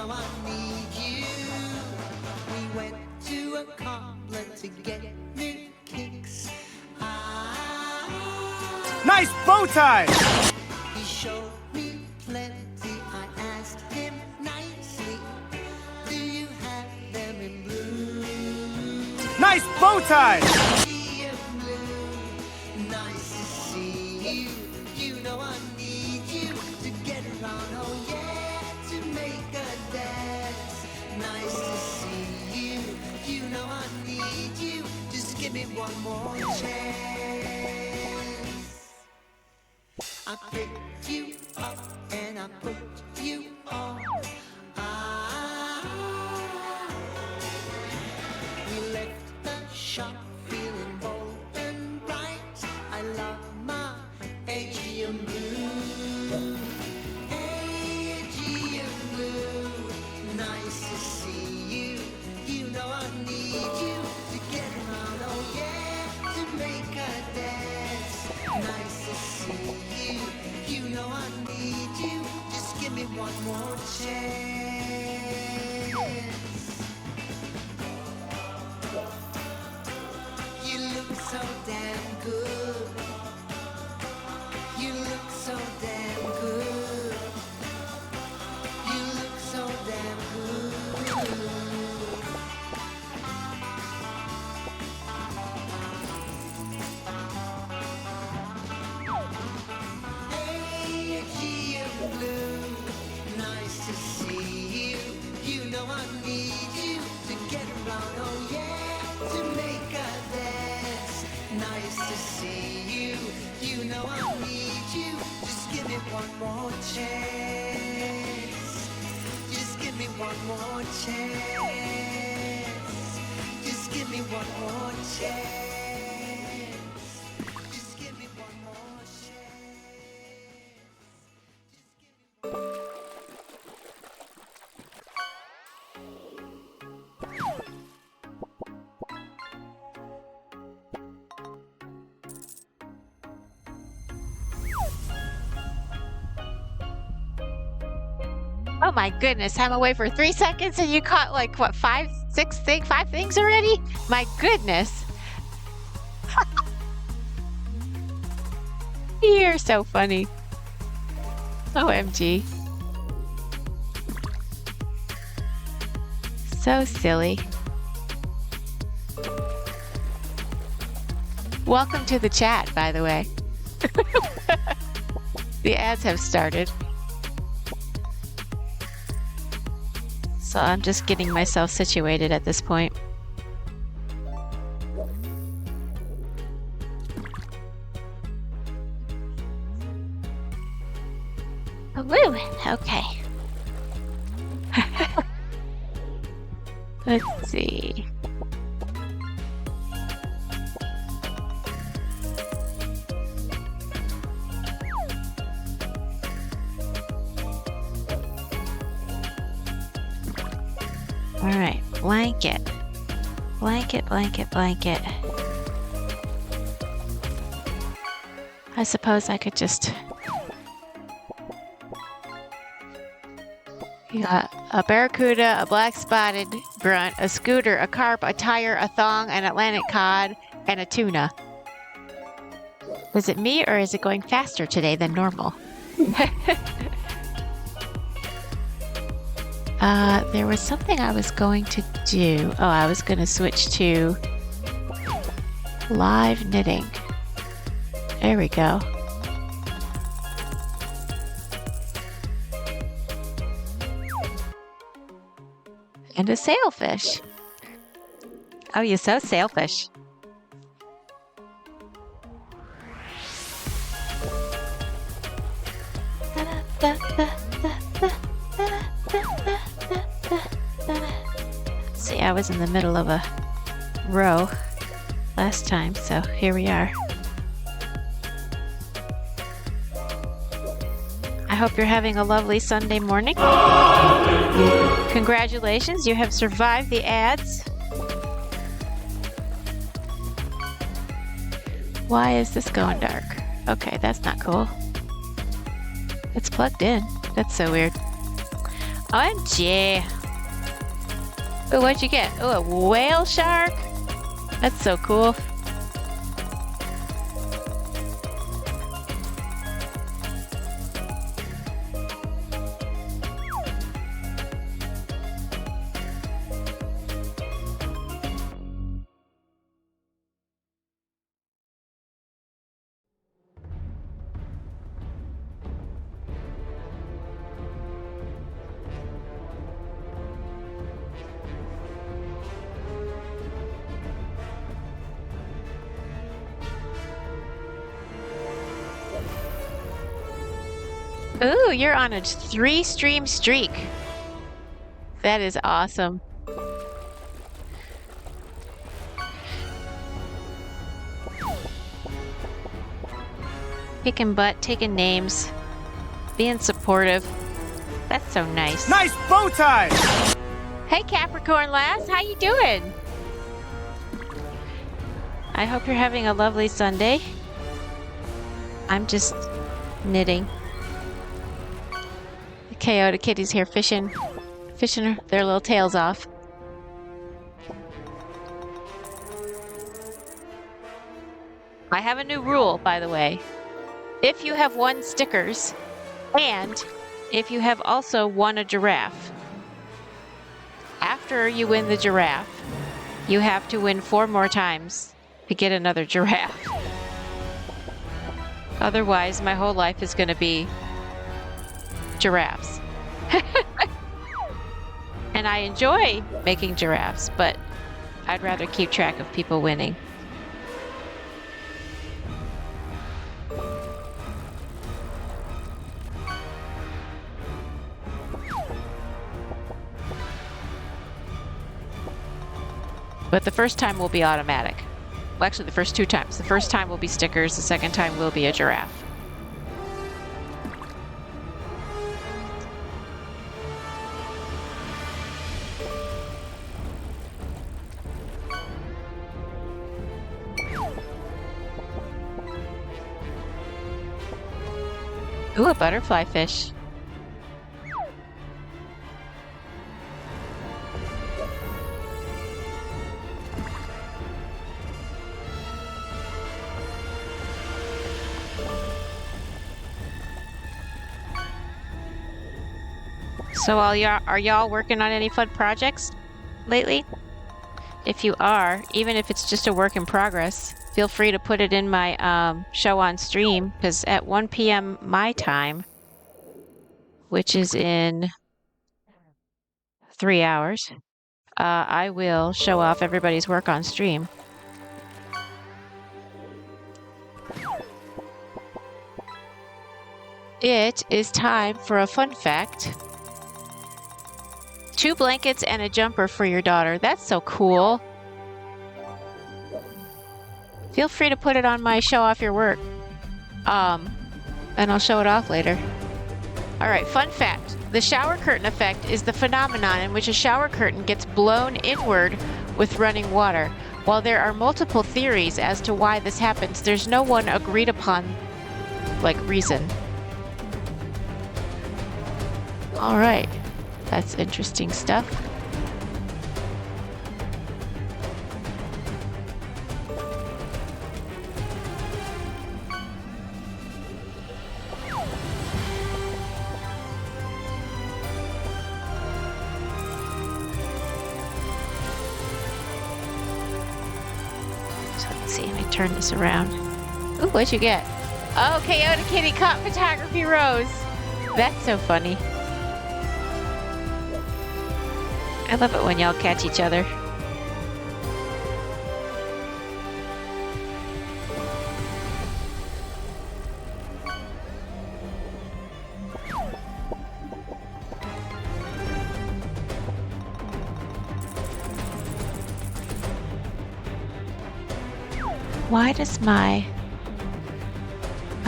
know I need you. We went to a cobbler to get new kicks. Nice bow tie! He showed me plenty. I asked him nicely, do you have them in blue? Nice bow tie! Nice to see you. You know I need you to get around. Oh yeah, to make a dance. Nice to see you. You know I need you. Just give me one more chance. I picked you up and I put you on. We left the shop feeling bold and bright. I love my Aegean blue. Aegean blue. Nice to see you. You know I need you to get around. Oh yeah, to make a dance. Nice to see you. You know I need you. Just give me one more chance. You look so damn good. You look so damn good. You look so damn good. Aegean blue, nice to see you. You know I need you to get around. Oh yeah, to make a dance. Nice to see you. You know I need you. Just give me one more chance. Just give me one more chance. Just give me one more chance. Just give me one more chance. Just give me Oh my goodness, I'm away for 3 seconds and you caught like what, 5 things already? My goodness. You're so funny. OMG. So silly. Welcome to the chat, by the way. The ads have started. So I'm just getting myself situated at this point. Oh, woo! Okay. Let's see. All right, blanket. Blanket, blanket, blanket. I suppose I could just... You got a barracuda, a black spotted grunt, a scooter, a carp, a tire, a thong, an Atlantic cod, and a tuna. Is it me or is it going faster today than normal? There was something I was going to do. Oh, I was going to switch to live knitting. There we go. And a sailfish. Oh, you're so sailfish. See, I was in the middle of a row last time, so here we are. I hope you're having a lovely Sunday morning. Congratulations, you have survived the ads. Why is this going dark? Okay, that's not cool. It's plugged in. That's so weird. OMG. Oh, what'd you get? Oh, a whale shark? That's so cool. Ooh, you're on a 3-stream streak. That is awesome. Kicking butt, taking names, being supportive. That's so nice. Nice bow tie! Hey, Capricorn lass, how you doing? I hope you're having a lovely Sunday. I'm just knitting. The Coyote kitties here fishing their little tails off. I have a new rule, by the way. If you have won stickers, and if you have also won a giraffe, after you win the giraffe, you have to win 4 more times to get another giraffe. Otherwise, my whole life is going to be giraffes. And I enjoy making giraffes, but I'd rather keep track of people winning. But the first time will be automatic. Well, actually, the first 2 times. The first time will be stickers, the second time will be a giraffe. Ooh, a butterfly fish. So are y'all working on any fun projects lately? If you are, even if it's just a work in progress, feel free to put it in my show on stream, because at 1 p.m. my time, which is in 3 hours, I will show off everybody's work on stream. It is time for a fun fact. 2 blankets and a jumper for your daughter. That's so cool. Feel free to put it on my show off your work. And I'll show it off later. All right, fun fact. The shower curtain effect is the phenomenon in which a shower curtain gets blown inward with running water. While there are multiple theories as to why this happens, there's no one agreed upon, reason. All right. That's interesting stuff. So let's see, let me turn this around. Ooh, what'd you get? Oh, Coyote Kitty caught photography rose. That's so funny. I love it when y'all catch each other. Why does I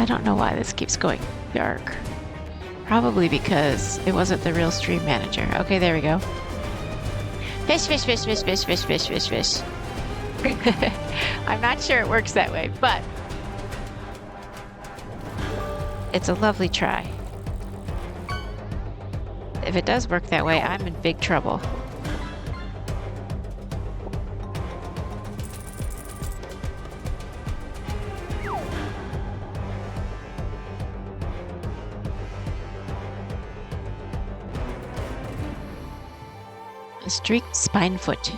don't know why this keeps going dark. Probably because it wasn't the real stream manager. Okay, there we go. Fish, fish, fish, fish, fish, fish, fish, fish, fish. I'm not sure it works that way, but it's a lovely try. if it does work that way, I'm in big trouble. A streaked spine foot.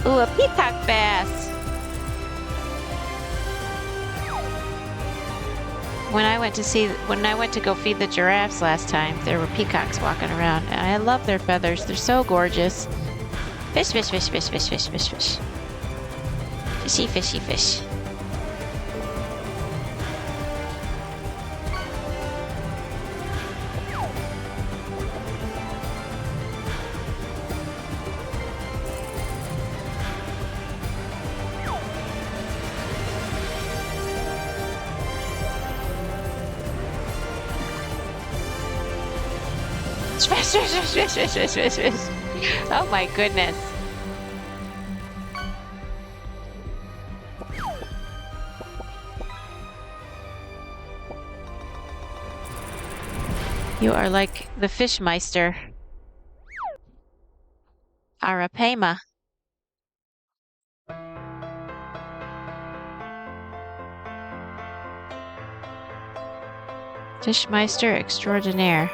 Ooh, a peacock bass. When I went to go feed the giraffes last time, there were peacocks walking around, and I love their feathers. They're so gorgeous. Fish, fish, fish, fish, fish, fish, fish, fish. Fishy, fishy, fish. Fish, fish, fish, fish, fish, fish, fish, fish. Oh my goodness. You are like the Fishmeister. Arapema. Fishmeister extraordinaire.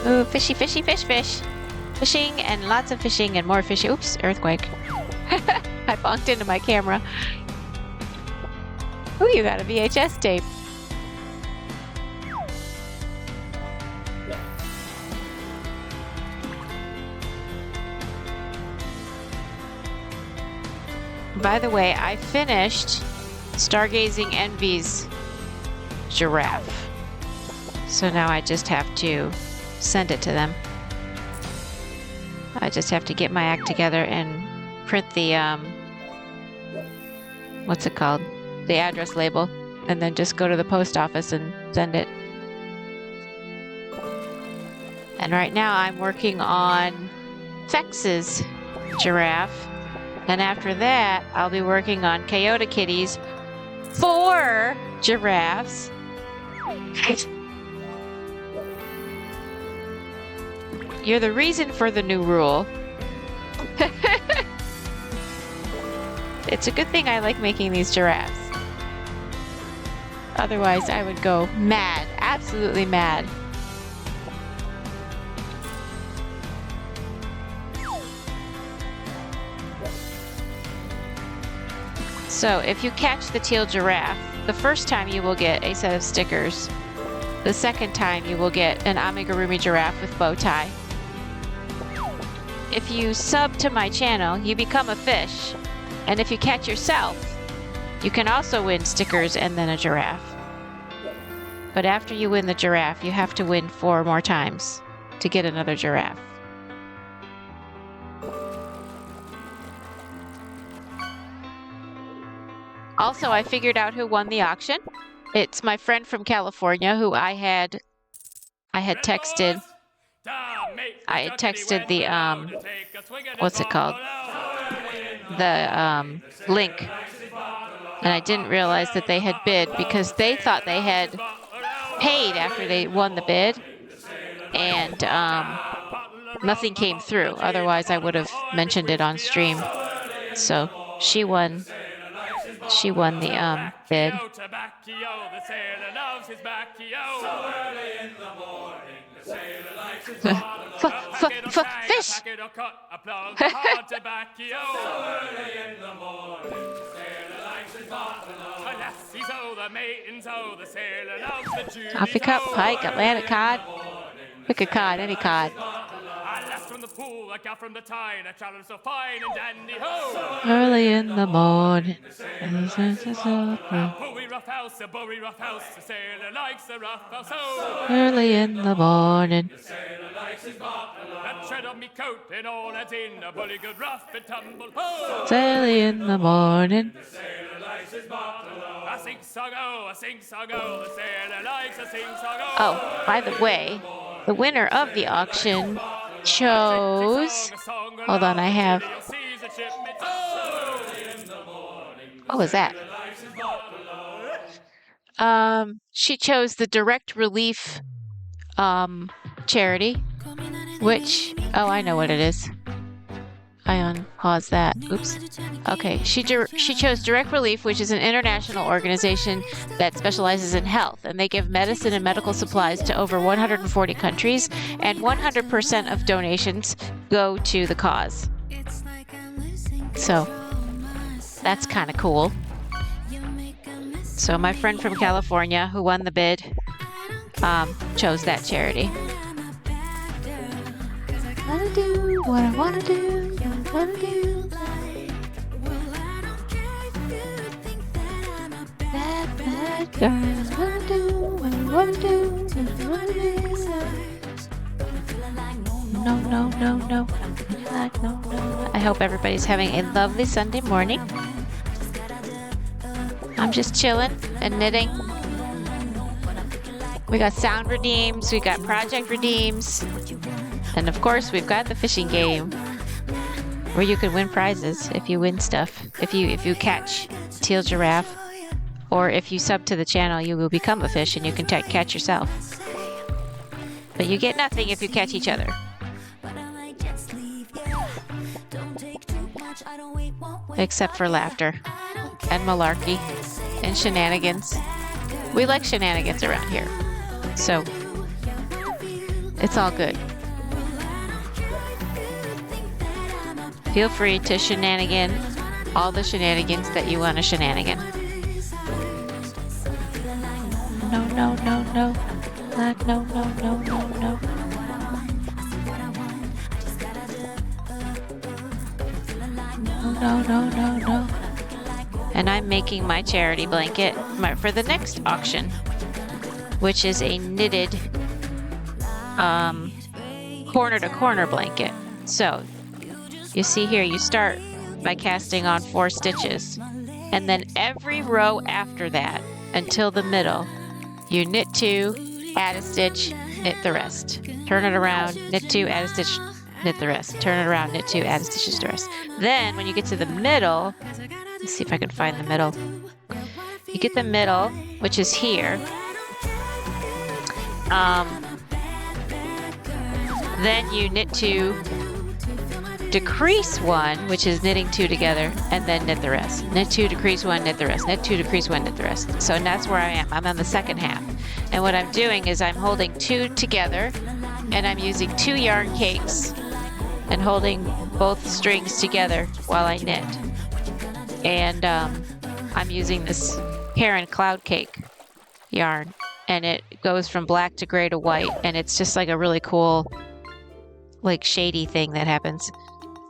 Ooh, fishy, fishy, fish, fish. Fishing and lots of fishing and more fishing. Oops, earthquake. I bonked into my camera. Ooh, you got a VHS tape. By the way, I finished Stargazing Envy's giraffe. So now I just have to send it to them. I just have to get my act together and print the, what's it called? The address label, and then just go to the post office and send it. And right now I'm working on Fex's giraffe. And after that, I'll be working on Kyoto Kitty's 4 giraffes. You're the reason for the new rule. It's a good thing I like making these giraffes. Otherwise, I would go mad, absolutely mad. So, if you catch the teal giraffe, the first time you will get a set of stickers. The second time you will get an amigurumi giraffe with bow tie. If you sub to my channel, you become a fish. And if you catch yourself, you can also win stickers and then a giraffe. But after you win the giraffe, you have to win 4 more times to get another giraffe. Also, I figured out who won the auction. It's my friend from California who I had texted. I had texted the what's it called? The link. And I didn't realize that they had bid because they thought they had paid after they won the bid. And nothing came through. Otherwise, I would have mentioned it on stream. So she won the bid. Fish! Coffee cup, pike, Atlantic cod. Pick a cod, any cod. A lass from the pool, a gal from the tide, a traveler so fine and dandy ho. Early in the morning. A bowie rough house, a bowie rough house, a sailor likes a rough house ho. Early in the morning. A tread on me coat and all that's in, a bully good rough and tumble ho. Early in the morning. A sing-song-o, a sing-song-o, the sailor likes a sing-song-o. Oh, by the way, the winner of the auction chose. Hold on, I have. What was that? She chose the Direct Relief charity, which, oh, I know what it is. I unpause that. Oops. Okay, she chose Direct Relief, which is an international organization that specializes in health, and they give medicine and medical supplies to over 140 countries, and 100% of donations go to the cause. So that's kind of cool. So my friend from California who won the bid chose that charity. I do what I want to do. What I do. Bad girl. What I do. What I do. What I do. No. No. I hope everybody's having a lovely Sunday morning. I'm just chilling and knitting. We got sound redeems, we got project redeems, and of course we've got the fishing game where you can win prizes if you win stuff. If you catch teal giraffe, or if you sub to the channel, you will become a fish and you can catch yourself. But you get nothing if you catch each other. Except for laughter and malarkey and shenanigans. We like shenanigans around here, so it's all good. Feel free to shenanigan all the shenanigans that you want to shenanigan. No. No. And I'm making my charity blanket for the next auction, which is a knitted corner to corner blanket. So you see here, you start by casting on 4 stitches, and then every row after that until the middle, you knit 2, add a stitch, knit the rest. Turn it around, knit 2, add a stitch, knit the rest. Turn it around, knit 2, add a stitch, to the rest. Then when you get to the middle, let's see if I can find the middle. You get the middle, which is here. Then you knit 2, decrease 1, which is knitting 2 together, and then knit the rest. Knit 2, decrease 1, knit the rest. Knit 2, decrease 1, knit the rest. So that's where I am. I'm on the second half. And what I'm doing is I'm holding 2 together, and I'm using 2 yarn cakes and holding both strings together while I knit. And I'm using this Heron Cloud Cake yarn, and it goes from black to gray to white, and it's just like a really cool, like shady thing that happens.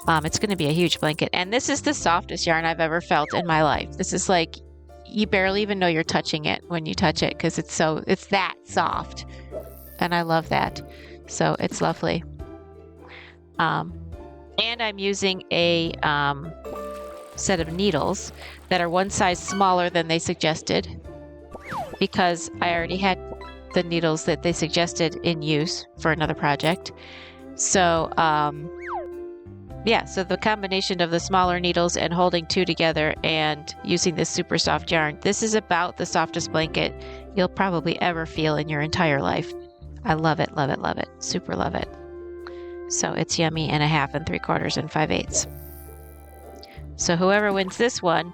It's going to be a huge blanket, and this is the softest yarn I've ever felt in my life. This is like, you barely even know you're touching it when you touch it, because it's that soft, and I love that. So it's lovely. And I'm using a set of needles that are one size smaller than they suggested, because I already had the needles that they suggested in use for another project. So yeah, so the combination of the smaller needles and holding 2 together and using this super soft yarn, this is about the softest blanket you'll probably ever feel in your entire life. I love it, love it, love it, super love it. So it's yummy and 1/2 and 3/4 and 5/8. So whoever wins this one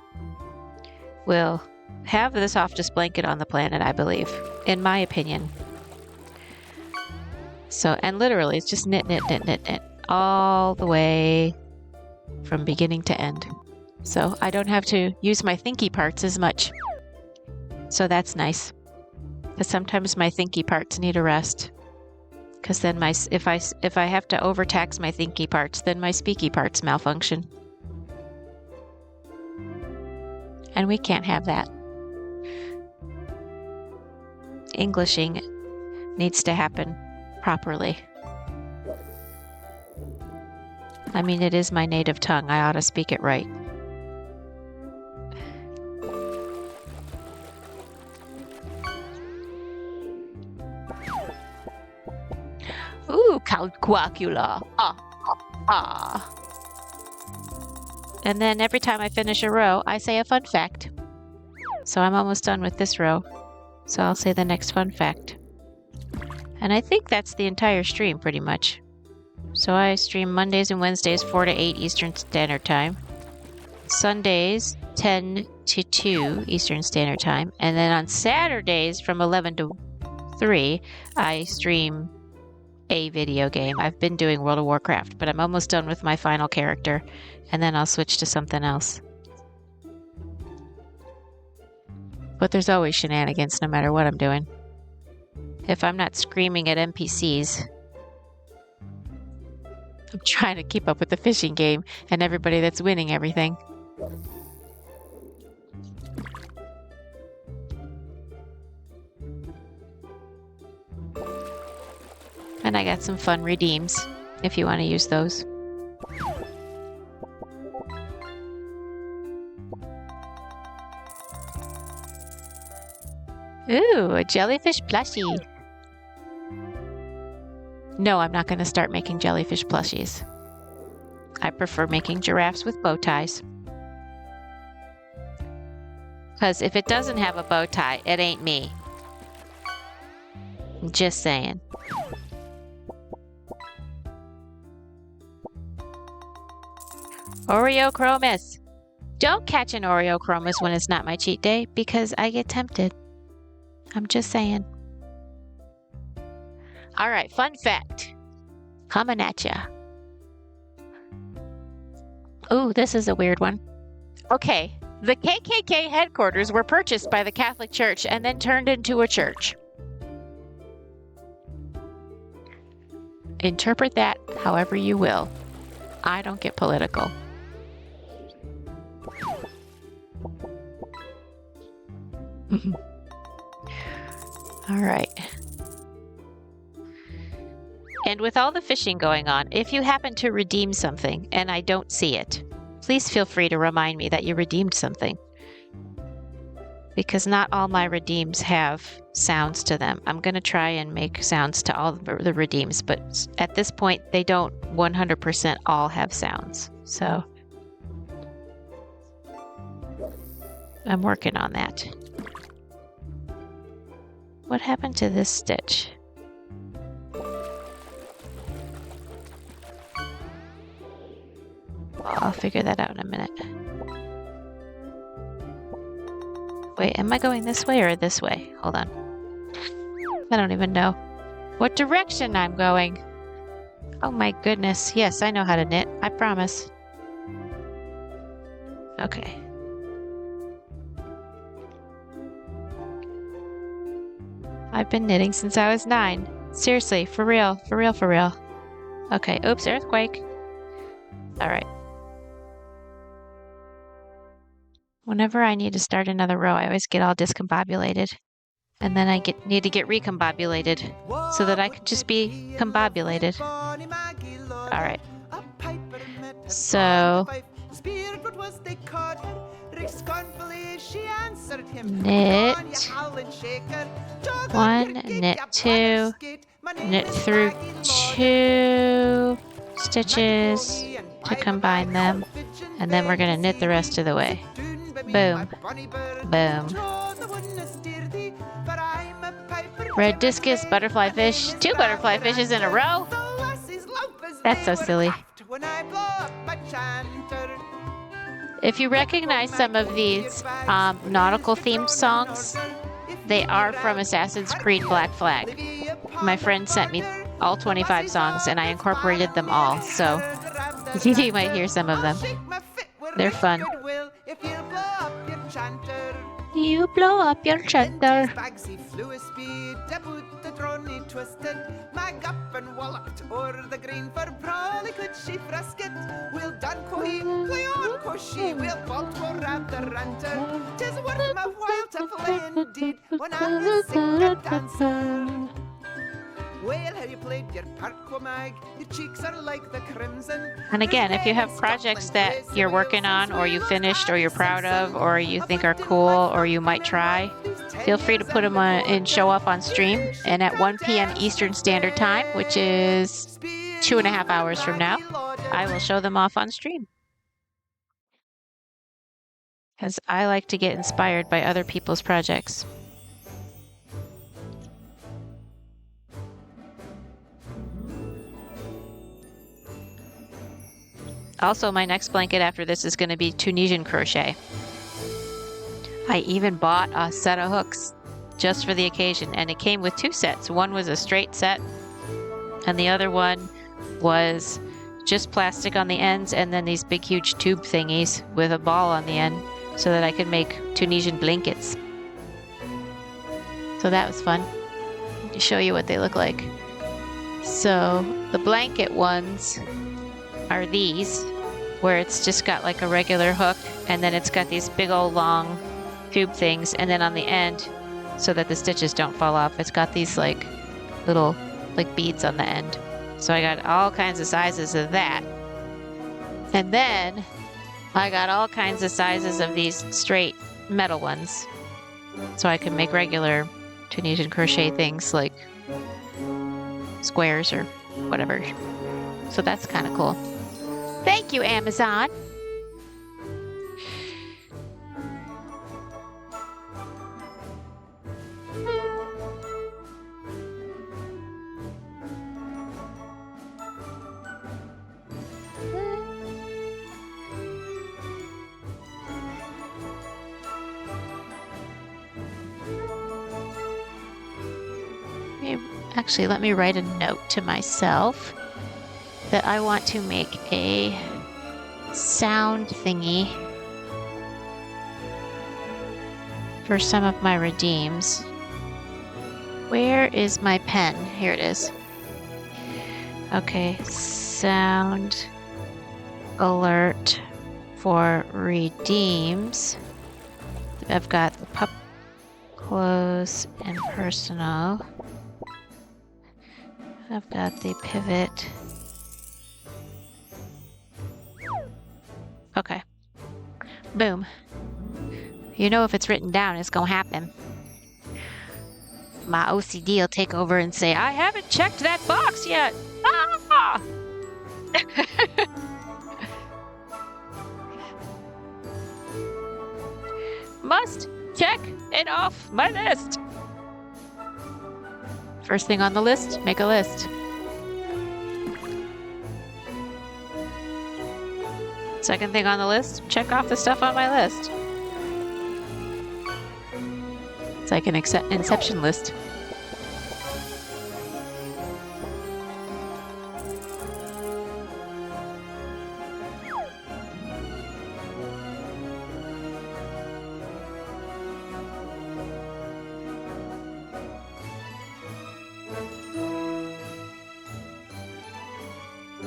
will have the softest blanket on the planet, I believe, in my opinion. So, and literally it's just knit, knit, knit, knit, knit, all the way from beginning to end. So I don't have to use my thinky parts as much. So that's nice, because sometimes my thinky parts need a rest. Because then if I have to overtax my thinky parts, then my speaky parts malfunction. And we can't have that. Englishing needs to happen properly. I mean, it is my native tongue. I ought to speak it right. Ooh, calcula. Ah. And then every time I finish a row, I say a fun fact. So I'm almost done with this row. So I'll say the next fun fact. And I think that's the entire stream pretty much. So I stream Mondays and Wednesdays 4 to 8 Eastern Standard Time. Sundays 10 to 2 Eastern Standard Time. And then on Saturdays from 11 to 3, I stream a video game. I've been doing World of Warcraft, but I'm almost done with my final character. And then I'll switch to something else. But there's always shenanigans no matter what I'm doing. If I'm not screaming at NPCs, I'm trying to keep up with the fishing game and everybody that's winning everything. And I got some fun redeems, if you want to use those. Ooh, a jellyfish plushie. No, I'm not going to start making jellyfish plushies. I prefer making giraffes with bow ties. Because if it doesn't have a bow tie, it ain't me. Just saying. Oreo Chromus. Don't catch an Oreo Chromus when it's not my cheat day, because I get tempted. I'm just saying. All right, fun fact. Coming at ya. Ooh, this is a weird one. Okay, the KKK headquarters were purchased by the Catholic Church and then turned into a church. Interpret that however you will. I don't get political. All right. And with all the fishing going on, if you happen to redeem something and I don't see it, please feel free to remind me that you redeemed something. Because not all my redeems have sounds to them. I'm going to try and make sounds to all the redeems, but at this point, they don't 100% all have sounds. So I'm working on that. What happened to this stitch? I'll figure that out in a minute. Wait, am I going this way or this way? Hold on. I don't even know what direction I'm going. Oh my goodness. Yes, I know how to knit. I promise. Okay. I've been knitting since I was 9. Seriously, for real, for real, for real. Okay, oops, earthquake. All right. Whenever I need to start another row, I always get all discombobulated. And then I need to get recombobulated so that I can just be combobulated. All right. So knit 1, knit 2, knit through 2 stitches to combine them, and then we're going to knit the rest of the way. Boom, boom. Red discus, butterfly fish, 2 butterfly fishes in a row. That's so silly. If you recognize some of these nautical themed songs, they are from Assassin's Creed Black Flag. My friend sent me all 25 songs and I incorporated them all, so you might hear some of them. They're fun. You blow up your chanter. twisted. Mag up and walloped o'er the green, for brawly could she frisk it. We'll done, quo he, play on, quo she, we'll bolt, we'll rab the ranter. 'Tis worth my while to play indeed, when I am sing a dancer. Well, have you played your part, quo Mag? Your cheeks are like the crimson. And again, if you have projects that you're working on, or you finished, or you're proud of, or you think are cool, or you might try, feel free to put them in Show Up on stream. And at 1 p.m. Eastern Standard Time, which is 2.5 hours from now, I will show them off on stream. Because I like to get inspired by other people's projects. Also, my next blanket after this is going to be Tunisian crochet. I even bought a set of hooks just for the occasion, and it came with 2 sets. One was a straight set, and the other one was just plastic on the ends, and then these big, huge tube thingies with a ball on the end, so that I could make Tunisian blankets. So that was fun. To show you what they look like. So the blanket ones are these, where it's just got like a regular hook, and then it's got these big old long tube things, and then on the end, so that the stitches don't fall off, it's got these like little like beads on the end. So I got all kinds of sizes of that. And then I got all kinds of sizes of these straight metal ones, so I can make regular Tunisian crochet things like squares or whatever. So that's kind of cool. Thank you, Amazon. Actually, let me write a note to myself that I want to make a sound thingy for some of my redeems. Where is my pen? Here it is. Okay, sound alert for redeems. I've got the pup close and personal. I've got the pivot. Okay. Boom. You know, if it's written down, it's gonna happen. My OCD will take over and say, I haven't checked that box yet. Ah! Must check it off my list. First thing on the list, make a list. Second thing on the list, check off the stuff on my list. It's like an inception list.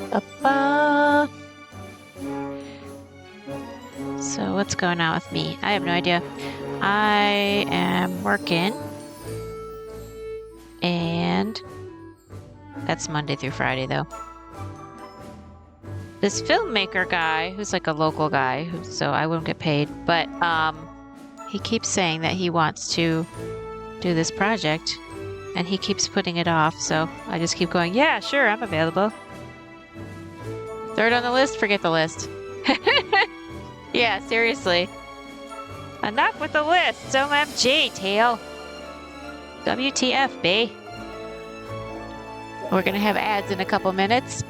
Ba-ba. So what's going on with me? I have no idea. I am working, and that's Monday through Friday though. This filmmaker guy, who's like a local guy, so I won't get paid, but he keeps saying that he wants to do this project, and he keeps putting it off, so I just keep going, yeah, sure, I'm available. Third on the list, forget the list. Yeah, seriously. Enough with the list, OMG, Tail. WTF, B. We're gonna have ads in a couple minutes.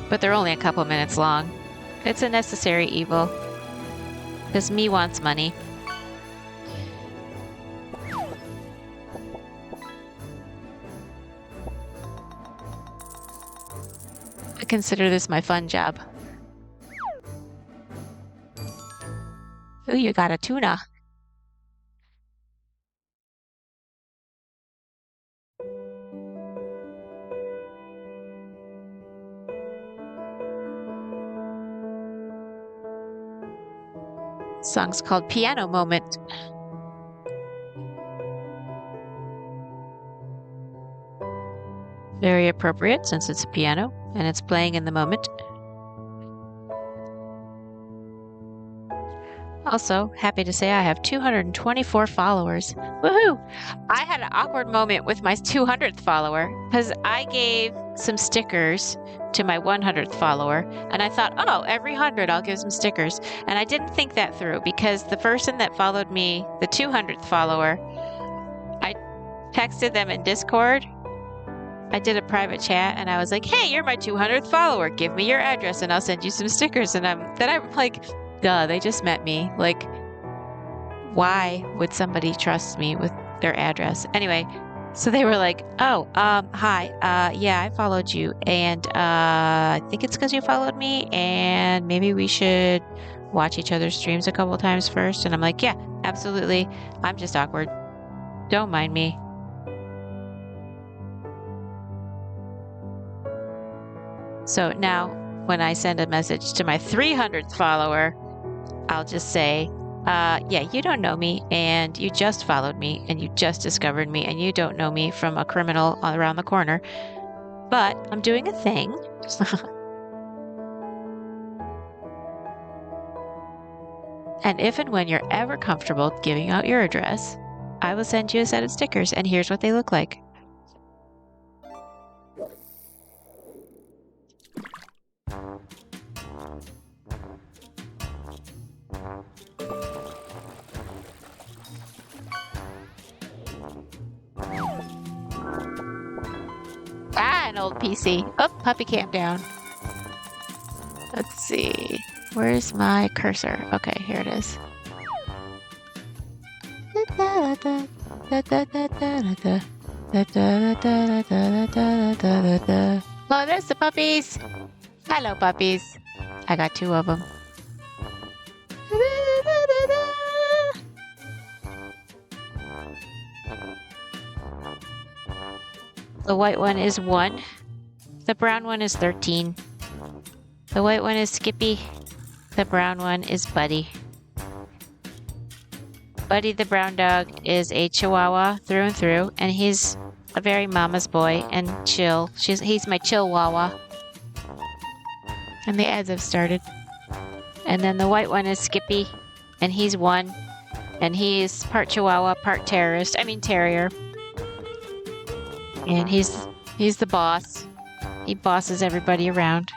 But they're only a couple minutes long. It's a necessary evil. Because me wants money. I consider this my fun job. Ooh, you got a tuna. Song's called Piano Moment. Very appropriate since it's a piano and it's playing in the moment. Also, happy to say I have 224 followers. Woohoo! I had an awkward moment with my 200th follower because I gave some stickers to my 100th follower, and I thought, oh, every 100 I'll give some stickers. And I didn't think that through because the person that followed me, the 200th follower, I texted them in Discord. I did a private chat and I was like, hey, you're my 200th follower. Give me your address and I'll send you some stickers. And I'm like, duh, they just met me. Like, why would somebody trust me with their address? Anyway, so they were like, oh, hi, yeah, I followed you. And I think it's because you followed me. And maybe we should watch each other's streams a couple times first. And I'm like, yeah, absolutely. I'm just awkward. Don't mind me. So now when I send a message to my 300th follower, I'll just say, yeah, you don't know me and you just followed me and you just discovered me and you don't know me from a criminal around the corner, but I'm doing a thing. And if and when you're ever comfortable giving out your address, I will send you a set of stickers and here's what they look like. Ah, an old PC. Oh, puppy cam down. Let's see. Where's my cursor? Okay, here it is. Oh, there's the puppies. Hello, puppies. I got 2 of them. The white one is 1. The brown one is 13. The white one is Skippy. The brown one is Buddy. Buddy the brown dog is a Chihuahua through and through, and he's a very mama's boy and chill. He's my Chihuahua. And the ads have started. And then the white one is Skippy, and he's 1. And he's part Chihuahua, part terrier. And he's the boss. He bosses everybody around.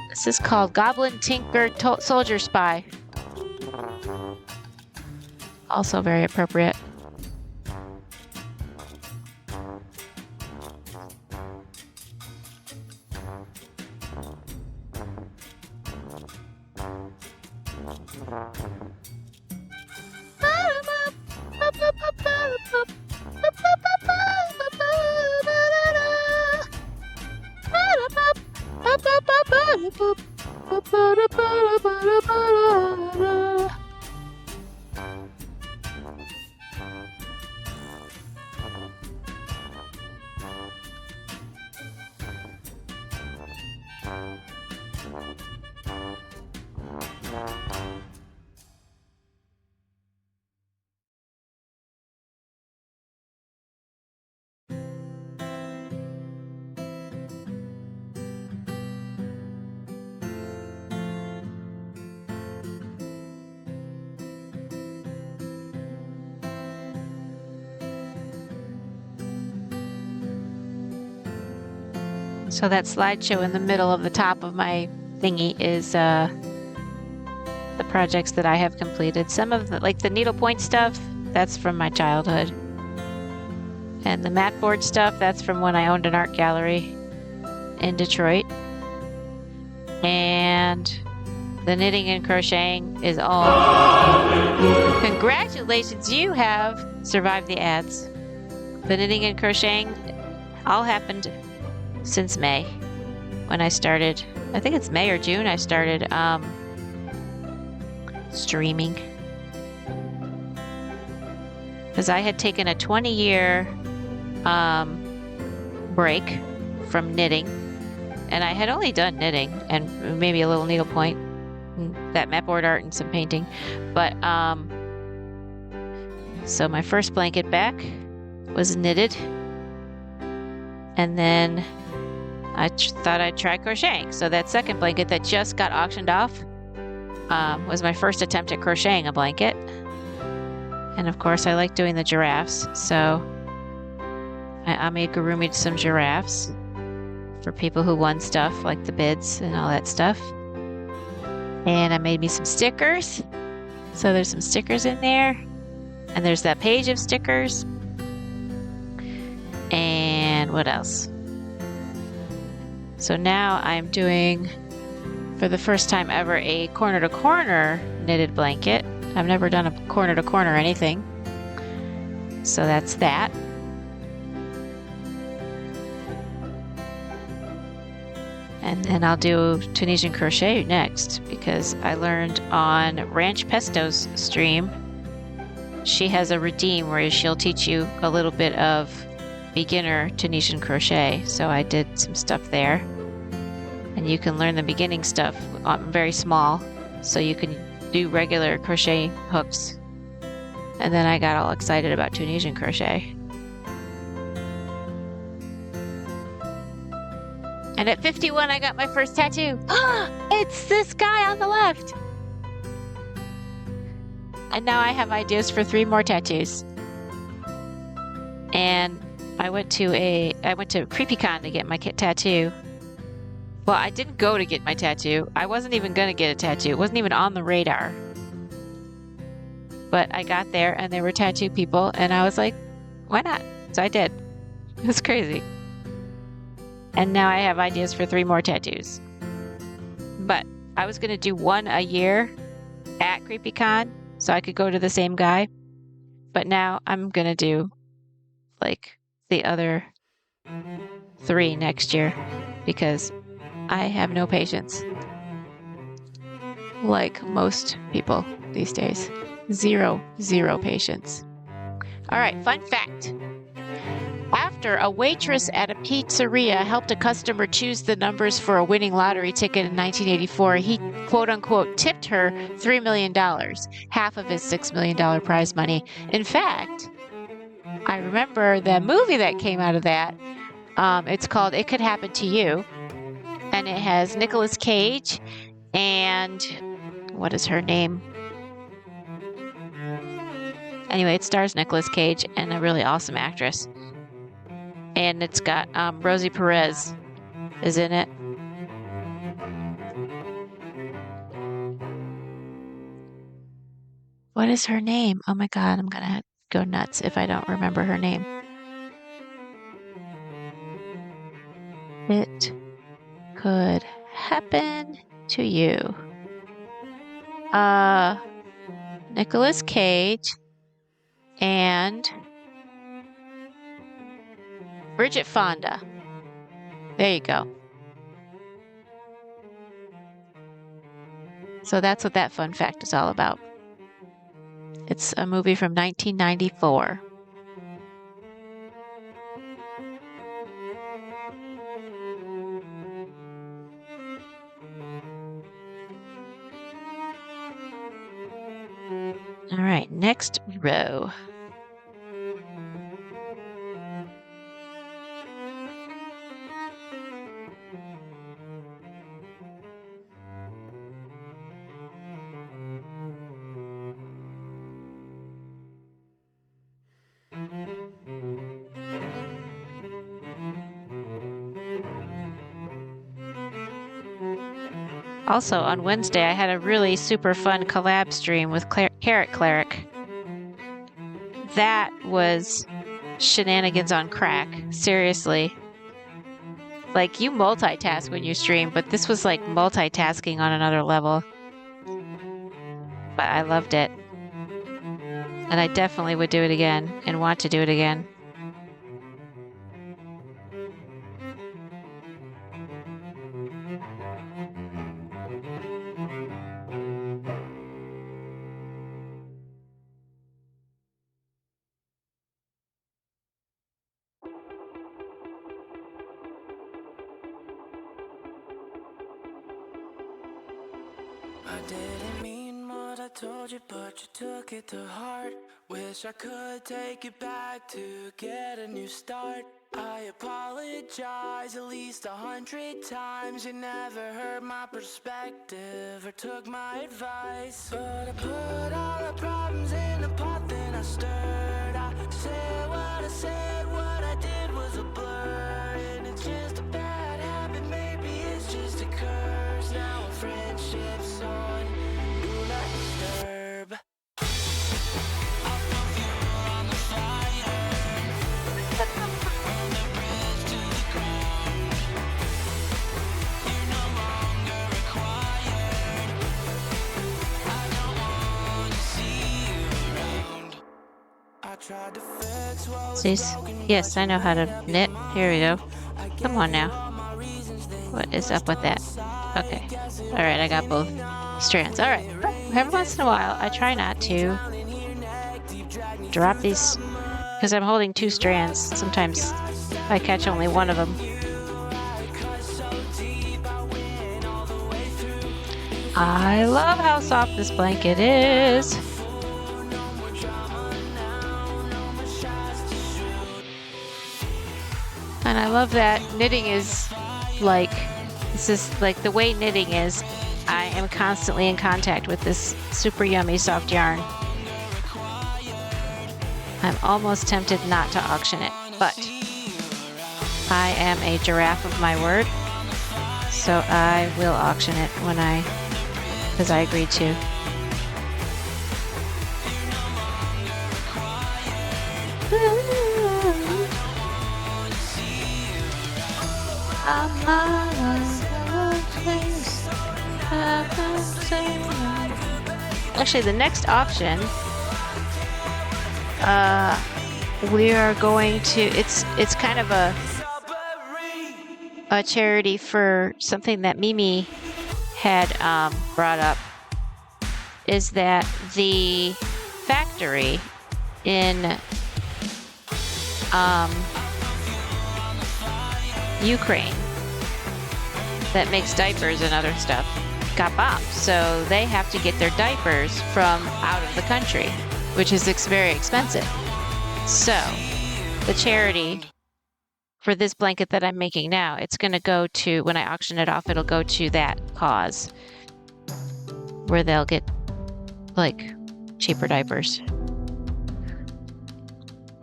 This is called Goblin Tinker Soldier Spy. Also very appropriate. So that slideshow in the middle of the top of my thingy is the projects that I have completed. Some of the, like the needlepoint stuff, that's from my childhood. And the mat board stuff, that's from when I owned an art gallery in Detroit. And the knitting and crocheting is all... Congratulations, you have survived the ads. The knitting and crocheting all happened since May, when I started. I think it's May or June I started streaming. Because I had taken a 20-year break from knitting and I had only done knitting and maybe a little needlepoint, that mapboard art and some painting. But so my first blanket back was knitted, and then I thought I'd try crocheting. So that second blanket that just got auctioned off was my first attempt at crocheting a blanket. And of course, I like doing the giraffes, so I made Gurumi some giraffes for people who won stuff like the bids and all that stuff. And I made me some stickers. So there's some stickers in there. And there's that page of stickers. And what else? So now I'm doing, for the first time ever, a corner-to-corner knitted blanket. I've never done a corner-to-corner anything. So that's that. And then I'll do Tunisian crochet next, because I learned on Ranch Pesto's stream, she has a redeem where she'll teach you a little bit of beginner Tunisian crochet. So I did some stuff there. And you can learn the beginning stuff very small, so you can do regular crochet hooks. And then I got all excited about Tunisian crochet. And at 51, I got my first tattoo. It's this guy on the left. And now I have ideas for 3 more tattoos. And I went to CreepyCon to get my tattoo. Well, I didn't go to get my tattoo. I wasn't even gonna get a tattoo. It wasn't even on the radar. But I got there and there were tattoo people, and I was like, why not? So I did. It was crazy. And now I have ideas for 3 more tattoos. But I was gonna do 1 a year at CreepyCon, so I could go to the same guy. But now I'm gonna do like the other 3 next year, because I have no patience. Like most people these days. Zero patience. All right, fun fact. After a waitress at a pizzeria helped a customer choose the numbers for a winning lottery ticket in 1984, he quote unquote tipped her $3 million, half of his $6 million prize money. In fact, I remember the movie that came out of that. It's called It Could Happen to You. And it has Nicolas Cage and what is her name? Anyway, it stars Nicolas Cage and a really awesome actress. And it's got Rosie Perez is in it. What is her name? Oh my God, I'm gonna go nuts if I don't remember her name. It could happen to you. Nicolas Cage and Bridget Fonda. There you go. So that's what that fun fact is all about. It's a movie from 1994. All right, next row. Also, on Wednesday, I had a really super fun collab stream with Carrot Cleric. That was shenanigans on crack. Seriously. Like, you multitask when you stream, but this was like multitasking on another level. But I loved it. And I definitely would do it again and want to do it again. I didn't mean what I told you, but you took it to heart. Wish I could take it back to get a new start. I apologize at least 100 times. You never heard my perspective or took my advice. But I put all the problems in a pot, then I stirred. I said, what I did was a blur. And it's just a bad habit, maybe it's just a curse. Now our friendship's on do not disturb. See, yes, I know how to knit. Here we go. Come on now. What is up with that? Okay. All right, I got both strands. All right. Every once in a while, I try not to drop these because I'm holding 2 strands. Sometimes I catch only one of them. I love how soft this blanket is. And I love that knitting is like, this is like the way knitting is, I am constantly in contact with this super yummy soft yarn. I'm almost tempted not to auction it, but I am a giraffe of my word, so I will auction it when because I agreed to. Actually, the next option, we are going to, it's kind of a charity for something that Mimi had brought up, is that the factory in Ukraine that makes diapers and other stuff got bombed, so they have to get their diapers from out of the country, which is very expensive. So the charity for this blanket that I'm making now, it's going to go to, when I auction it off, it'll go to that cause where they'll get like cheaper diapers,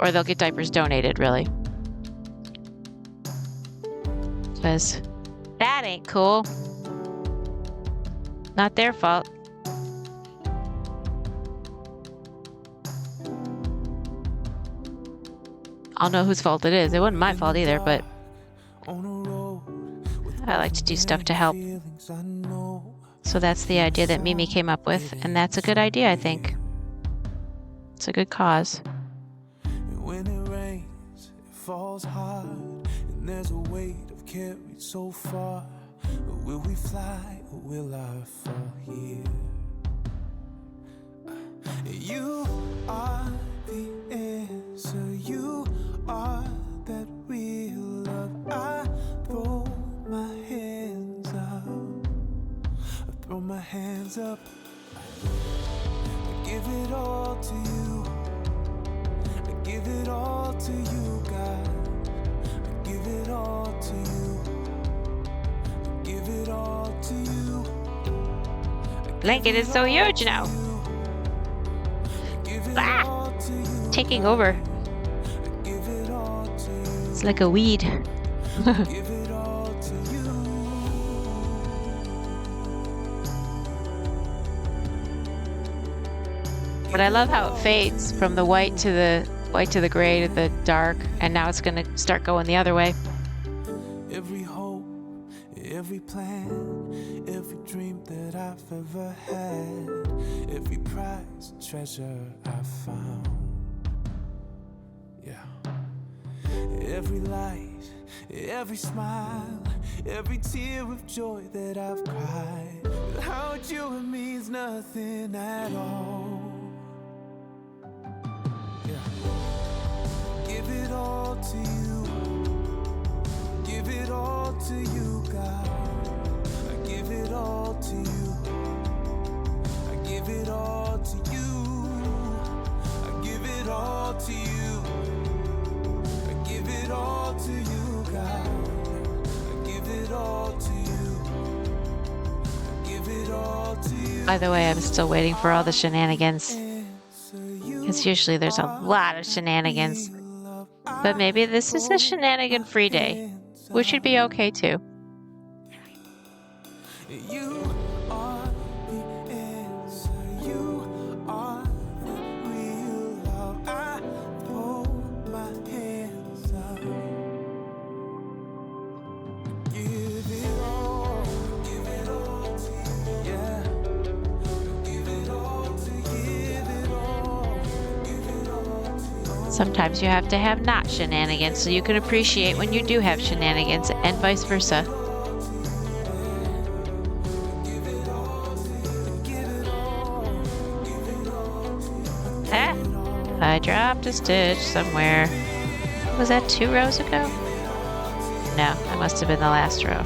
or they'll get diapers donated, really, because that ain't cool. Not their fault. I'll know whose fault it is. It wasn't my fault either, but I like to do stuff to help. So that's the idea that Mimi came up with, and that's a good idea, I think. It's a good cause. When it rains, it falls hard, and there's a weight of carried so far. Will we fly or will I fall here? You are the answer, you are that real love. I throw my hands up, I throw my hands up. I give it all to you, I give it all to you, God. I give it all to you, I give it all to you. Blanket is so huge now. Ah! Taking over. It's like a weed. But I love how it fades from the white to the gray to the dark, and now it's gonna start going the other way. Every hope, every plan, every dream that I've ever had, every prize and treasure I found. Yeah. Every light, every smile, every tear of joy that I've cried, without you it means nothing at all. Give it all to you, give it all to you, God. I give it all to you, By the way, I'm still waiting for all the shenanigans. Because usually there's a lot of shenanigans. But maybe this is a shenanigan-free day. We should be okay too. You are the answer. You are the real love. I hold my hands up. Give it all to you. Yeah. Give it all to give it all. Give it all to you. Sometimes you have to have not shenanigans so you can appreciate when you do have shenanigans, and vice versa. Ah, I dropped a stitch somewhere. Was that 2 rows ago? No, that must have been the last row.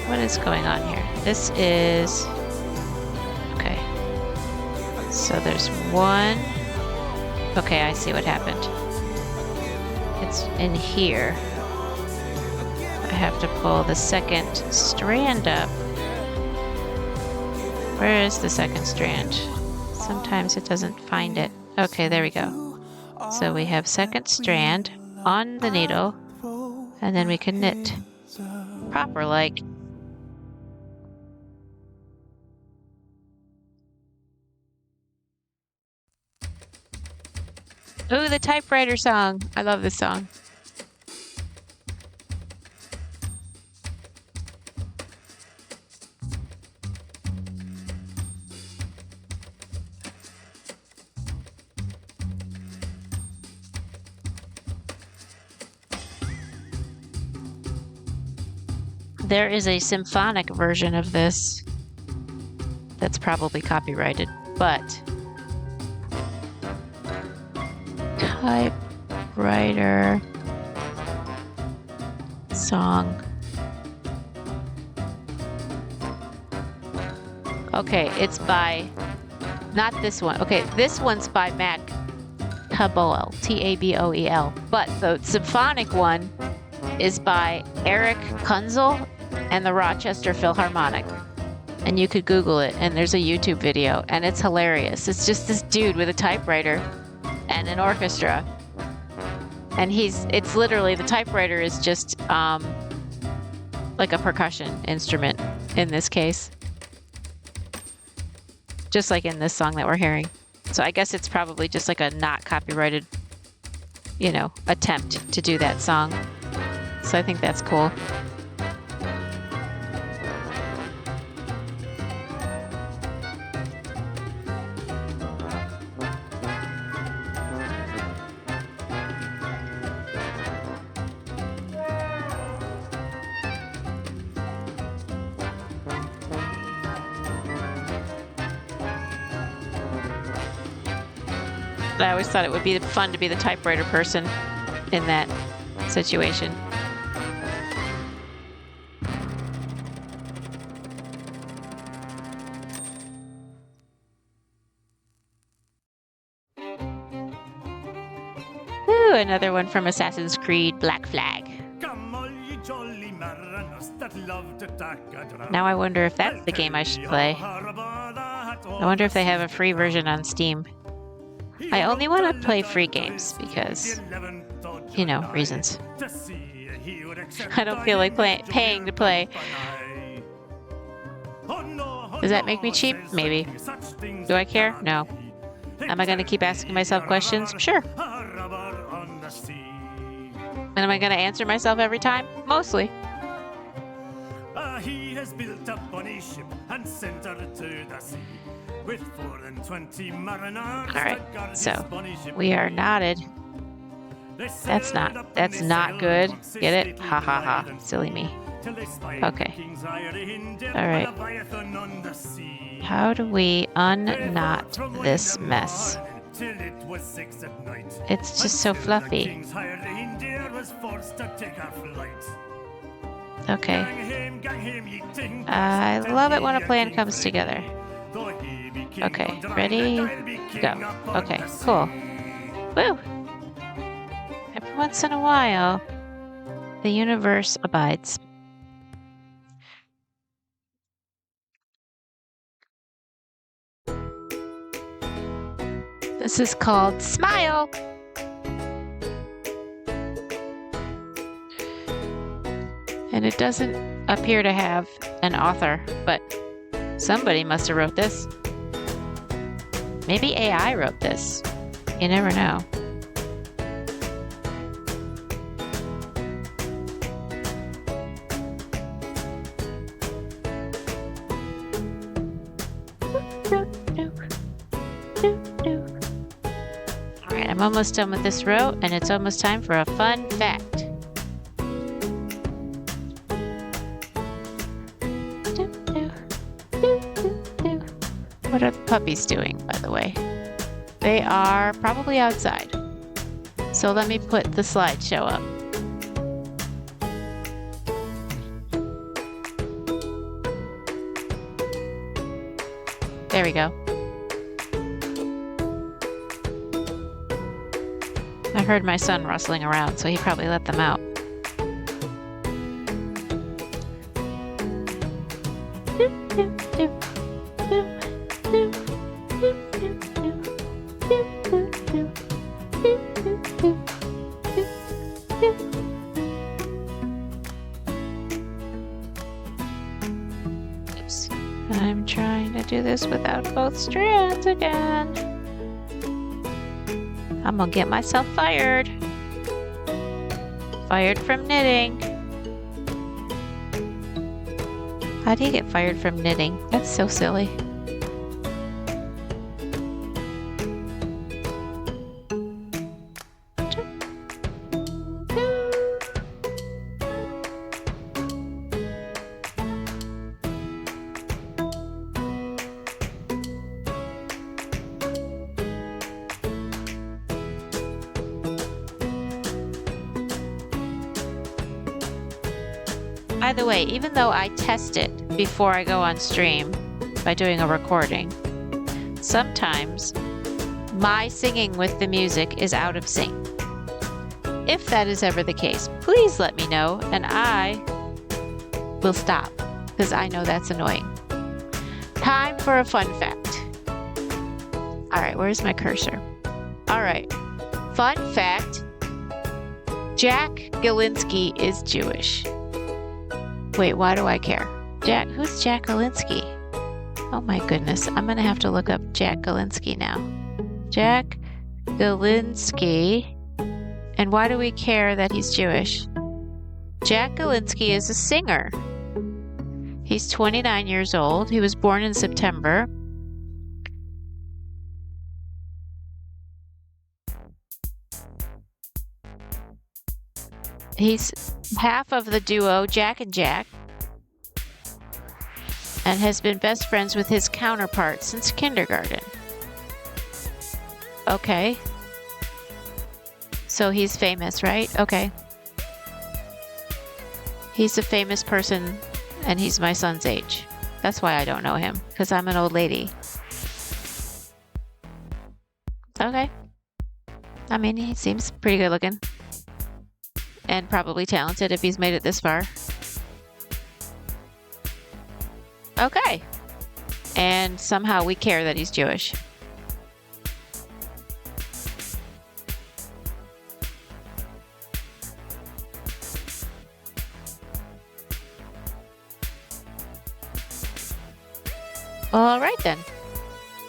What is going on here? This is... Okay. So there's 1. Okay, I see what happened. It's in here. I have to pull the second strand up. Where is the second strand? Sometimes it doesn't find it. Okay, there we go. So we have second strand on the needle, and then we can knit proper like. Ooh, the typewriter song. I love this song. There is a symphonic version of this that's probably copyrighted, but typewriter song. Okay, it's by, not this one. Okay, this one's by Mac Taboel, Taboel. But the symphonic one is by Eric Kunzel and the Rochester Philharmonic. And you could Google it, and there's a YouTube video, and it's hilarious. It's just this dude with a typewriter and an orchestra. And it's literally, the typewriter is just like a percussion instrument in this case. Just like in this song that we're hearing. So I guess it's probably just like a not copyrighted, attempt to do that song. So I think that's cool. I always thought it would be fun to be the typewriter person in that situation. Ooh, another one from Assassin's Creed Black Flag. Now I wonder if that's the game I should play. I wonder if they have a free version on Steam. I only want to play free games because, reasons. I don't feel like paying to play. Does that make me cheap? Maybe. Do I care? No. Am I going to keep asking myself questions? Sure. And am I going to answer myself every time? Mostly. He has built up on a ship and sent her to the sea. With 24 mariners. All right, so we are knotted. That's not good. Get it? Ha ha ha. Silly me. Okay. All right. How do we unknot this mess? It's just so fluffy. Okay. I love it when a plan comes together. Okay, ready? Go. Okay, cool. Woo! Every once in a while, the universe abides. This is called Smile. And it doesn't appear to have an author, but somebody must have wrote this. Maybe AI wrote this. You never know. Alright, I'm almost done with this row, and it's almost time for a fun fact. What are the puppies doing, by the way? They are probably outside. So let me put the slideshow up. There we go. I heard my son rustling around, so he probably let them out. Oops. I'm trying to do this without both strands again. I'm gonna get myself fired. Fired from knitting. How do you get fired from knitting? That's so silly. By the way, even though I test it before I go on stream by doing a recording, sometimes my singing with the music is out of sync. If that is ever the case, please let me know and I will stop, because I know that's annoying. Time for a fun fact. Alright, where's my cursor? Alright, fun fact. Jack Galinsky is Jewish. Wait, why do I care? Who's Jack Galinsky? Oh my goodness, I'm gonna have to look up Jack Galinsky now. Jack Galinsky. And why do we care that he's Jewish? Jack Galinsky is a singer. He's 29 years old. He was born in September. He's half of the duo Jack and Jack and has been best friends with his counterpart since kindergarten. Okay. So he's famous, right? Okay. He's a famous person and he's my son's age. That's why I don't know him, because I'm an old lady. Okay. I mean, he seems pretty good looking. And probably talented if he's made it this far. Okay. And somehow we care that he's Jewish. All right then.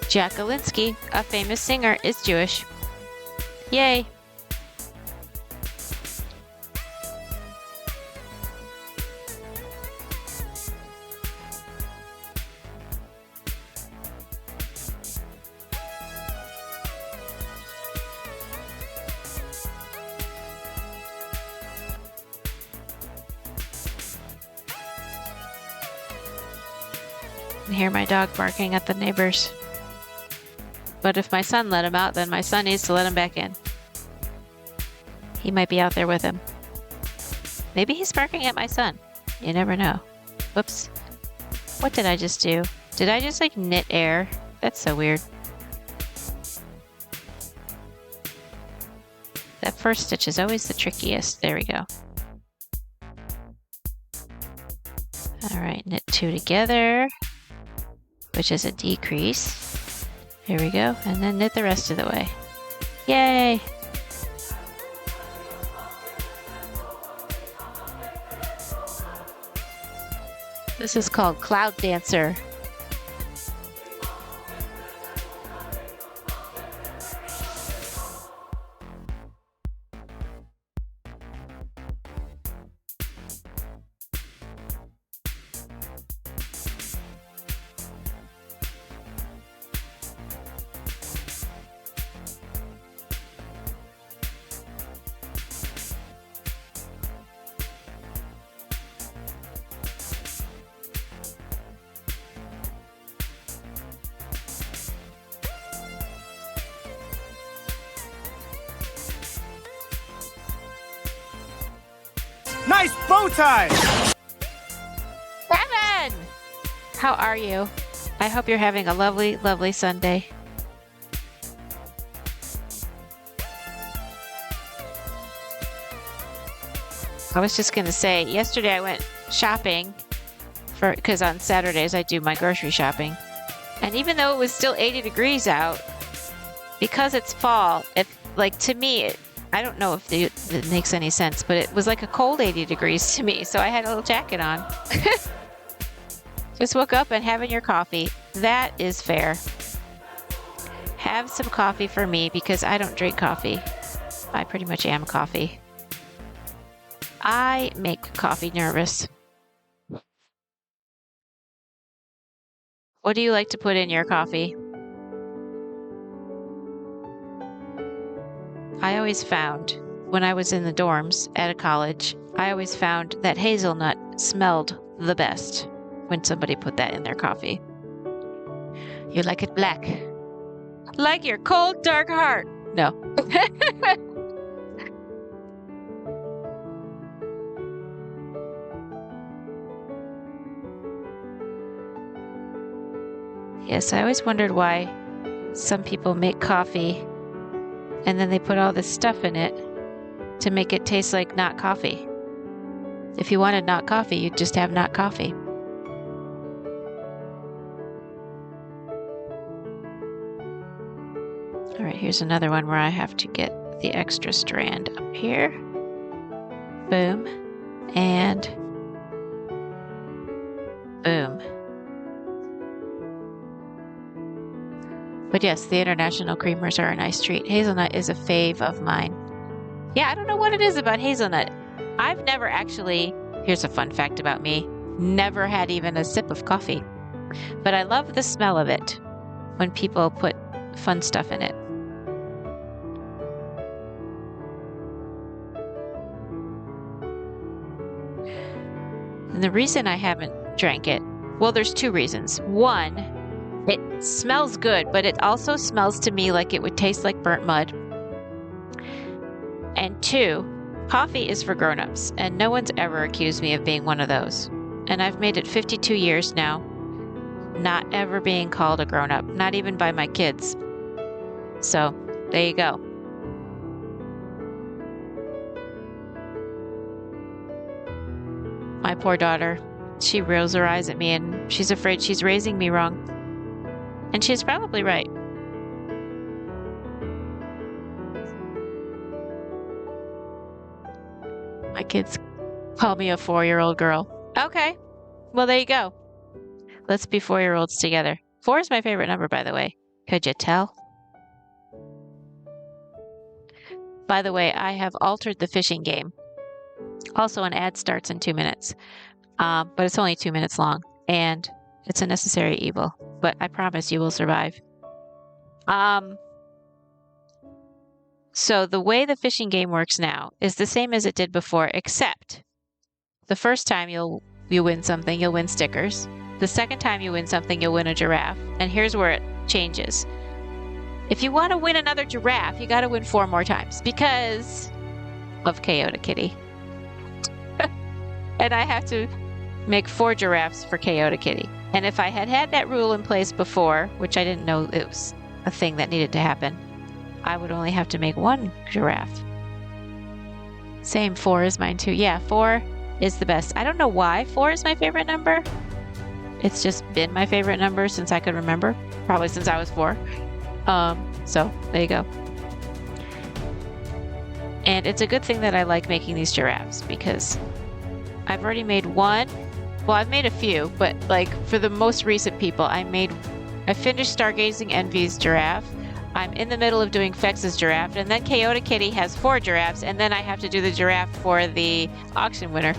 Jack Galinsky, a famous singer, is Jewish. Yay. I hear my dog barking at the neighbors. But if my son let him out, then my son needs to let him back in. He might be out there with him. Maybe he's barking at my son. You never know. Whoops. What did I just do? Did I just like knit air? That's so weird. That first stitch is always the trickiest. There we go. All right, knit two together, which is a decrease. Here we go. And then knit the rest of the way. Yay! This is called Cloud Dancer. Nice bow tie! Kevin! How are you? I hope you're having a lovely, lovely Sunday. I was just going to say, yesterday I went shopping because on Saturdays I do my grocery shopping. And even though it was still 80 degrees out, because it's fall, to me, I don't know if it makes any sense, but it was like a cold 80 degrees to me, so I had a little jacket on. Just woke up and having your coffee. That is fair. Have some coffee for me because I don't drink coffee. I pretty much am coffee. I make coffee nervous. What do you like to put in your coffee? I always found, when I was in the dorms at a college, I always found that hazelnut smelled the best when somebody put that in their coffee. You like it black. Like your cold, dark heart. No. Yes, I always wondered why some people make coffee and then they put all this stuff in it to make it taste like not coffee. If you wanted not coffee, you'd just have not coffee. All right, here's another one where I have to get the extra strand up here. Boom. And boom. But yes, the international creamers are a nice treat. Hazelnut is a fave of mine. Yeah, I don't know what it is about hazelnut. I've never actually, here's a fun fact about me, never had even a sip of coffee. But I love the smell of it when people put fun stuff in it. And the reason I haven't drank it, well, there's two reasons. One, it smells good, but it also smells to me like it would taste like burnt mud. And two, coffee is for grown-ups, and no one's ever accused me of being one of those. And I've made it 52 years now, not ever being called a grown-up, not even by my kids. So, there you go. My poor daughter, she rolls her eyes at me and she's afraid she's raising me wrong. And she's probably right. My kids call me a 4-year-old girl. Okay, well, there you go. Let's be 4-year-olds together. 4 is my favorite number, by the way. Could you tell? By the way, I have altered the fishing game. Also, an ad starts in 2 minutes, but it's only 2 minutes long, and it's a necessary evil. But I promise you will survive. So the way the fishing game works now is the same as it did before, except the first time you win something, you'll win stickers. The second time you win something, you'll win a giraffe. And here's where it changes. If you want to win another giraffe, you got to win 4 more times because of Kyoto Kitty. And I have to make 4 giraffes for Kyoto Kitty. And if I had had that rule in place before, which I didn't know it was a thing that needed to happen, I would only have to make 1 giraffe. Same, 4 is mine too. Yeah, 4 is the best. I don't know why 4 is my favorite number. It's just been my favorite number since I could remember. Probably since I was 4. So there you go. And it's a good thing that I like making these giraffes because I've already made one. Well, I've made a few, but like for the most recent people, I finished Stargazing Envy's giraffe. I'm in the middle of doing Fex's giraffe, and then Kyoto Kitty has 4 giraffes, and then I have to do the giraffe for the auction winner.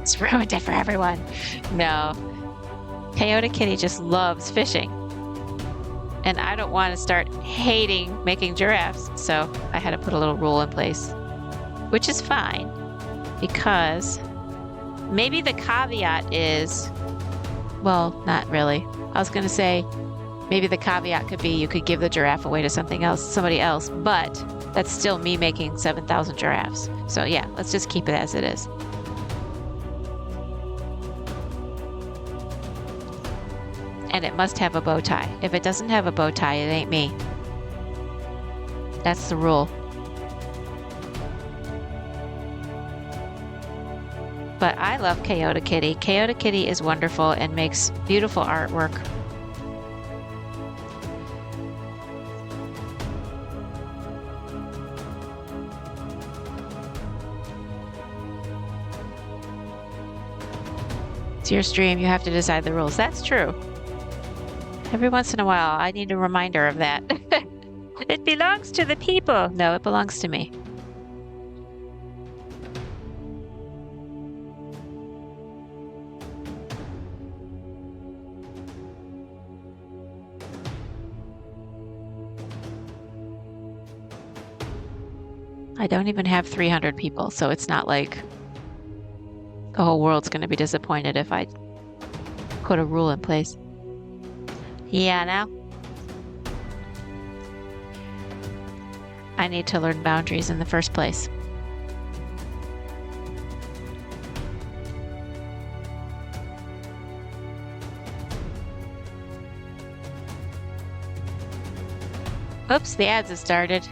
It's ruined it for everyone. No. Kyoto Kitty just loves fishing. And I don't want to start hating making giraffes, so I had to put a little rule in place. Which is fine, because maybe the caveat is, well, not really. I was going to say, maybe the caveat could be you could give the giraffe away to somebody else, but that's still me making 7,000 giraffes. So yeah, let's just keep it as it is. And it must have a bow tie. If it doesn't have a bow tie, it ain't me. That's the rule. But I love Kyoto Kitty. Kyoto Kitty is wonderful and makes beautiful artwork. It's your stream, you have to decide the rules. That's true. Every once in a while, I need a reminder of that. It belongs to the people. No, it belongs to me. I don't even have 300 people, so it's not like the whole world's going to be disappointed if I put a rule in place. Yeah, now I need to learn boundaries in the first place. Oops, the ads have started.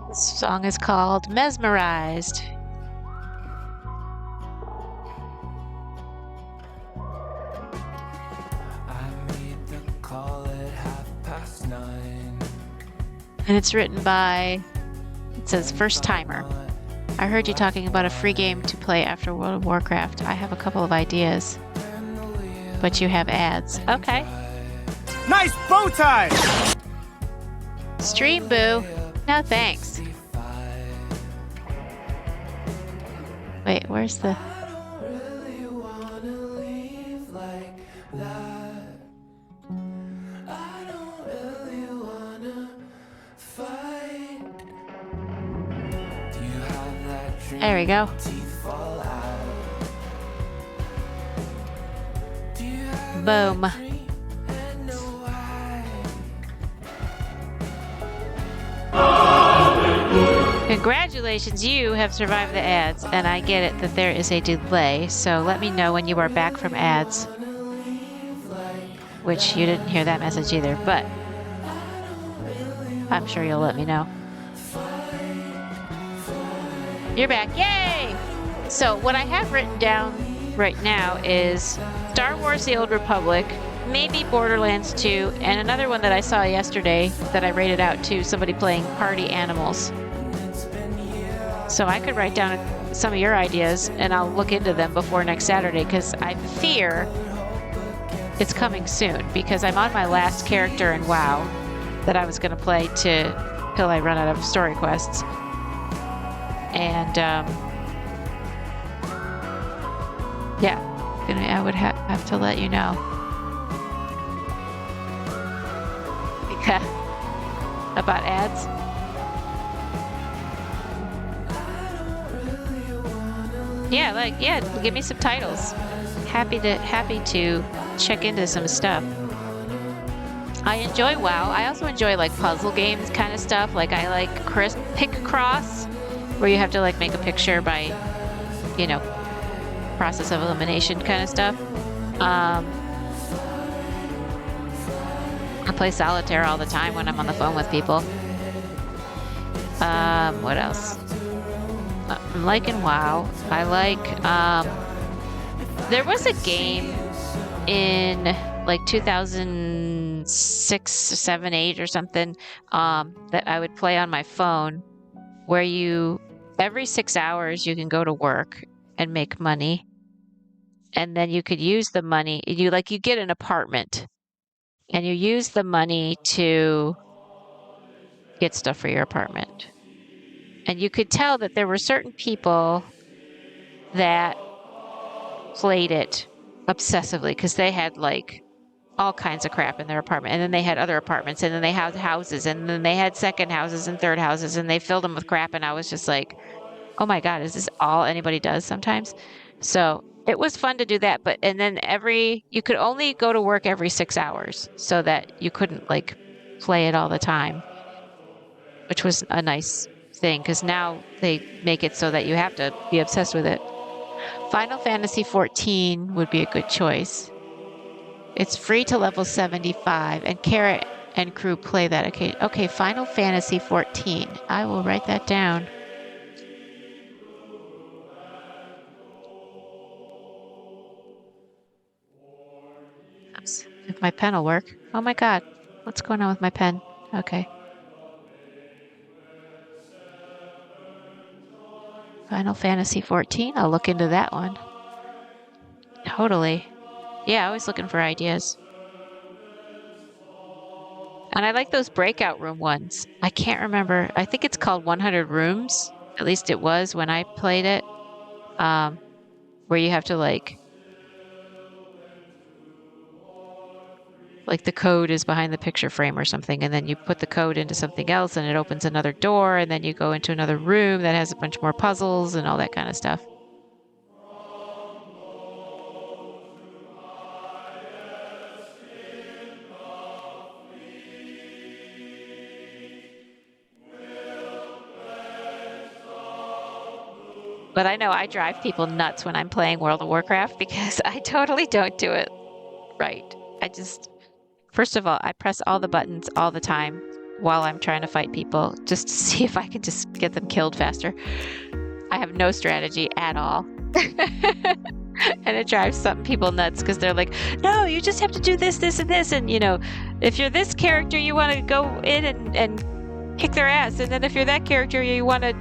This song is called Mesmerized. I made the call at 9:30. And it's written by, it says First Timer. I heard you talking about a free game to play after World of Warcraft. I have a couple of ideas, but you have ads. Okay. Nice bow tie! Stream boo. No thanks. Wait, where's the... There we go. Boom. Congratulations, you have survived the ads, and I get it that there is a delay, so let me know when you are back from ads. Which you didn't hear that message either, but I'm sure you'll let me know. You're back, yay! So what I have written down right now is Star Wars The Old Republic, maybe Borderlands 2, and another one that I saw yesterday that I rated out to somebody playing Party Animals. So I could write down some of your ideas and I'll look into them before next Saturday because I fear it's coming soon because I'm on my last character in WoW that I was going to play to till I run out of story quests. And yeah, I would have to let you know. Yeah, about ads. Yeah, give me some titles. Happy to check into some stuff. I enjoy WoW. I also enjoy like puzzle games kind of stuff. Like I like Pick Cross, where you have to like make a picture by, process of elimination kind of stuff. I play solitaire all the time when I'm on the phone with people. What else? I'm liking WoW. I like, there was a game in like 2006, 7, 8 or something, that I would play on my phone where every 6 hours you can go to work and make money. And then you could use the money, you get an apartment and you use the money to get stuff for your apartment. And you could tell that there were certain people that played it obsessively because they had like all kinds of crap in their apartment. And then they had other apartments, and then they had houses, and then they had second houses and third houses, and they filled them with crap. And I was just like, oh my God, is this all anybody does sometimes? So it was fun to do that. And then you could only go to work every 6 hours so that you couldn't like play it all the time, which was a nice thing because now they make it so that you have to be obsessed with it. Final Fantasy 14 would be a good choice. It's free to level 75, and Carrot and crew play that occasion. Okay, Final Fantasy 14. I will write that down. If my pen will work. Oh my God, what's going on with my pen? Okay. Final Fantasy 14. I'll look into that one. Totally. Yeah, always looking for ideas. And I like those breakout room ones. I can't remember. I think it's called 100 Rooms. At least it was when I played it. Where you have to like the code is behind the picture frame or something, and then you put the code into something else and it opens another door, and then you go into another room that has a bunch more puzzles and all that kind of stuff. But I know I drive people nuts when I'm playing World of Warcraft because I totally don't do it right. First of all, I press all the buttons all the time while I'm trying to fight people just to see if I can just get them killed faster. I have no strategy at all. And it drives some people nuts because they're like, no, you just have to do this, this, and this. And, if you're this character, you want to go in and kick their ass. And then if you're that character, you want to,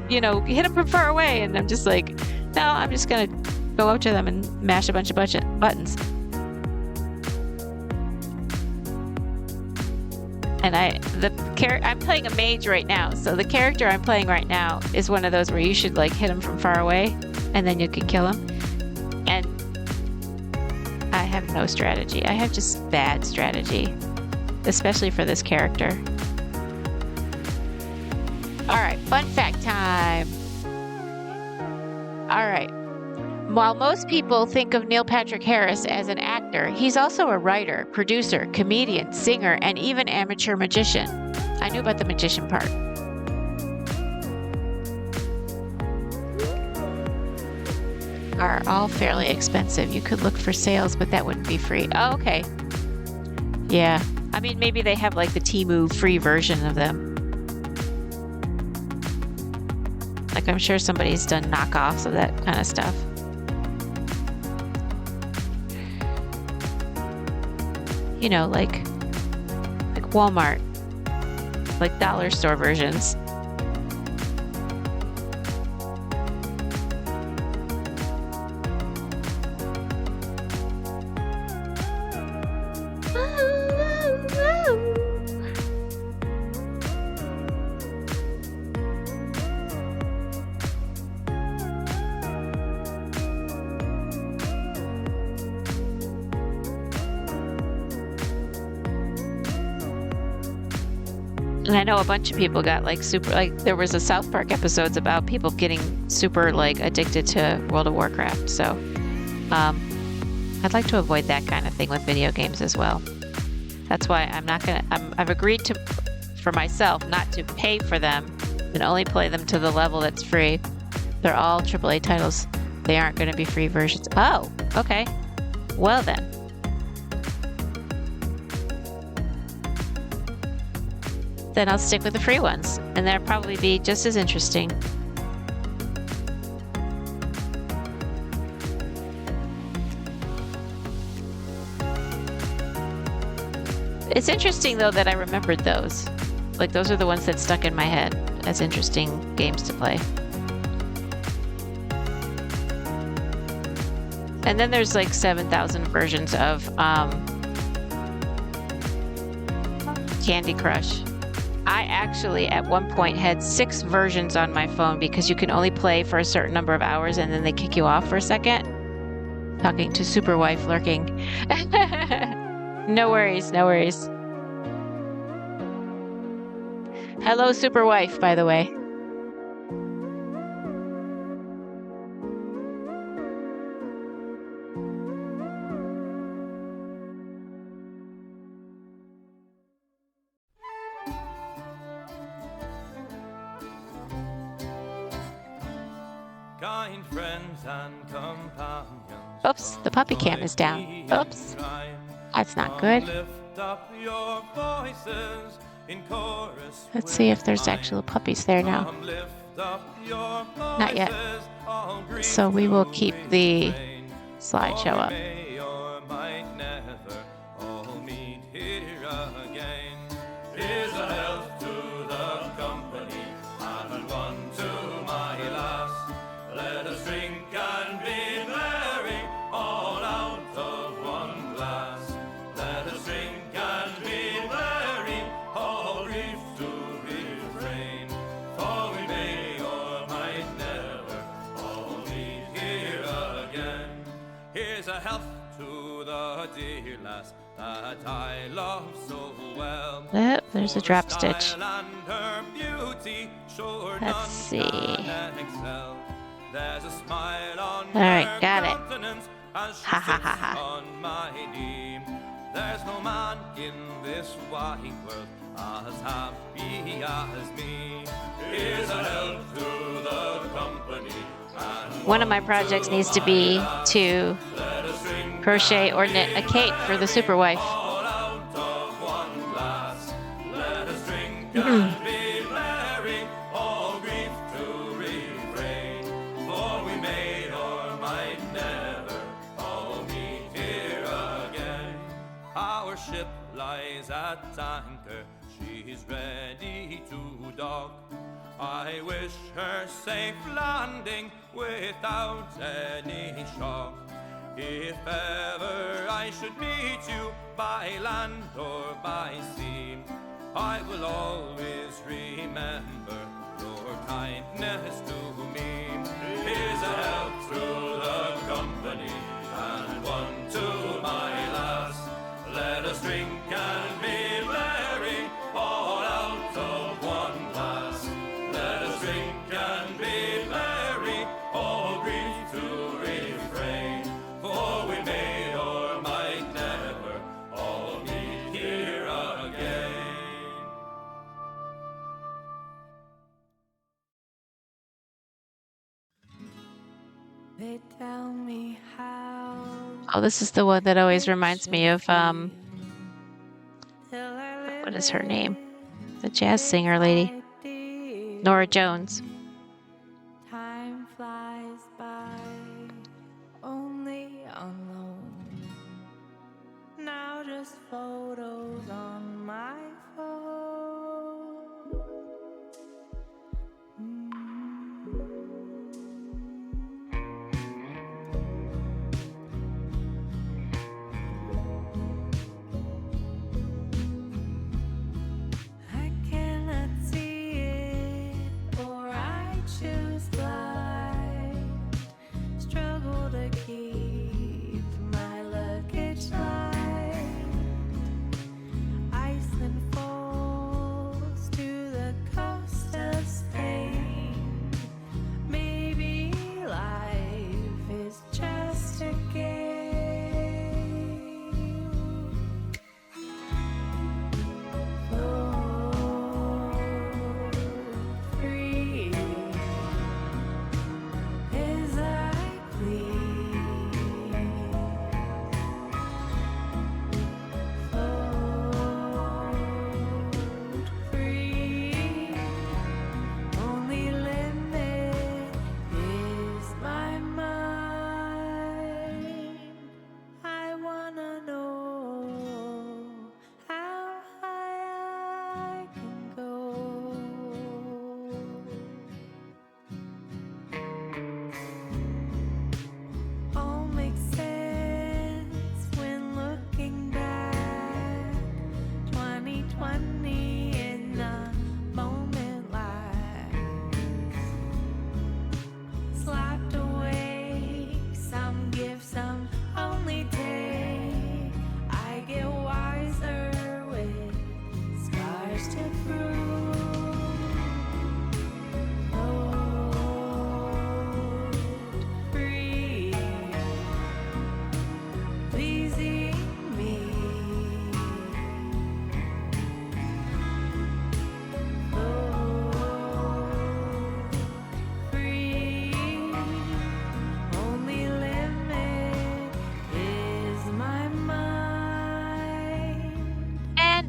hit them from far away. And I'm just like, no, I'm just going to go up to them and mash a bunch of buttons. And I'm playing a mage right now. So the character I'm playing right now is one of those where you should like hit him from far away and then you can kill him. And I have no strategy. I have just bad strategy, especially for this character. All right, fun fact time. All right. While most people think of Neil Patrick Harris as an actor, he's also a writer, producer, comedian, singer, and even amateur magician. I knew about the magician part. Are all fairly expensive. You could look for sales, but that wouldn't be free. Oh, okay. Yeah. I mean, maybe they have like the Temu free version of them. Like I'm sure somebody's done knockoffs of that kind of stuff. Like Walmart, like dollar store versions. And I know a bunch of people got like super, like there was a South Park episodes about people getting super like addicted to World of Warcraft. So I'd like to avoid that kind of thing with video games as well. That's why I've agreed to, for myself, not to pay for them and only play them to the level that's free. They're all AAA titles. They aren't going to be free versions. Oh, okay. Well then. Then I'll stick with the free ones, and they'll probably be just as interesting. It's interesting, though, that I remembered those. Like, those are the ones that stuck in my head as interesting games to play. And then there's like 7,000 versions of Candy Crush. I actually, at one point, had 6 versions on my phone because you can only play for a certain number of hours and then they kick you off for a second. Talking to Super Wife lurking. No worries, no worries. Hello, Super Wife, by the way. Kind friends and companions. Oops, the puppy cam is down. Oops. That's not good. Let's see if there's actual puppies there now. Not yet. So we will keep the slideshow up. Dear lass that I love so well. Oh, there's a drop stitch. Let's see. Alright, got it. Ha ha ha ha. There's no man in this wide world as happy as me. Here's a help to the company. One of my projects needs to be to crochet or knit a cape for the Super Wife. Our ship lies at anchor, she's ready to dock. I wish her safe landing without any shock. If ever I should meet you by land or by sea, I will always remember your kindness to me. Here's a help through the company and one to my lass. Let us drink and be merry, all out of one glass. Let us drink and be merry, all grief to refrain. For we may or might never all meet here again. They tell me how. Oh, this is the one that always reminds me of, what is her name? The jazz singer lady. Nora Jones. Time flies by, only alone. Now just photos on my phone. I cannot see it, or I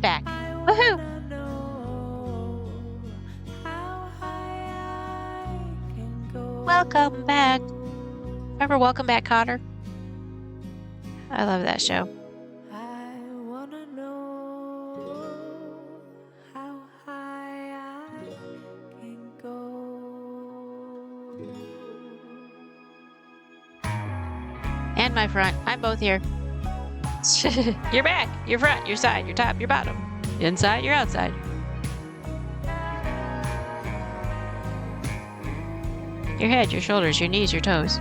back. Woohoo! Welcome back. Remember Welcome Back, Cotter? I love that show. I wanna know how high I can go. And my front. I'm both here. You're back. You're front. You're side. You're top. You're bottom. Inside. You're outside. Your head, your shoulders, your knees, your toes.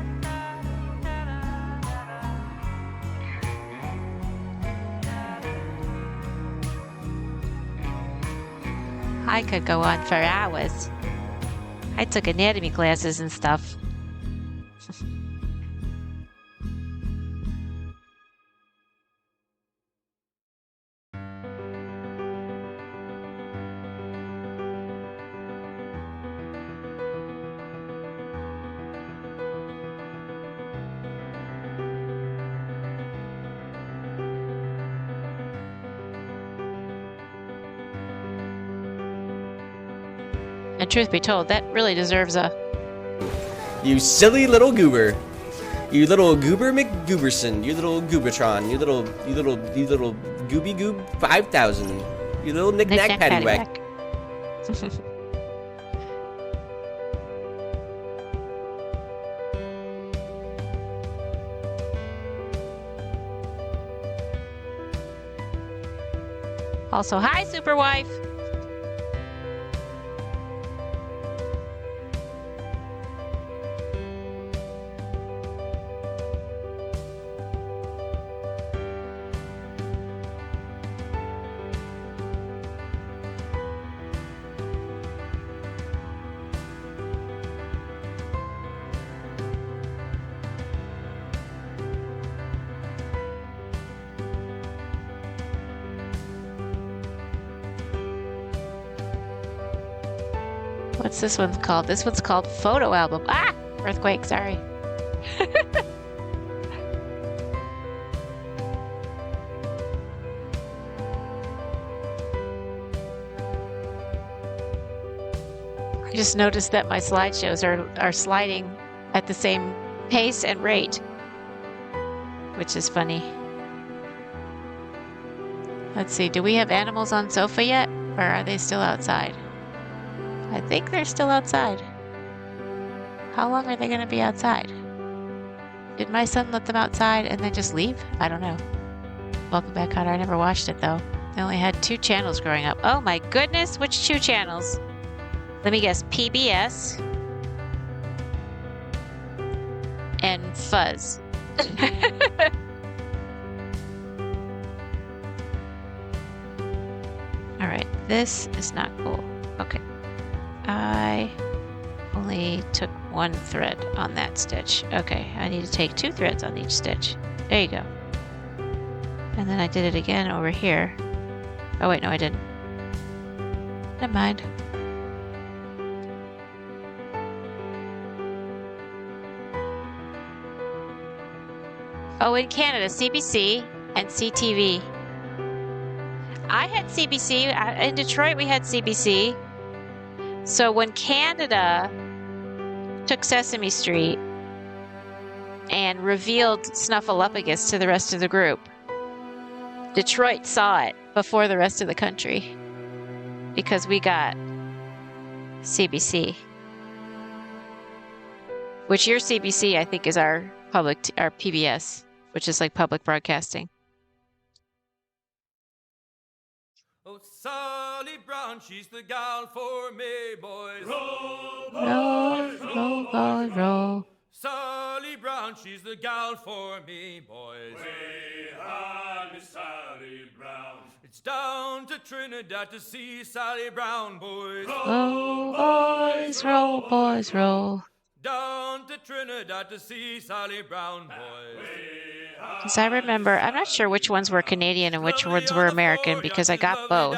I could go on for hours. I took anatomy classes and stuff. And truth be told, that really deserves a... You silly little goober. You little goober McGooberson. You little goobertron. You little gooby goob 5000. You little knick-knack paddywhack. Also, hi, super wife. What's this one's called? This one's called Photo Album. Ah! Earthquake, sorry. I just noticed that my slideshows are sliding at the same pace and rate, which is funny. Let's see, do we have animals on sofa yet, or are they still outside? I think they're still outside. How long are they going to be outside? Did my son let them outside and then just leave? I don't know. Welcome back, Cotter. I never watched it, though. I only had 2 channels growing up. Oh my goodness, which 2 channels? Let me guess, PBS and Fuzz. All right, this is not cool. Okay. I only took 1 thread on that stitch. Okay, I need to take 2 threads on each stitch. There you go. And then I did it again over here. Oh wait, no I didn't. Never mind. Oh, in Canada, CBC and CTV. I had CBC. In Detroit, we had CBC. So when Canada took Sesame Street and revealed Snuffleupagus to the rest of the group, Detroit saw it before the rest of the country because we got CBC. Which your CBC, I think, is our our PBS, which is like public broadcasting. Oh, Sally Brown, she's the gal for me, boys. Roll, Roll, roll, roll, roll. Sally Brown, she's the gal for me, boys. Way high, Miss Sally Brown. It's down to Trinidad to see Sally Brown, boys. Roll, boys, roll, boys, roll. Down to Trinidad to see Sally Brown, boys. Because I remember, I'm not sure which ones were Canadian and which ones were American because I got both.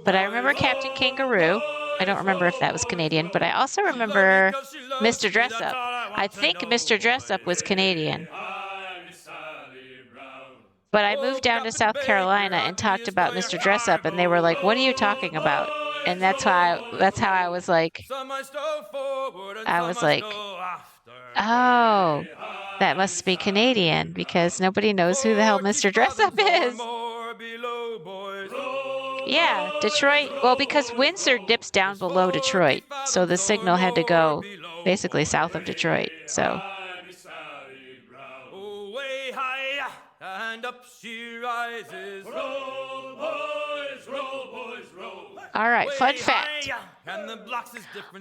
But I remember Captain Kangaroo. I don't remember if that was Canadian, but I also remember Mr. Dress Up. I think Mr. Dress Up was Canadian. But I moved down to South Carolina and talked about Mr. Dress Up, and they were like, "What are you talking about?" And that's how I was like, "Oh, that must be Canadian because nobody knows who the hell Mr. Dress Up is." Yeah, Detroit. Well, because Windsor dips down below Detroit, so the signal had to go basically south of Detroit. So. Way high and up she rises. Roll, boys, roll. All right, fun fact.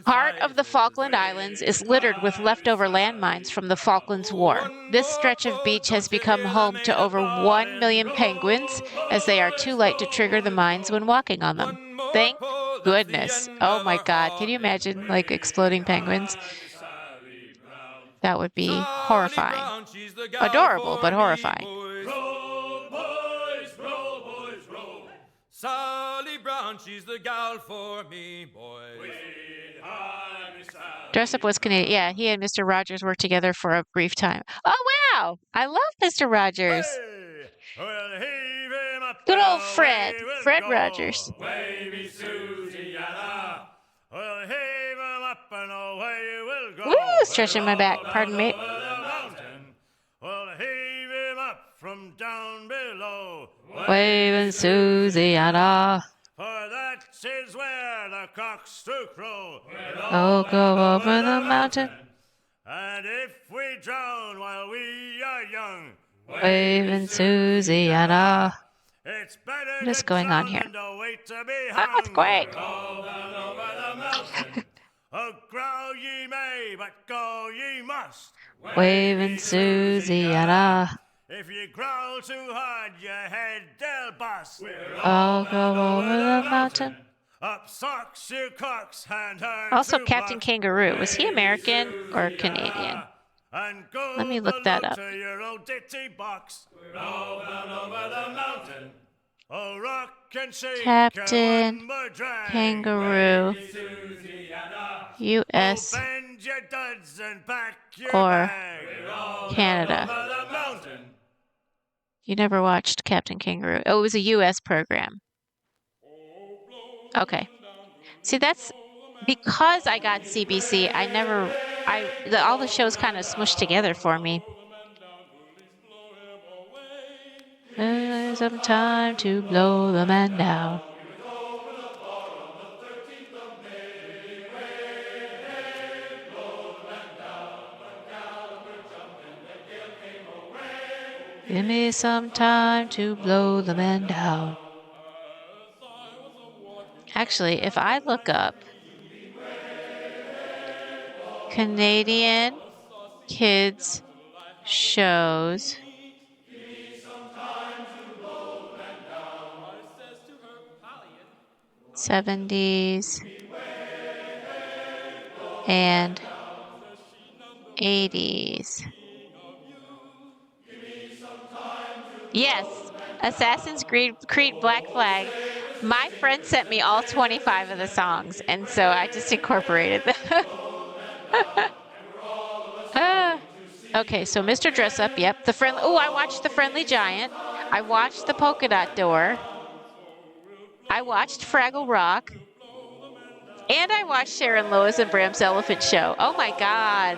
Part of the Falkland Islands is littered with leftover landmines from the Falklands War. This stretch of beach has become home to over 1 million penguins, as they are too light to trigger the mines when walking on them. Thank goodness. Oh my God, can you imagine, like, exploding penguins? That would be horrifying. Adorable, but horrifying. Roll, boys, roll. Sally Brown, she's the gal for me, boys. Dress Up was Canadian. Yeah, he and Mr. Rogers worked together for a brief time. Oh, wow. I love Mr. Rogers. Hey, well, heave him up Good and old away Fred. we'll Fred go. Rogers. Wavy Susiana. Well, heave him up and away we'll go. Woo, stretching my back. Pardon me. Over the mountain. Well, heave him up from down below. Waving Susiana. For that is where the cocks do crow. Oh, go over the mountain. And if we drown while we are young, Waving Susiana. it's better What is to going on drown here? than to wait to be Oh, hung. it's great. Roll down over the mountain. Oh, growl ye may, but go ye must. Waving Susiana. If you growl too hard, your head they'll bust. Oh, go over the mountain. Up socks, you cocks, and turn Also, to Captain bucks. Kangaroo. Was he American or Canadian? And go Let me look that up. to your old ditty box. Roll down over the mountain. Oh, rock and shake. Captain and one more drag. Kangaroo. U.S. Bend your duds and pack your or bag. Canada. Over the mountain. You never watched Captain Kangaroo. Oh, it was a U.S. program. Okay. See, that's because I got CBC. All the shows kind of smushed together for me. There's some time to blow the man down. Give me some time to blow the man down. Actually, if I look up Canadian kids shows, '70s and '80s. Yes, Assassin's Creed Black Flag. My friend sent me all 25 of the songs, and so I just incorporated them. Okay, so Mr. Dress Up, yep. I watched The Friendly Giant. I watched The Polka Dot Door. I watched Fraggle Rock. And I watched Sharon Lois and Bram's Elephant Show. Oh my God.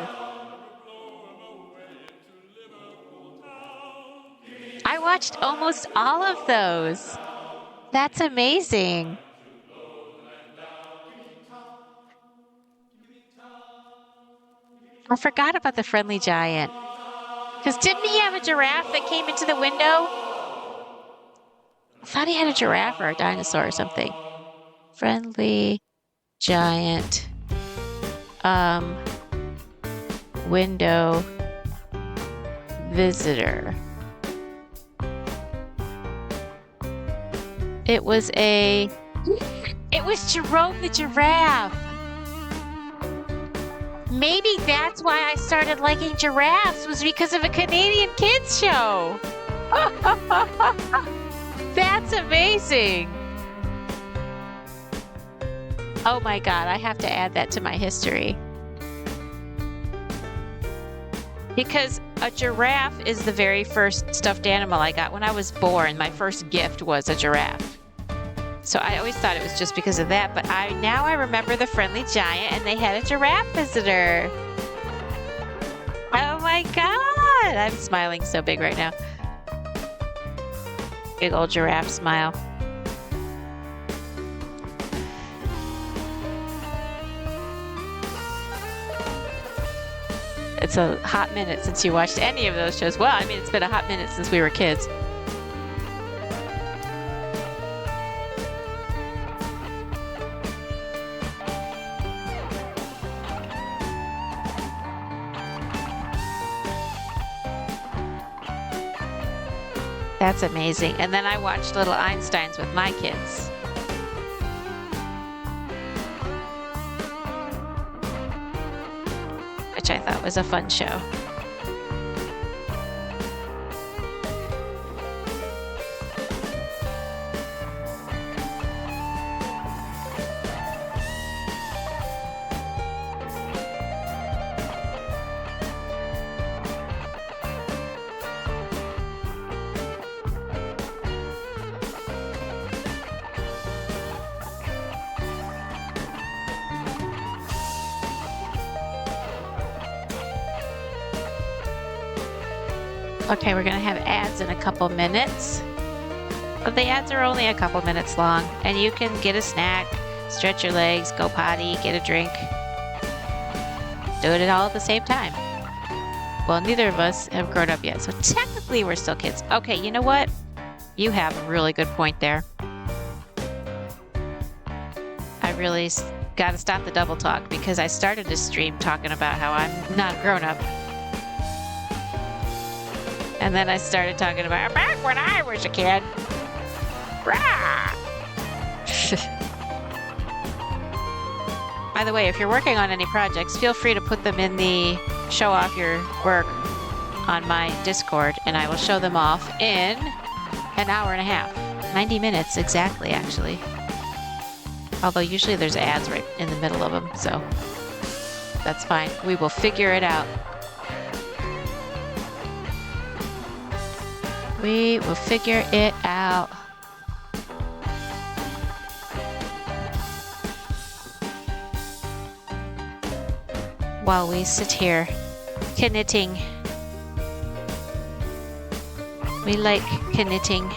I watched almost all of those. That's amazing. I forgot about the Friendly Giant. Because didn't he have a giraffe that came into the window? I thought he had a giraffe or a dinosaur or something. Friendly Giant. Window visitor. It was Jerome the giraffe. Maybe that's why I started liking giraffes, was because of a Canadian kids show. That's amazing. Oh my God, I have to add that to my history. Because a giraffe is the very first stuffed animal I got when I was born. My first gift was a giraffe. So I always thought it was just because of that, but now I remember the Friendly Giant and they had a giraffe visitor. Oh my God! I'm smiling so big right now. Big old giraffe smile. It's a hot minute since you watched any of those shows. Well, I mean, it's been a hot minute since we were kids. That's amazing. And then I watched Little Einsteins with my kids. Which I thought was a fun show. Okay, we're gonna have ads in a couple minutes. But the ads are only a couple minutes long, and you can get a snack, stretch your legs, go potty, get a drink. Do it all at the same time. Well, neither of us have grown up yet, so technically we're still kids. Okay, you know what? You have a really good point there. I really gotta stop the double talk because I started this stream talking about how I'm not grown up. And then I started talking about back when I was a kid. By the way, if you're working on any projects, feel free to put them in the show off your work on my Discord, and I will show them off in an hour and a half. 90 minutes exactly, actually. Although usually there's ads right in the middle of them, so that's fine. We will figure it out. We will figure it out. While we sit here knitting. We like knitting.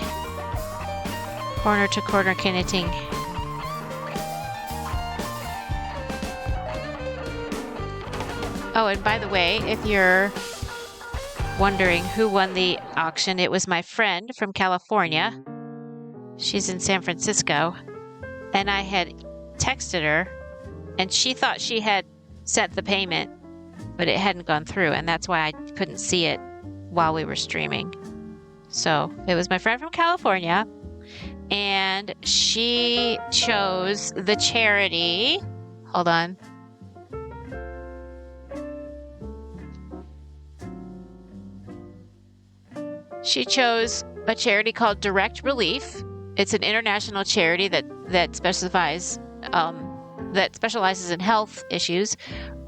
Corner to corner knitting. Oh, and by the way, if you're wondering who won the auction, it was my friend from California. She's in San Francisco. And I had texted her, and she thought she had sent the payment, but it hadn't gone through, and that's why I couldn't see it while we were streaming. So it was my friend from California, and she chose the charity. Hold on. She chose a charity called Direct Relief. It's an international charity that specializes in health issues,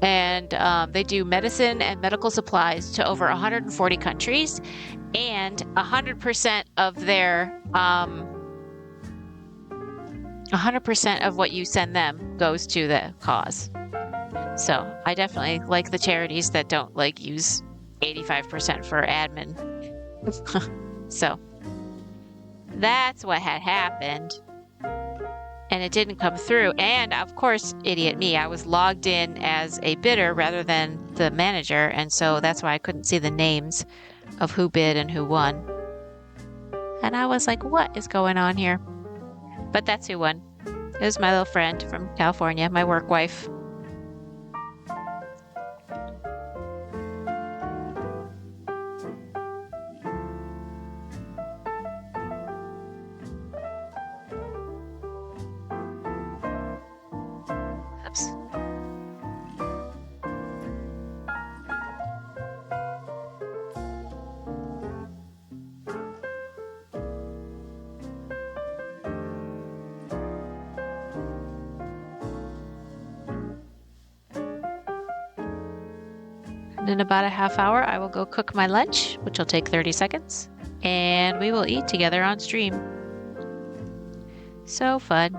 and they do medicine and medical supplies to over 140 countries, and 100% of their 100% of what you send them goes to the cause. So I definitely like the charities that don't use 85% for admin. So that's what had happened. And it didn't come through. And of course, idiot me, I was logged in as a bidder rather than the manager. And so that's why I couldn't see the names of who bid and who won. And I was like, what is going on here? But that's who won. It was my little friend from California, my work wife. Oops. And in about a half hour, I will go cook my lunch, which will take 30 seconds. And we will eat together on stream. So fun.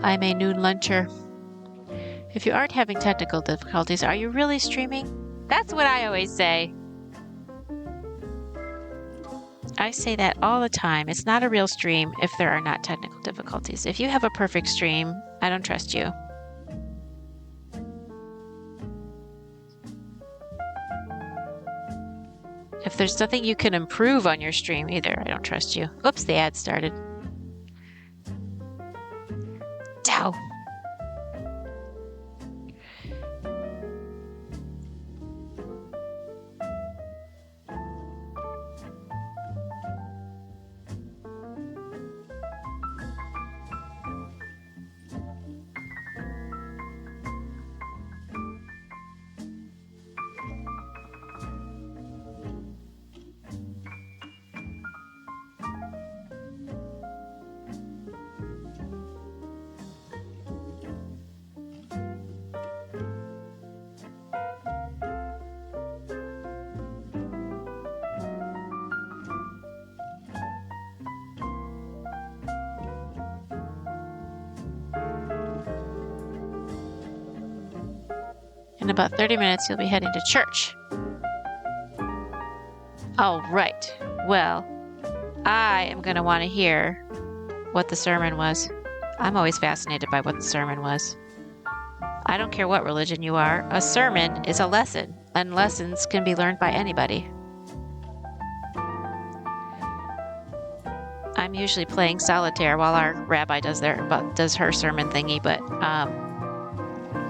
I'm a noon luncher. If you aren't having technical difficulties, are you really streaming? That's what I always say. I say that all the time. It's not a real stream if there are not technical difficulties. If you have a perfect stream, I don't trust you. If there's nothing you can improve on your stream either, I don't trust you. Oops, the ad started. Dow. In about 30 minutes, you'll be heading to church. Oh, right. Well, I am going to want to hear what the sermon was. I'm always fascinated by what the sermon was. I don't care what religion you are. A sermon is a lesson, and lessons can be learned by anybody. I'm usually playing solitaire while our rabbi does her sermon thingy, but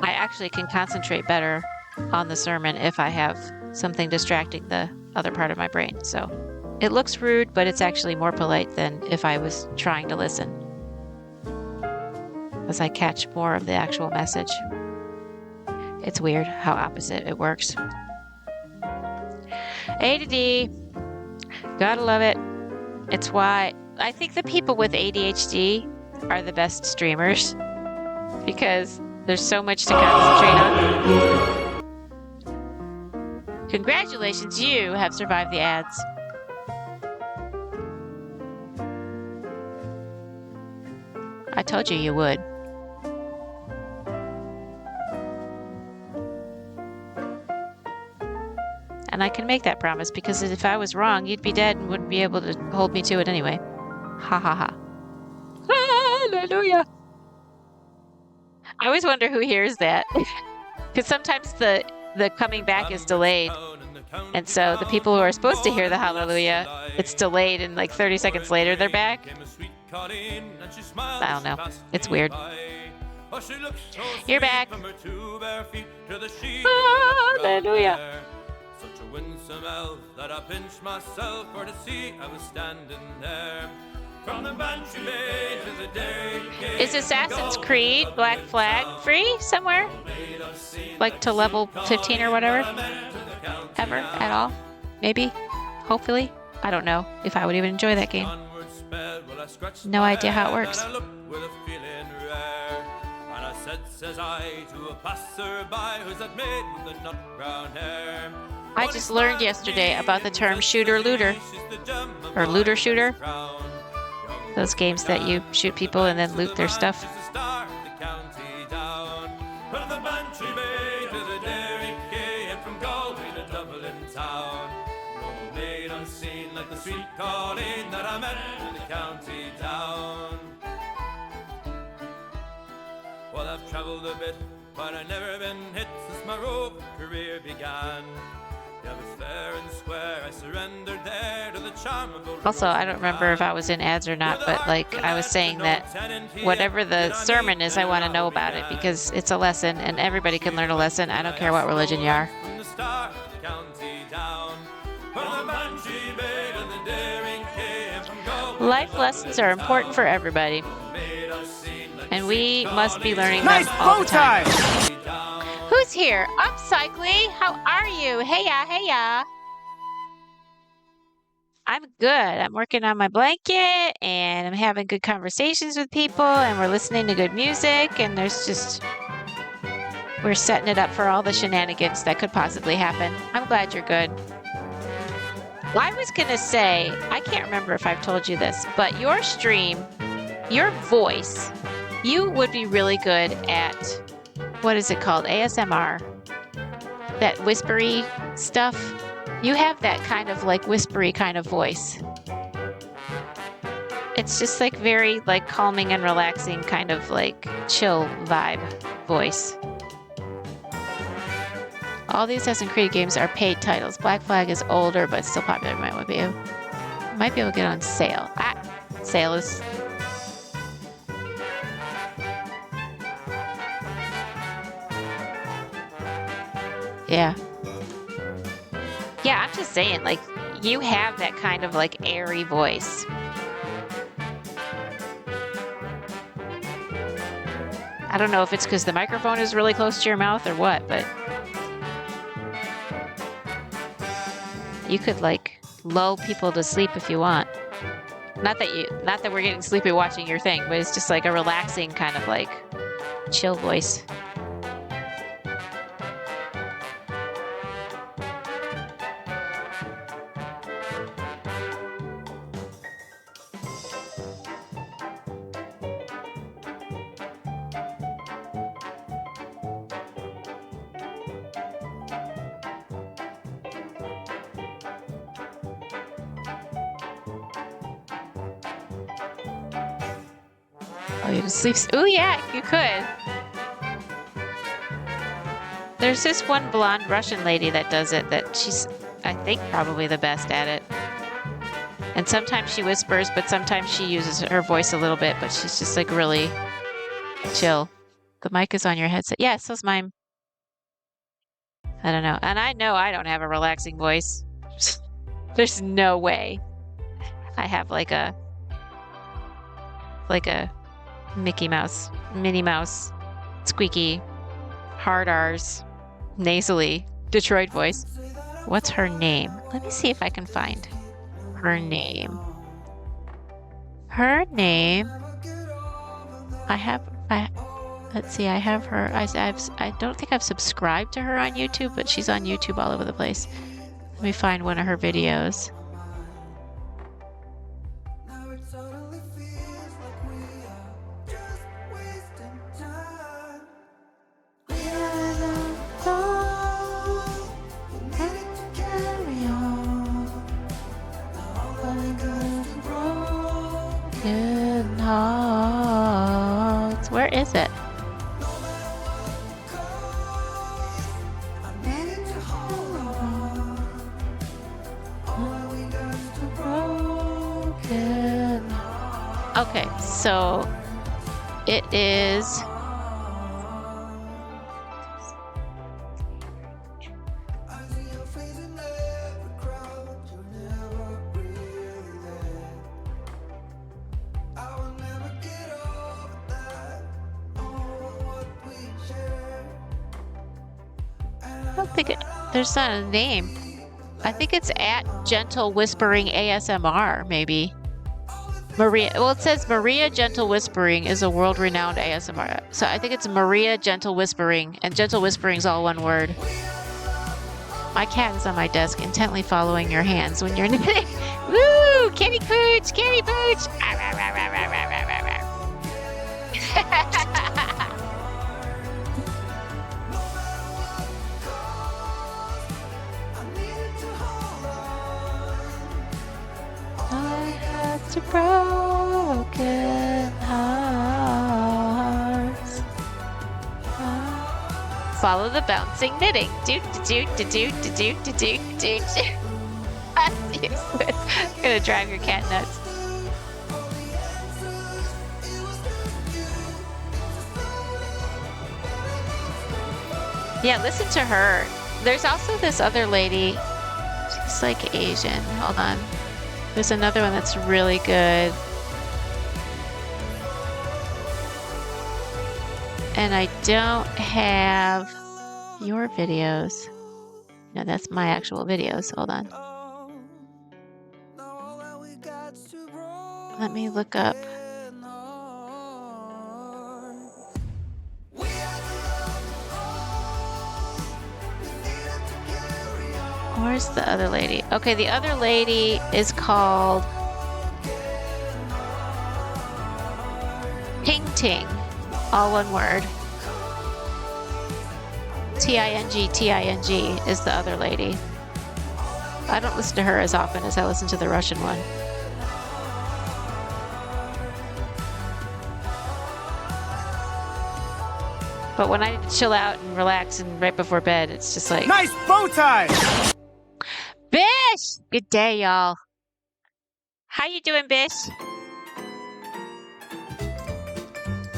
I actually can concentrate better on the sermon if I have something distracting the other part of my brain. So it looks rude, but it's actually more polite than if I was trying to listen, as I catch more of the actual message. It's weird how opposite it works. A to D. Gotta love it. It's why I think the people with ADHD are the best streamers, because there's so much to concentrate on. Congratulations, you have survived the ads. I told you you would. And I can make that promise, because if I was wrong, you'd be dead and wouldn't be able to hold me to it anyway. Ha ha ha. Hallelujah. I always wonder who hears that. Because sometimes the coming back is delayed. And so the people who are supposed to hear the hallelujah, it's delayed, and like 30 seconds later they're back. I don't know. It's weird. You're back. Hallelujah. Such a winsome elf that I pinched myself for to see I was standing there. From the Bantry Bay to the Dairy Gate. Is Assassin's Creed Black Flag free somewhere? Like to level 15 or whatever? Ever? At all? Maybe? Hopefully? I don't know if I would even enjoy that game. No idea how it works. And I says I to a passerby who's that maid with the nut brown hair. I just learned yesterday about the term shooter-looter. Or looter-shooter. Those games that you shoot people and then loot their stuff. Well, I've traveled a bit, but I've never been hit since my roving career began. Yeah, but fair and square, I surrendered there to the charm of old. Also, I don't remember if I was in ads or not, but like I was saying that whatever the sermon is, I want to know about it, because it's a lesson and everybody can learn a lesson. I don't care what religion you are. Life lessons are important for everybody, and we must be learning them all the time. Who's here? Upcycly, how are you? Heya, heya. I'm good. I'm working on my blanket, and I'm having good conversations with people, and we're listening to good music, and there's just We're setting it up for all the shenanigans that could possibly happen. I'm glad you're good. Well, I was gonna say, I can't remember if I've told you this, but your stream, your voice, you would be really good at, what is it called? ASMR. That whispery stuff. You have that kind of like whispery kind of voice. It's just like very like calming and relaxing kind of like chill vibe voice. All the Assassin's Creed games are paid titles. Black Flag is older, but still popular. Might be able to get on sale. Sale is. Yeah. Yeah, I'm just saying, like, you have that kind of like airy voice. I don't know if it's because the microphone is really close to your mouth or what, but you could like lull people to sleep if you want. Not that we're getting sleepy watching your thing, but it's just like a relaxing kind of like chill voice. Oh, you can sleep. Oh, yeah, you could. There's this one blonde Russian lady that does it that she's, I think, probably the best at it. And sometimes she whispers, but sometimes she uses her voice a little bit, but she's just like really chill. The mic is on your headset. Yeah, so's mine. I don't know. And I know I don't have a relaxing voice. There's no way. I have like a Mickey Mouse, Minnie Mouse, squeaky, hard R's, nasally, Detroit voice. What's her name? Let me see if I can find her name. Her name. Let's see, I have her. I don't think I've subscribed to her on YouTube, but she's on YouTube all over the place. Let me find one of her videos. Where is it? Okay, so it is. I don't think there's not a name. I think it's at Gentle Whispering ASMR, maybe. Maria, well, it says Maria Gentle Whispering is a world-renowned ASMR. So I think it's Maria Gentle Whispering, and Gentle Whispering is all one word. My cat is on my desk, intently following your hands when you're knitting. Woo! Kitty pooch! Kitty pooch! To broken hearts. Follow the bouncing knitting. Doot doot doot doot doot doot doot doot. That's useless. Gonna drive your cat nuts. Yeah, listen to her. There's also this other lady. She's like Asian. Hold on. There's another one that's really good. And I don't have your videos. No, that's my actual videos. Hold on. Let me look up. Where's the other lady? Okay, the other lady is called Ting Ting. All one word. Ting, Ting is the other lady. I don't listen to her as often as I listen to the Russian one. But when I need to chill out and relax and right before bed, it's just like... Nice bow tie! Bish! Good day, y'all. How you doing, Bish?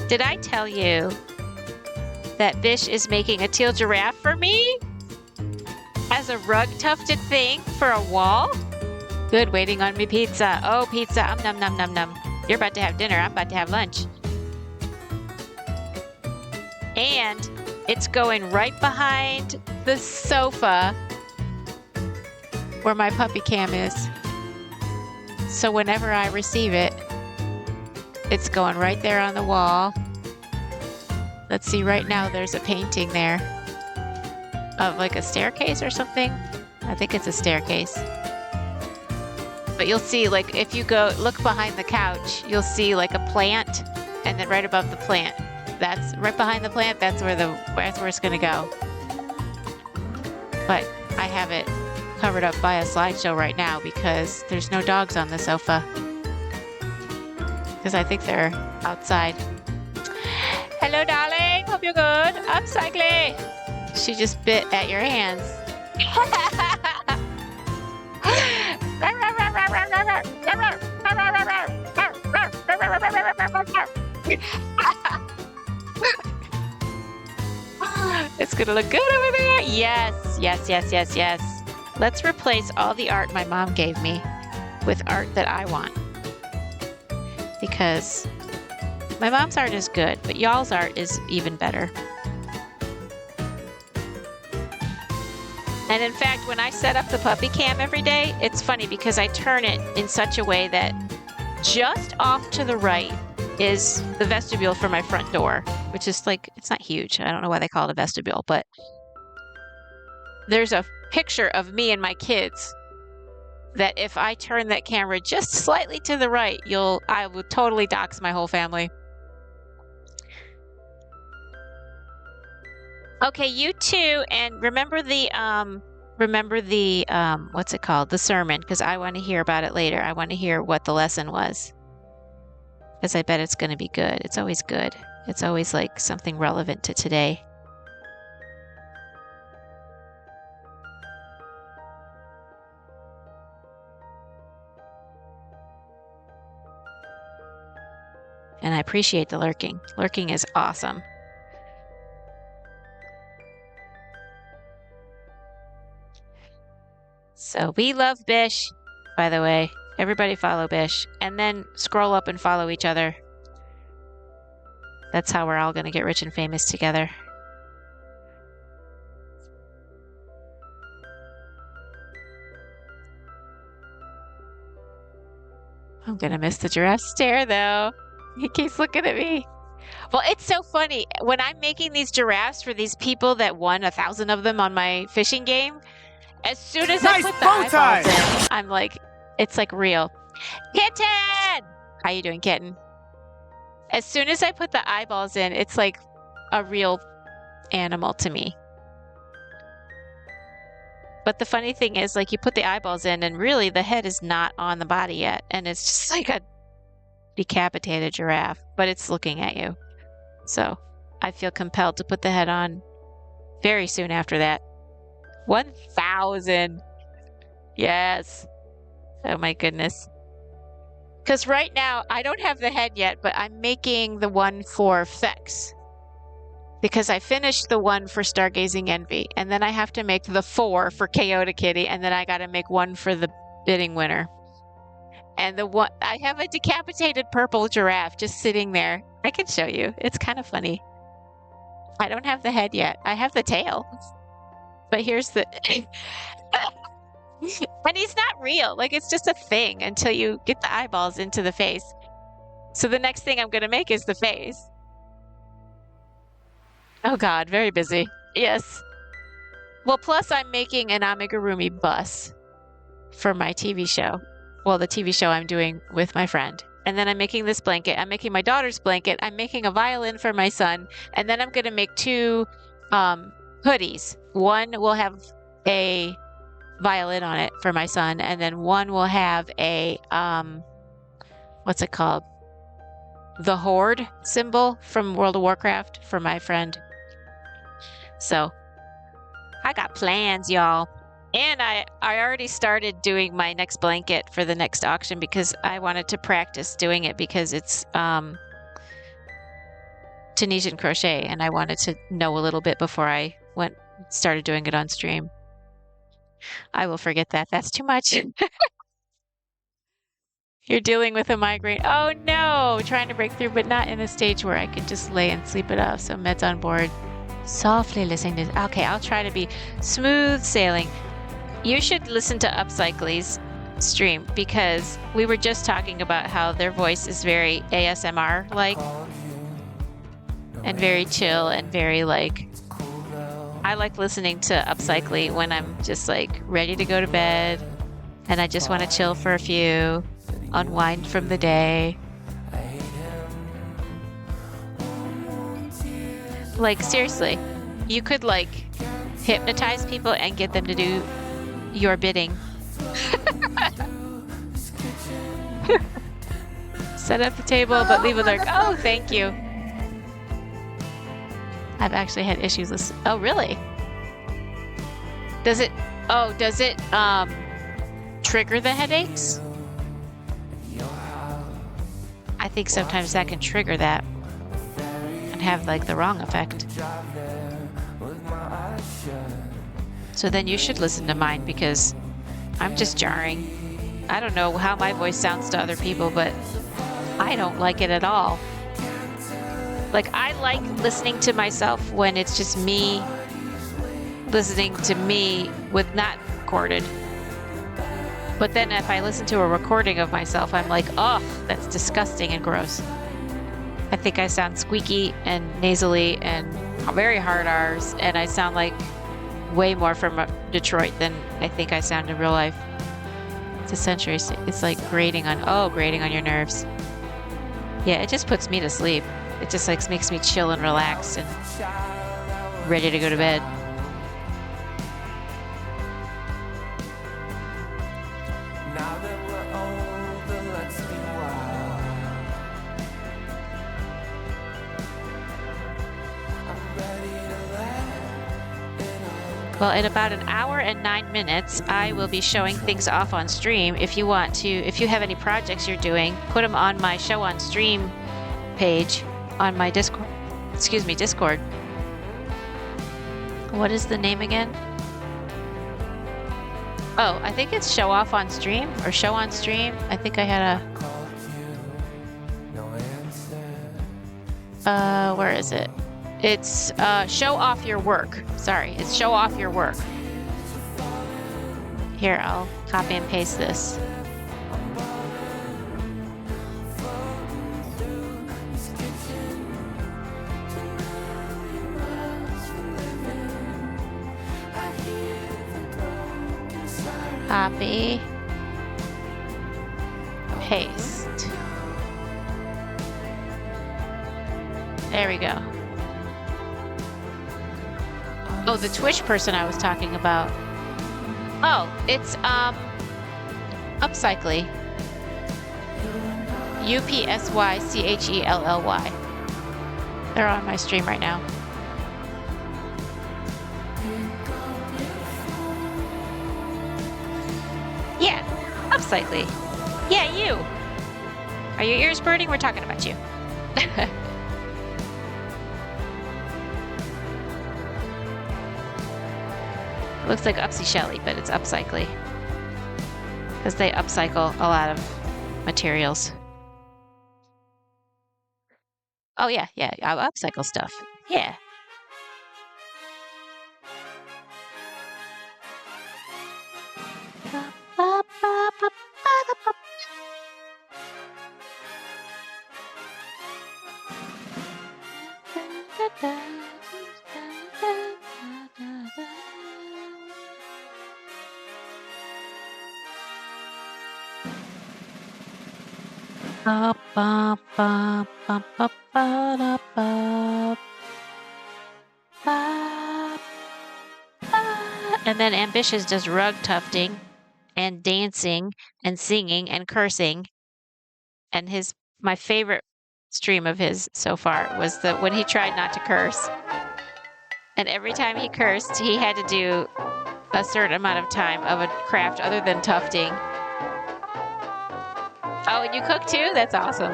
Did I tell you that Bish is making a teal giraffe for me? As a rug-tufted thing for a wall? Good, waiting on me pizza. Oh, pizza. Nom nom nom nom. You're about to have dinner. I'm about to have lunch. And it's going right behind the sofa where my puppy cam is. So whenever I receive it, it's going right there on the wall. Let's see, right now there's a painting there of like a staircase or something. I think it's a staircase. But you'll see, like, if you go look behind the couch, you'll see like a plant, and then right above the plant, that's right behind the plant, that's where it's gonna go. But I have it covered up by a slideshow right now because there's no dogs on the sofa. Because I think they're outside. Hello, darling. Hope you're good. I'm cycling. She just bit at your hands. It's gonna look good over there. Yes, yes, yes, yes, yes. Let's replace all the art my mom gave me with art that I want. Because my mom's art is good, but y'all's art is even better. And in fact, when I set up the puppy cam every day, it's funny because I turn it in such a way that just off to the right is the vestibule for my front door, which is like, it's not huge. I don't know why they call it a vestibule, but there's a picture of me and my kids that if I turn that camera just slightly to the right, I will totally dox my whole family. Okay, you too, and remember the what's it called? The sermon, because I want to hear about it later. I want to hear what the lesson was. Because I bet it's going to be good. It's always good. It's always like something relevant to today. And I appreciate the lurking. Lurking is awesome. So we love Bish, by the way. Everybody follow Bish. And then scroll up and follow each other. That's how we're all going to get rich and famous together. I'm going to miss the giraffe stare, though. He keeps looking at me. Well, it's so funny. When I'm making these giraffes for these people that won 1,000 of them on my fishing game, as soon as I put the eyeballs in, I'm like, it's like real. Kitten! How you doing, kitten? As soon as I put the eyeballs in, it's like a real animal to me. But the funny thing is, like, you put the eyeballs in, and really the head is not on the body yet. And it's just like a decapitated giraffe, but it's looking at you. So I feel compelled to put the head on very soon after that. 1,000. Yes. Oh my goodness. Because right now, I don't have the head yet, but I'm making the one for Fex. Because I finished the one for Stargazing Envy, and then I have to make the 4 for Kyoto Kitty, and then I got to make one for the bidding winner. And the one, I have a decapitated purple giraffe just sitting there. I can show you. It's kind of funny. I don't have the head yet. I have the tail. But here's the... And he's not real. Like, it's just a thing until you get the eyeballs into the face. So the next thing I'm going to make is the face. Oh God, very busy. Yes. Well, plus I'm making an amigurumi bus for my TV show. Well, the TV show I'm doing with my friend. And then I'm making this blanket. I'm making my daughter's blanket. I'm making a violin for my son. And then I'm going to make 2 hoodies. One will have a violin on it for my son. And then one will have a, what's it called? The Horde symbol from World of Warcraft for my friend. So I got plans, y'all. And I already started doing my next blanket for the next auction because I wanted to practice doing it because it's Tunisian crochet and I wanted to know a little bit before I started doing it on stream. I will forget that. That's too much. You're dealing with a migraine. Oh no! Trying to break through, but not in a stage where I could just lay and sleep it off. So Med's on board. Softly listening to. Okay, I'll try to be smooth sailing. You should listen to Upcycly's stream because we were just talking about how their voice is very ASMR like and very chill and very like. I like listening to Upcycly when I'm just like ready to go to bed and I just want to chill for a few. Unwind from the day. Like, seriously, you could, like, hypnotize people and get them to do your bidding. Set up the table, but leave it like, oh, thank you. I've actually had issues with, oh, really? Does it trigger the headaches? I think sometimes that can trigger that and have like the wrong effect. So then you should listen to mine because I'm just jarring. I don't know how my voice sounds to other people, but I don't like it at all. Like I like listening to myself when it's just me listening to me with not recorded. But then if I listen to a recording of myself, I'm like, oh, that's disgusting and gross. I think I sound squeaky and nasally and very hard R's, and I sound like way more from Detroit than I think I sound in real life. It's essentially, it's like grating on your nerves. Yeah, it just puts me to sleep. It just like makes me chill and relax and ready to go to bed. Well, in about an hour and 9 minutes, I will be showing things off on stream. If you have any projects you're doing, put them on my show on stream page on my Discord. Discord. What is the name again? Oh, I think it's show off on stream or show on stream. I think I had a, where is it? It's show off your work. Sorry, it's show off your work. Here, I'll copy and paste this. Copy. Paste. There we go. Oh, the Twitch person I was talking about. Oh, it's Upcycly. UPSYCHELLY. They're on my stream right now. Yeah, Upcycly. Yeah, you. Are your ears burning? We're talking about you. It looks like Upsy Shelly, but it's Upcycly. Because they upcycle a lot of materials. Oh, yeah, I'll upcycle stuff. Yeah. Ba, ba, ba, ba, ba, ba, da, ba. Ba, ba. And then Ambitious does rug tufting and dancing and singing and cursing. And my favorite stream of his so far was when he tried not to curse. And every time he cursed, he had to do a certain amount of time of a craft other than tufting. Oh, and you cook too? That's awesome.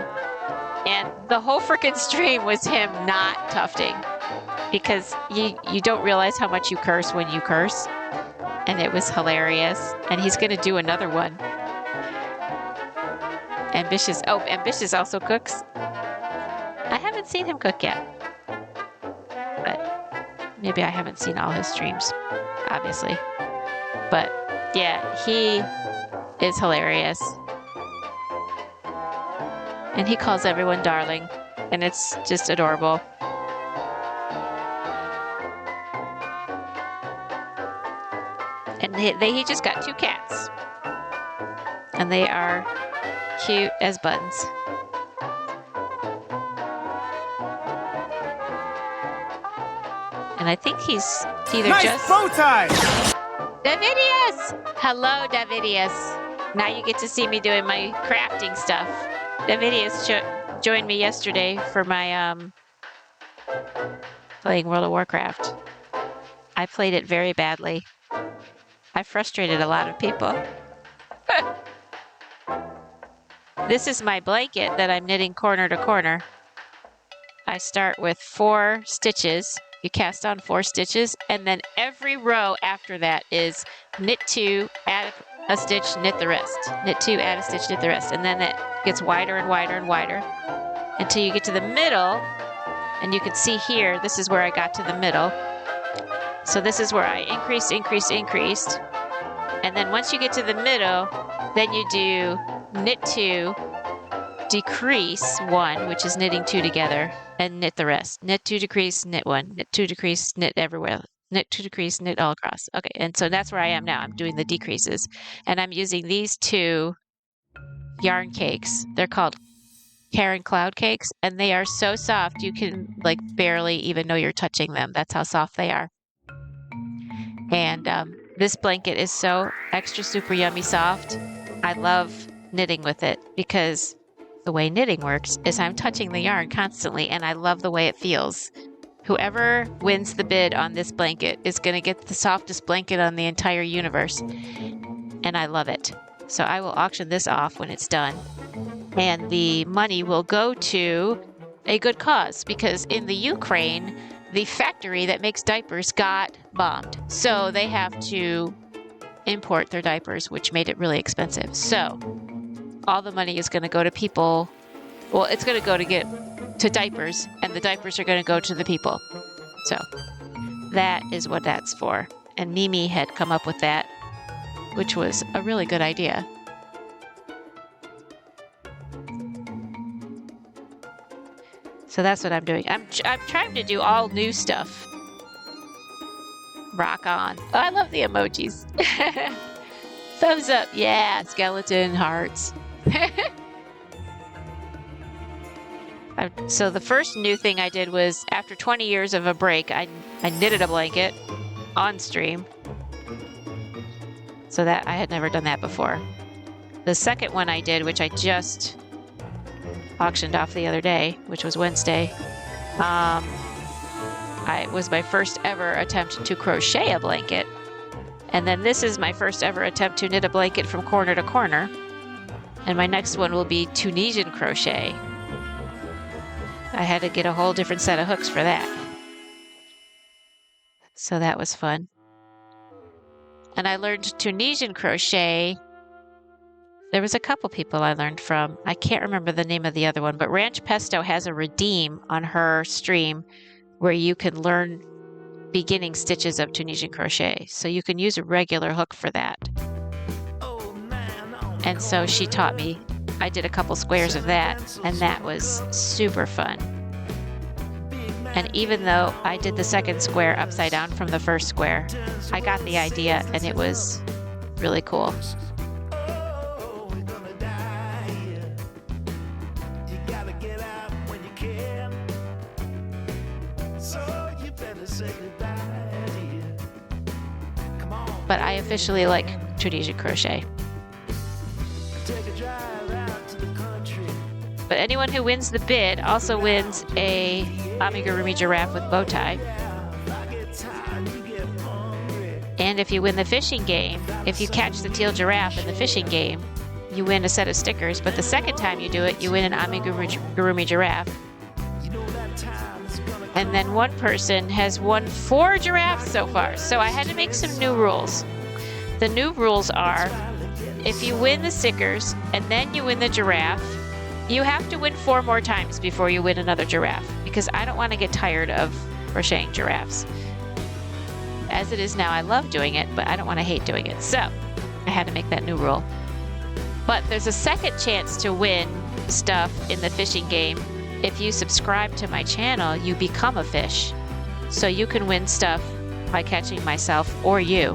And the whole freaking stream was him not tufting because you don't realize how much you curse when you curse. And it was hilarious. And he's going to do another one. Ambitious also cooks. I haven't seen him cook yet. But maybe I haven't seen all his streams, obviously. But yeah, he is hilarious. And he calls everyone darling. And it's just adorable. And he just got 2 cats. And they are cute as buttons. And I think he's either Nice just... bow tie! Davidius! Hello, Davidius. Now you get to see me doing my crafting stuff. Davidius joined me yesterday for my playing World of Warcraft. I played it very badly. I frustrated a lot of people. This is my blanket that I'm knitting corner to corner. I start with 4 stitches. You cast on 4 stitches, and then every row after that is knit 2, add a stitch, knit the rest. Knit 2, add a stitch, knit the rest. And then it gets wider and wider and wider until you get to the middle. And you can see here, this is where I got to the middle. So this is where I increased. And then once you get to the middle, then you do knit 2, decrease 1, which is knitting 2 together, and knit the rest. Knit 2, decrease, knit 1, knit 2, decrease, knit everywhere. Knit 2, decrease, knit all across. Okay, and so that's where I am now. I'm doing the decreases. And I'm using these 2 yarn cakes. They're called Karen Cloud cakes, and they are so soft you can like barely even know you're touching them. That's how soft they are. And this blanket is so extra super yummy soft. I love knitting with it because the way knitting works is I'm touching the yarn constantly, and I love the way it feels. Whoever wins the bid on this blanket is going to get the softest blanket on the entire universe, and I love it. So I will auction this off when it's done, and the money will go to a good cause, because in the Ukraine, the factory that makes diapers got bombed. So they have to import their diapers, which made it really expensive. So all the money is going to go to people. Well, it's going to go to diapers, and the diapers are going to go to the people. So that is what that's for. And Mimi had come up with that, which was a really good idea. So that's what I'm doing. I'm trying to do all new stuff. Rock on. Oh, I love the emojis. Thumbs up. Yeah, skeleton hearts. So the first new thing I did was, after 20 years of a break, I knitted a blanket on stream. So that I had never done that before. The second one I did, which I just auctioned off the other day, which was Wednesday, it was my first ever attempt to crochet a blanket. And then this is my first ever attempt to knit a blanket from corner to corner. And my next one will be Tunisian crochet. I had to get a whole different set of hooks for that. So that was fun. And I learned Tunisian crochet. There was a couple people I learned from. I can't remember the name of the other one, but Ranch Pesto has a redeem on her stream where you can learn beginning stitches of Tunisian crochet. So you can use a regular hook for that. And so she taught me. I did a couple squares of that, and that was super fun. And even though I did the second square upside down from the first square, I got the idea, and it was really cool. but I officially like tradition crochet. But anyone who wins the bid also wins a amigurumi giraffe with bow tie. And if you win the fishing game, if you catch the teal giraffe in the fishing game, you win a set of stickers. But the second time you do it, you win an amigurumi giraffe. And then one person has won 4 giraffes so far. So I had to make some new rules. The new rules are, if you win the stickers and then you win the giraffe, you have to win 4 more times before you win another giraffe, because I don't want to get tired of crocheting giraffes. As it is now, I love doing it, but I don't want to hate doing it. So I had to make that new rule. But there's a second chance to win stuff in the fishing game. If you subscribe to my channel, you become a fish. So you can win stuff by catching myself or you,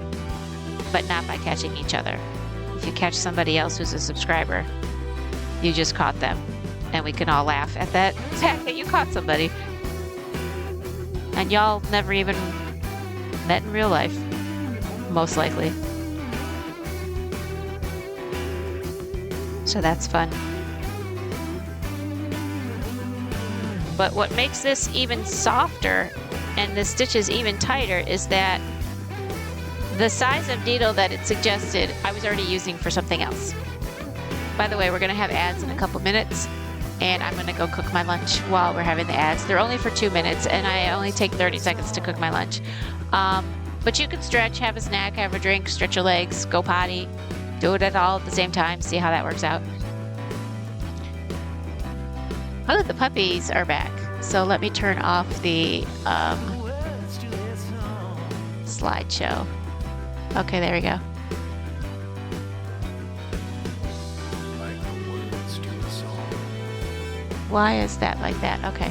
but not by catching each other. If you catch somebody else who's a subscriber, you just caught them, and we can all laugh at that fact that you caught somebody. And y'all never even met in real life, most likely. So that's fun. But what makes this even softer and the stitches even tighter is that the size of needle that it suggested, I was already using for something else. By the way, we're gonna have ads in a couple minutes, and I'm gonna go cook my lunch while we're having the ads. They're only for 2 minutes, and I only take 30 seconds to cook my lunch. But you can stretch, have a snack, have a drink, stretch your legs, go potty, do it all at the same time, see how that works out. Oh, the puppies are back. So let me turn off the slideshow. Okay, there we go. Why is that like that? Okay.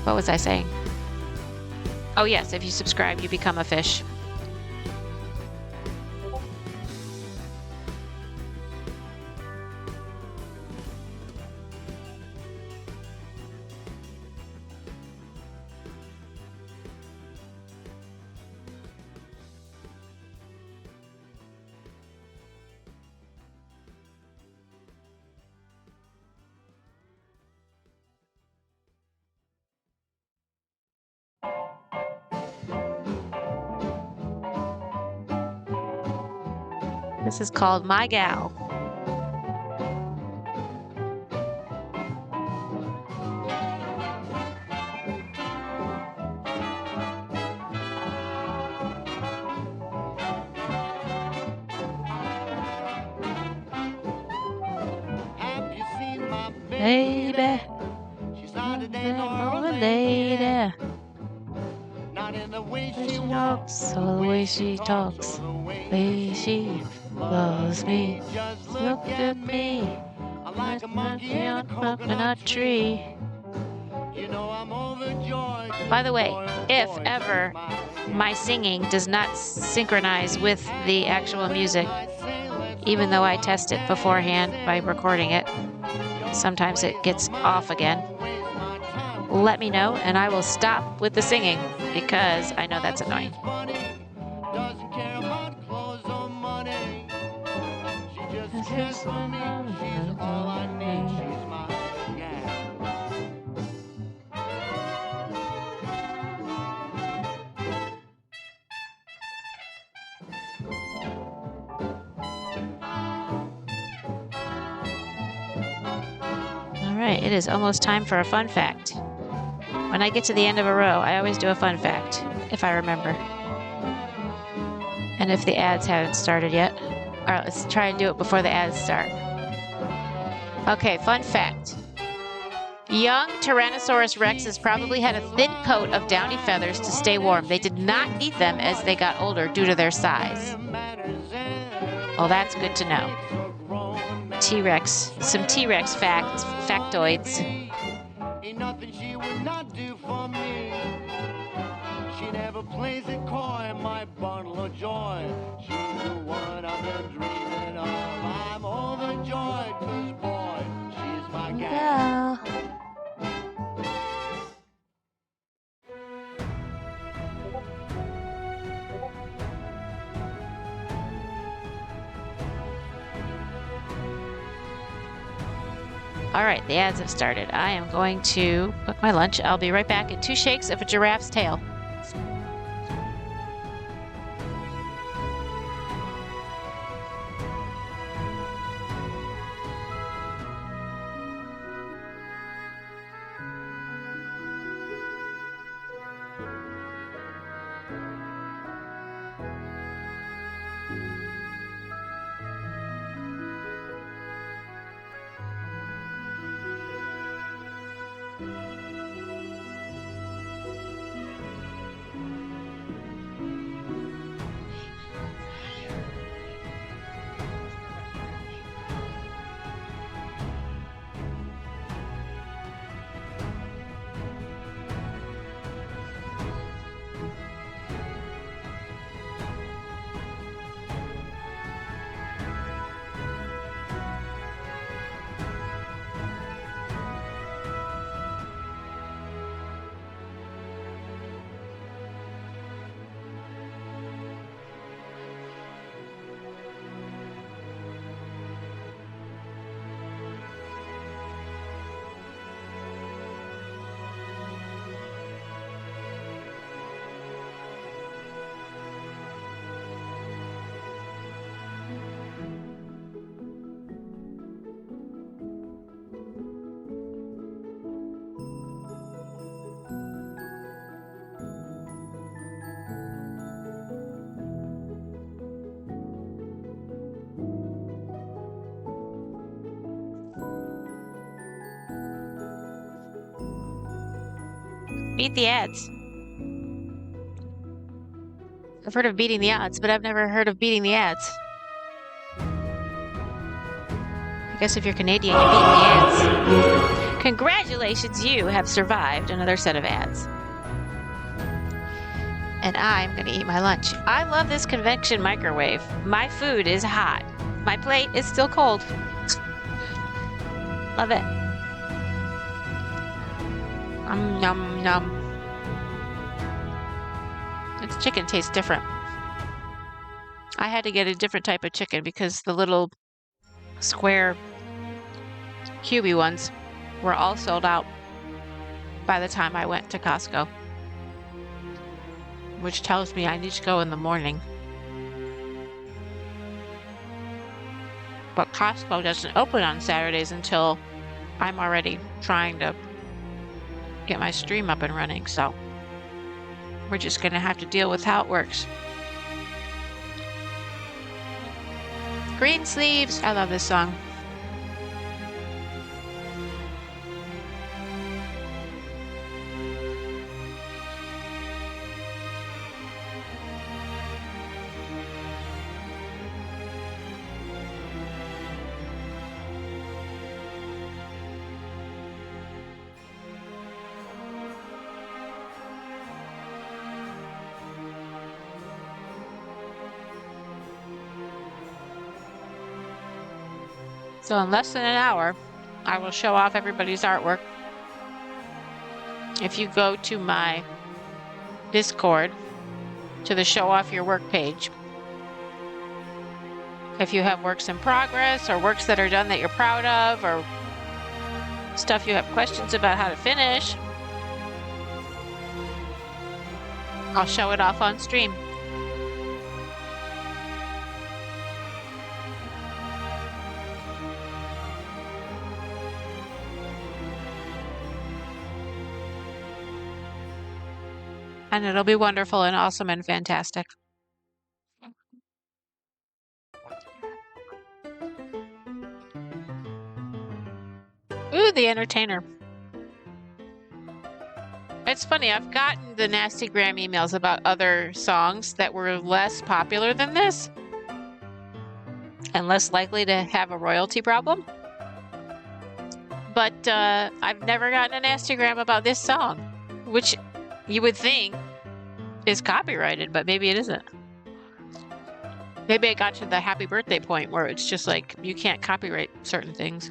What was I saying? Oh yes, if you subscribe, you become a fish. This is called My Gal. Have you seen my Baby, She's not a day nor nor a a lady. lady. Not in the way She she walks, talks, or the way she talks, or the way she loves me. Just Look at me, I'm like a monkey monkey in on a a coconut tree. You know I'm overjoyed. By the way, Boy, oh if boy, ever she's mine. my singing does not synchronize with the actual music, I say, let's even go though I out test it there beforehand and by say, recording it, sometimes it gets off again. Let me know and I will stop with the singing because I know that's annoying. Doesn't care about clothes or money. She just cares for me. She's all I need. She's my gal. All right, it is almost time for a fun fact. When I get to the end of a row, I always do a fun fact, if I remember. And if the ads haven't started yet. All right, let's try and do it before the ads start. Okay, fun fact. Young Tyrannosaurus rexes probably had a thin coat of downy feathers to stay warm. They did not need them as they got older due to their size. Well, that's good to know. T-Rex, some T-Rex factoids. Ain't nothing she would not do for me. She never plays it coy, my bundle of joy. She's the one I've been dreaming of. I'm overjoyed, 'cause boy, she's my gal. All right, the ads have started. I am going to cook my lunch. I'll be right back in 2 shakes of a giraffe's tail. Beat the ads. I've heard of beating the odds, but I've never heard of beating the ads. I guess if you're Canadian, you're beating the ads. Congratulations, you have survived another set of ads. And I'm gonna eat my lunch. I love this convection microwave. My food is hot. My plate is still cold. Love it. Yum, yum. Its chicken tastes different. I had to get a different type of chicken because the little square cubey ones were all sold out by the time I went to Costco, which tells me I need to go in the morning. But Costco doesn't open on Saturdays until I'm already trying to get my stream up and running, so we're just gonna have to deal with how it works. Green Sleeves, I love this song. So in less than an hour, I will show off everybody's artwork. If you go to my Discord, to the show off your work page, if you have works in progress or works that are done that you're proud of or stuff you have questions about how to finish, I'll show it off on stream. And it'll be wonderful and awesome and fantastic. Ooh, the entertainer. It's funny, I've gotten the Nasty Gram emails about other songs that were less popular than this and less likely to have a royalty problem. But I've never gotten a Nasty Gram about this song, which you would think is copyrighted, but maybe it isn't. Maybe I got to the happy birthday point where it's just like you can't copyright certain things.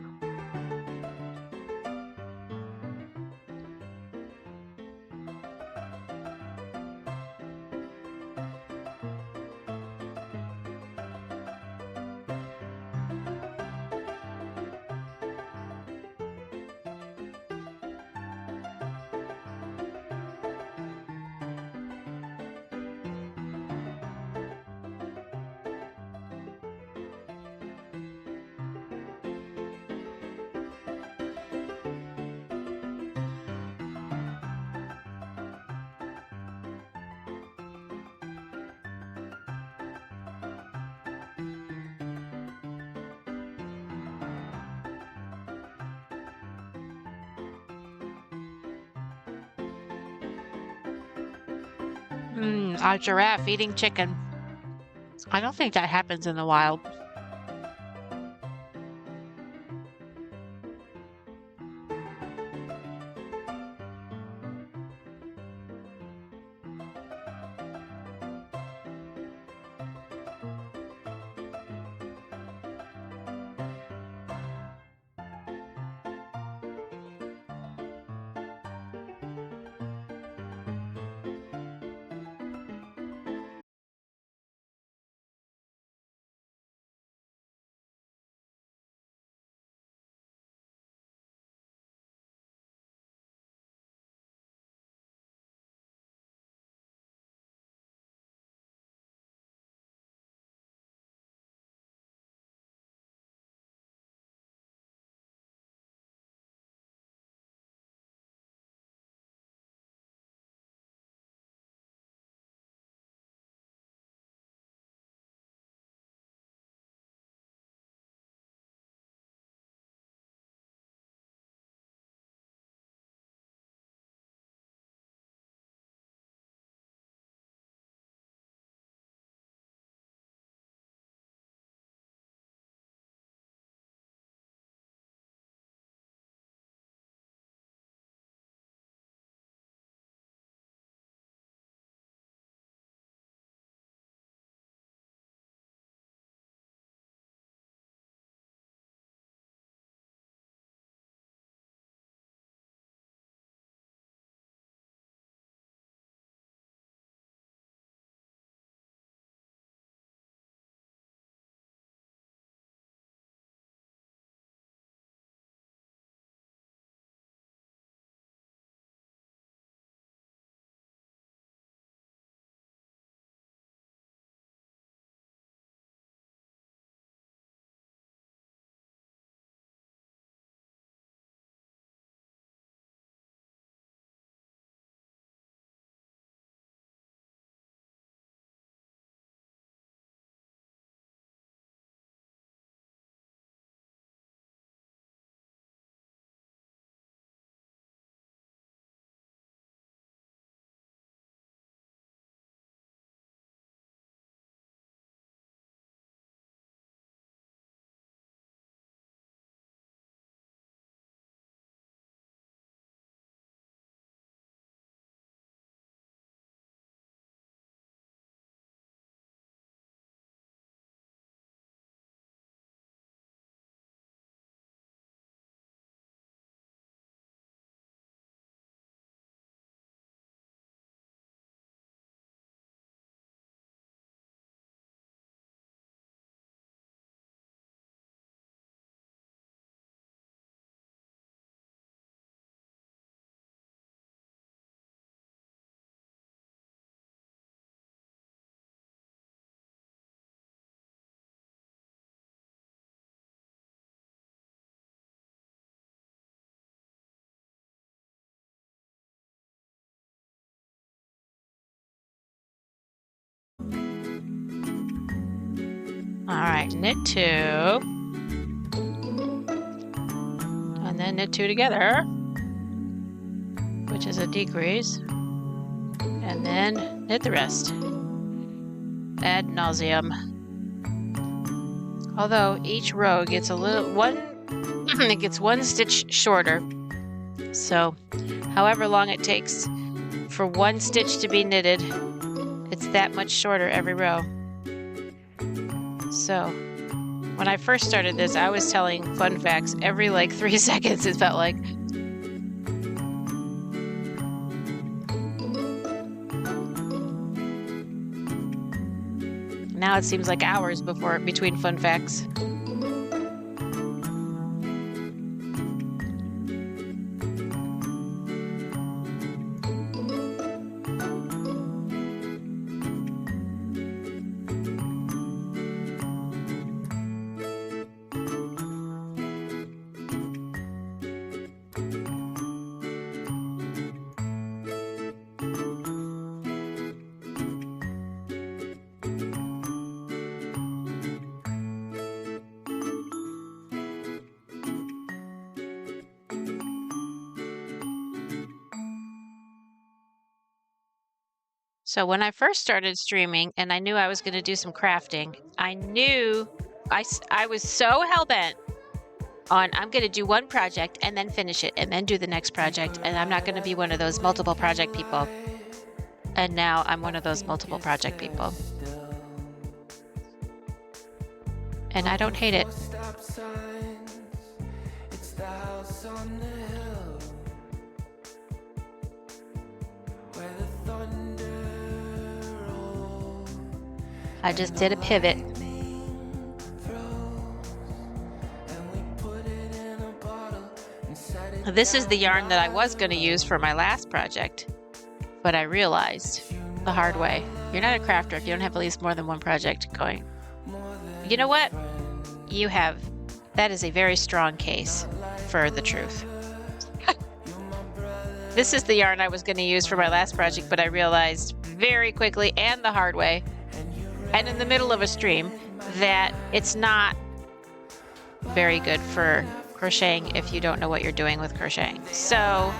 A giraffe eating chicken. I don't think that happens in the wild. All right, knit 2. And then knit 2 together, which is a decrease. And then knit the rest. Ad nauseum. Although each row gets it gets one stitch shorter. So, however long it takes for one stitch to be knitted, it's that much shorter every row. So, when I first started this, I was telling fun facts every like 3 seconds, it felt like. Now it seems like hours between fun facts. So when I first started streaming and I knew I was going to do some crafting, I knew I was so hell-bent on I'm going to do one project and then finish it and then do the next project, and I'm not going to be one of those multiple project people. And now I'm one of those multiple project people. And I don't hate it. I just did a pivot. This is the yarn that I was going to use for my last project, but I realized the hard way. You're not a crafter if you don't have at least more than one project going. You know what? That is a very strong case for the truth. This is the yarn I was going to use for my last project, but I realized very quickly and the hard way, and in the middle of a stream, that it's not very good for crocheting if you don't know what you're doing with crocheting. So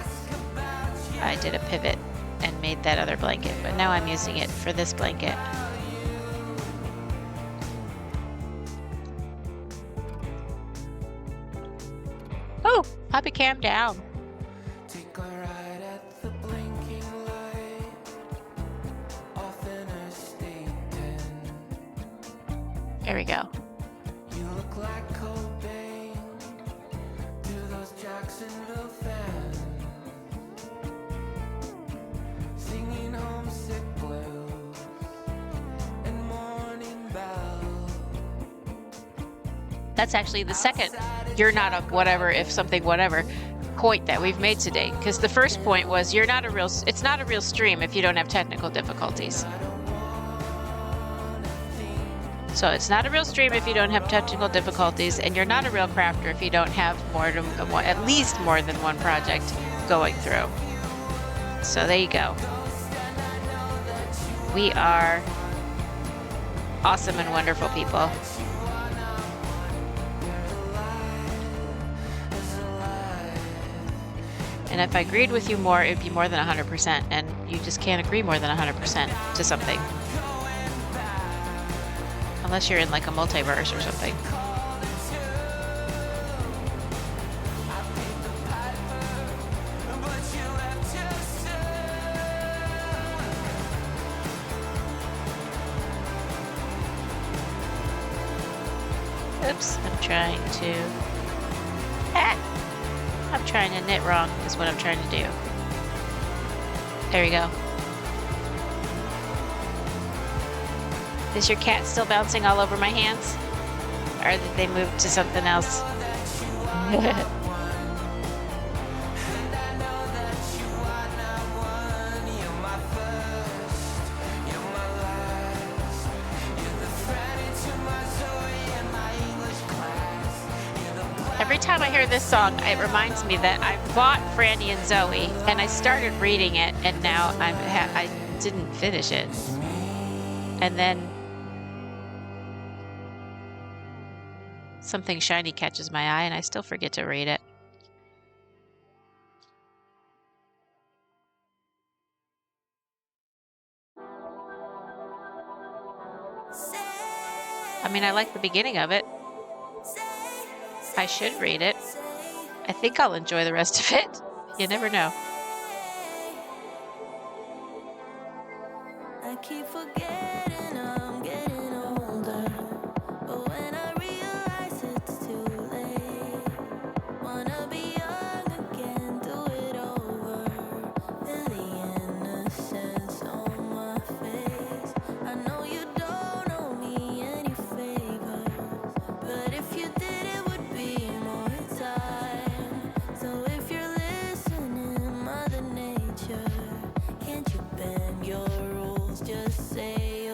I did a pivot and made that other blanket, but now I'm using it for this blanket. Oh, Poppy, calm down. There we go. That's actually the second "you're not a whatever if something whatever" point that we've made today. Because the first point was it's not a real stream if you don't have technical difficulties. So it's not a real stream if you don't have technical difficulties, and you're not a real crafter if you don't have at least more than one project going through. So there you go. We are awesome and wonderful people. And if I agreed with you more, it'd be more than 100%, and you just can't agree more than 100% to something. Unless you're in like a multiverse or something. Oops, I'm trying to knit wrong is what I'm trying to do. There we go. Is your cat still bouncing all over my hands? Or did they move to something else? Every time I hear this song, it reminds me that I bought Franny and Zoe, and I started reading it, and now I didn't finish it. And then something shiny catches my eye, and I still forget to read it. I mean, I like the beginning of it. I should read it. I think I'll enjoy the rest of it. You never know. I keep forgetting I'm getting older, but when I realize it's too late, wanna be young again, do it over. Feel the innocence on my face. I know you don't owe me any favors, but if you did, it would be more time. So if you're listening, Mother Nature, can't you bend your rules? Just say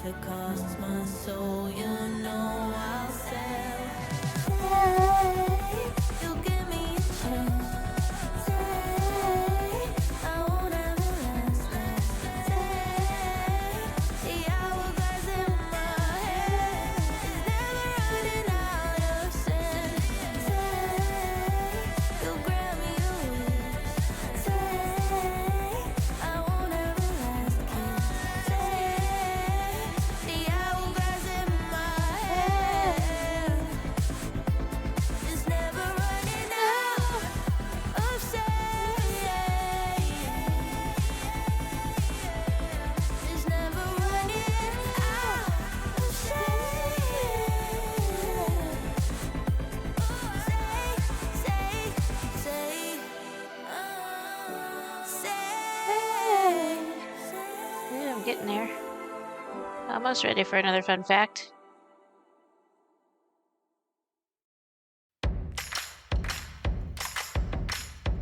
if it costs my soul, you know I'll sell. Say you'll give me a chance. Say I won't ever last. Say the hourglass in my head is never running out of sand. Say you'll grant me a wish. Say I won't ever last. Say the hourglass in my head is never running out of sand. Is never running out of sand. Yeah, I'm getting there. Almost ready for another fun fact.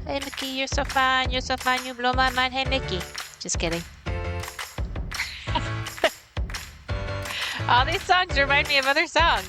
Hey Mickey, you're so fine, you blow my mind. Hey Mickey. Just kidding. All these songs remind me of other songs.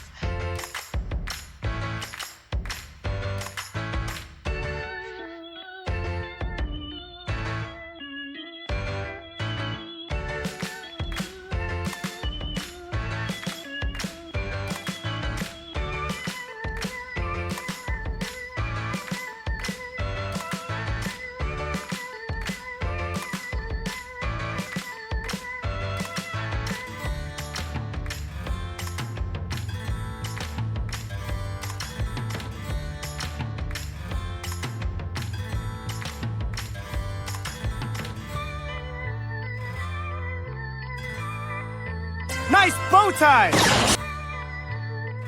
Nice bow tie!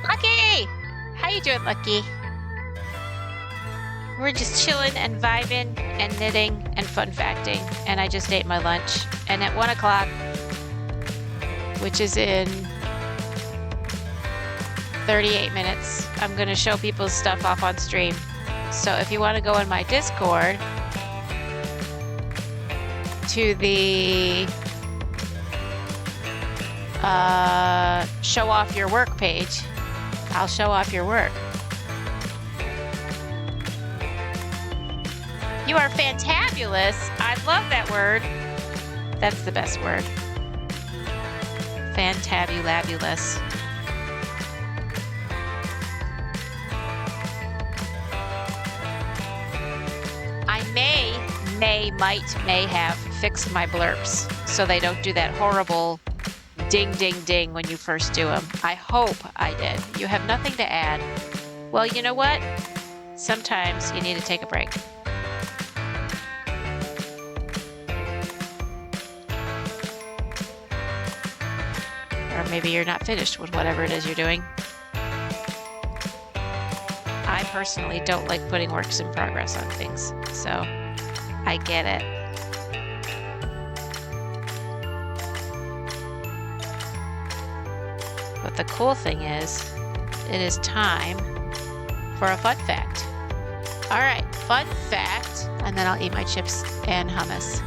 Lucky! How you doing, Lucky? We're just chilling and vibing and knitting and fun facting. And I just ate my lunch. And at 1 o'clock, which is in 38 minutes, I'm going to show people's stuff off on stream. So if you want to go in my Discord to the show off your work page, I'll show off your work. You are fantabulous. I love that word. That's the best word. Fantabulabulous. I may have fixed my blurps so they don't do that horrible ding, ding, ding when you first do them. I hope I did. You have nothing to add. Well, you know what? Sometimes you need to take a break. Or maybe you're not finished with whatever it is you're doing. I personally don't like putting works in progress on things, so I get it. But the cool thing is, it is time for a fun fact. All right, fun fact, and then I'll eat my chips and hummus.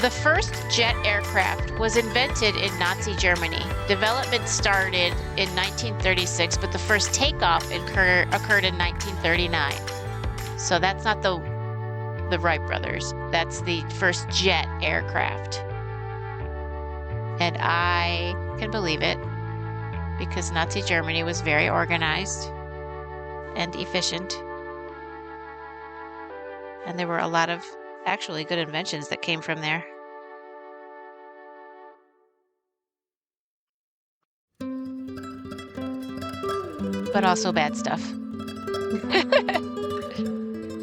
The first jet aircraft was invented in Nazi Germany. Development started in 1936, but the first takeoff occurred in 1939. So that's not the Wright brothers. That's the first jet aircraft. And I can believe it because Nazi Germany was very organized and efficient. And there were a lot of actually good inventions that came from there. But also bad stuff.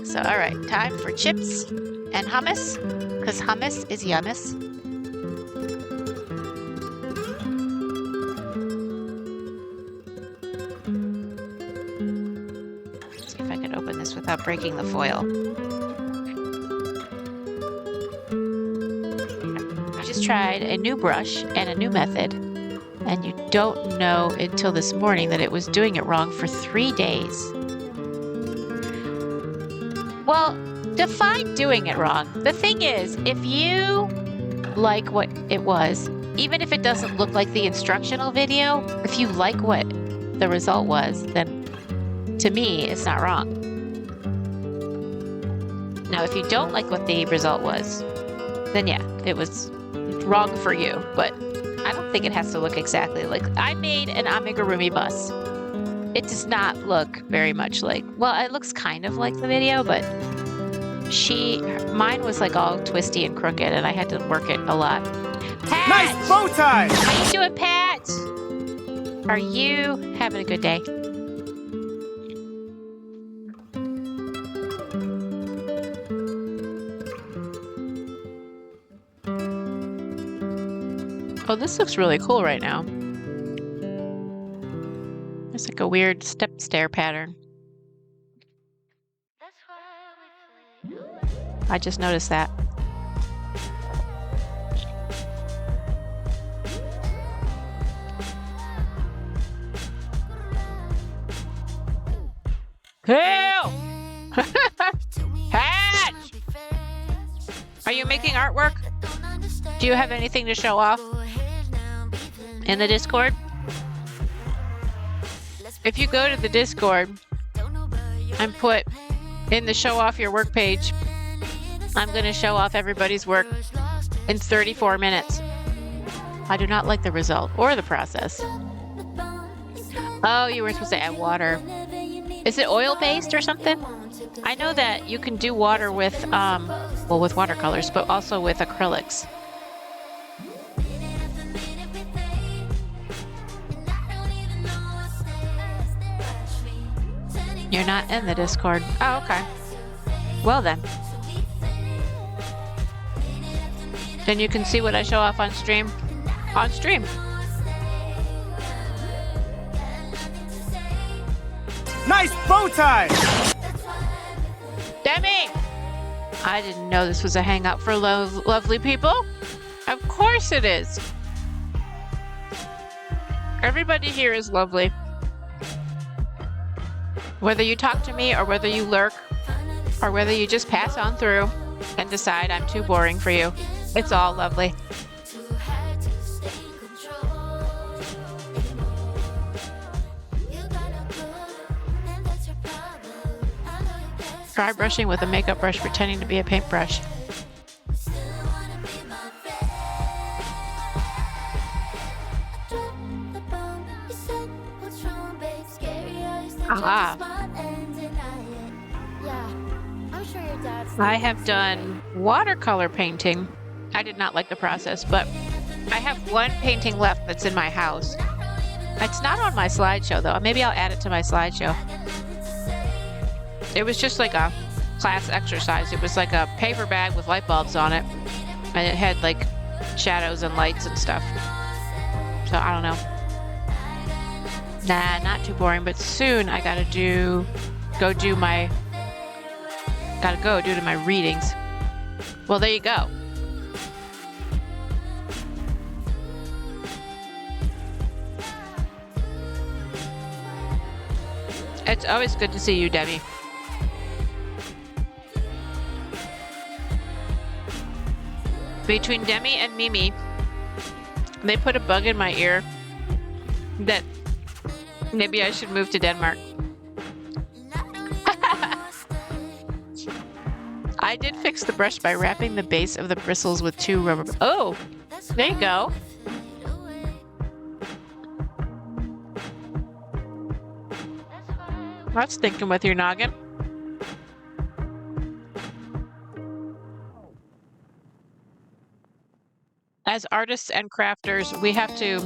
So, all right, time for chips and hummus, because hummus is yummus. Let's see if I can open this without breaking the foil. I just tried a new brush and a new method, and you don't know until this morning that it was doing it wrong for 3 days. Well, define doing it wrong. The thing is, if you like what it was, even if it doesn't look like the instructional video, if you like what the result was, then to me, it's not wrong. Now, if you don't like what the result was, then yeah, it was wrong for you, but I don't think it has to look exactly like... I made an amigurumi bus. It does not look very much like... Well, it looks kind of like the video, but mine was like all twisty and crooked, and I had to work it a lot. Pat! Nice bow tie! How you doing, Pat? Are you having a good day? Oh, this looks really cool right now. It's like a weird step stair pattern. I just noticed that. Help! Hatch! Are you making artwork? Do you have anything to show off in the Discord? If you go to the Discord and put in the show off your work page, I'm going to show off everybody's work in 34 minutes. I do not like the result or the process. Oh, you were supposed to add water. Is it oil-based or something? I know that you can do water with, well, with watercolors, but also with acrylics. You're not in the Discord. Oh, okay. Well then. Then you can see what I show off on stream. On stream. Nice bow tie! Demi! I didn't know this was a hangout for lovely people. Of course it is. Everybody here is lovely. Whether you talk to me or whether you lurk or whether you just pass on through and decide I'm too boring for you, it's all lovely. Try brushing with a makeup brush pretending to be a paintbrush. Ah. I have done watercolor painting. I did not like the process, but I have one painting left that's in my house. It's not on my slideshow, though. Maybe I'll add it to my slideshow. It was just like a class exercise. It was like a paper bag with light bulbs on it, and it had like shadows and lights and stuff. So I don't know. Nah, not too boring, but soon I gotta go do my readings. Well, there you go. It's always good to see you, Debbie. Between Demi and Mimi, they put a bug in my ear that maybe I should move to Denmark. I did fix the brush by wrapping the base of the bristles with 2 rubber... Oh! There you go. That's thinking with your noggin. As artists and crafters, we have to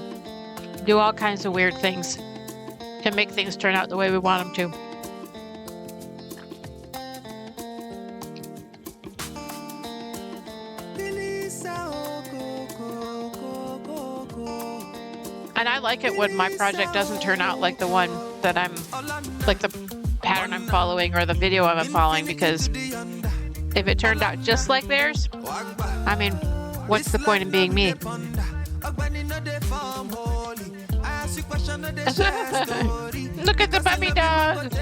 do all kinds of weird things to make things turn out the way we want them to. And I like it when my project doesn't turn out like the one that like the pattern I'm following or the video I'm following, because if it turned out just like theirs, I mean, what's the point in being me? Look at the puppy dog.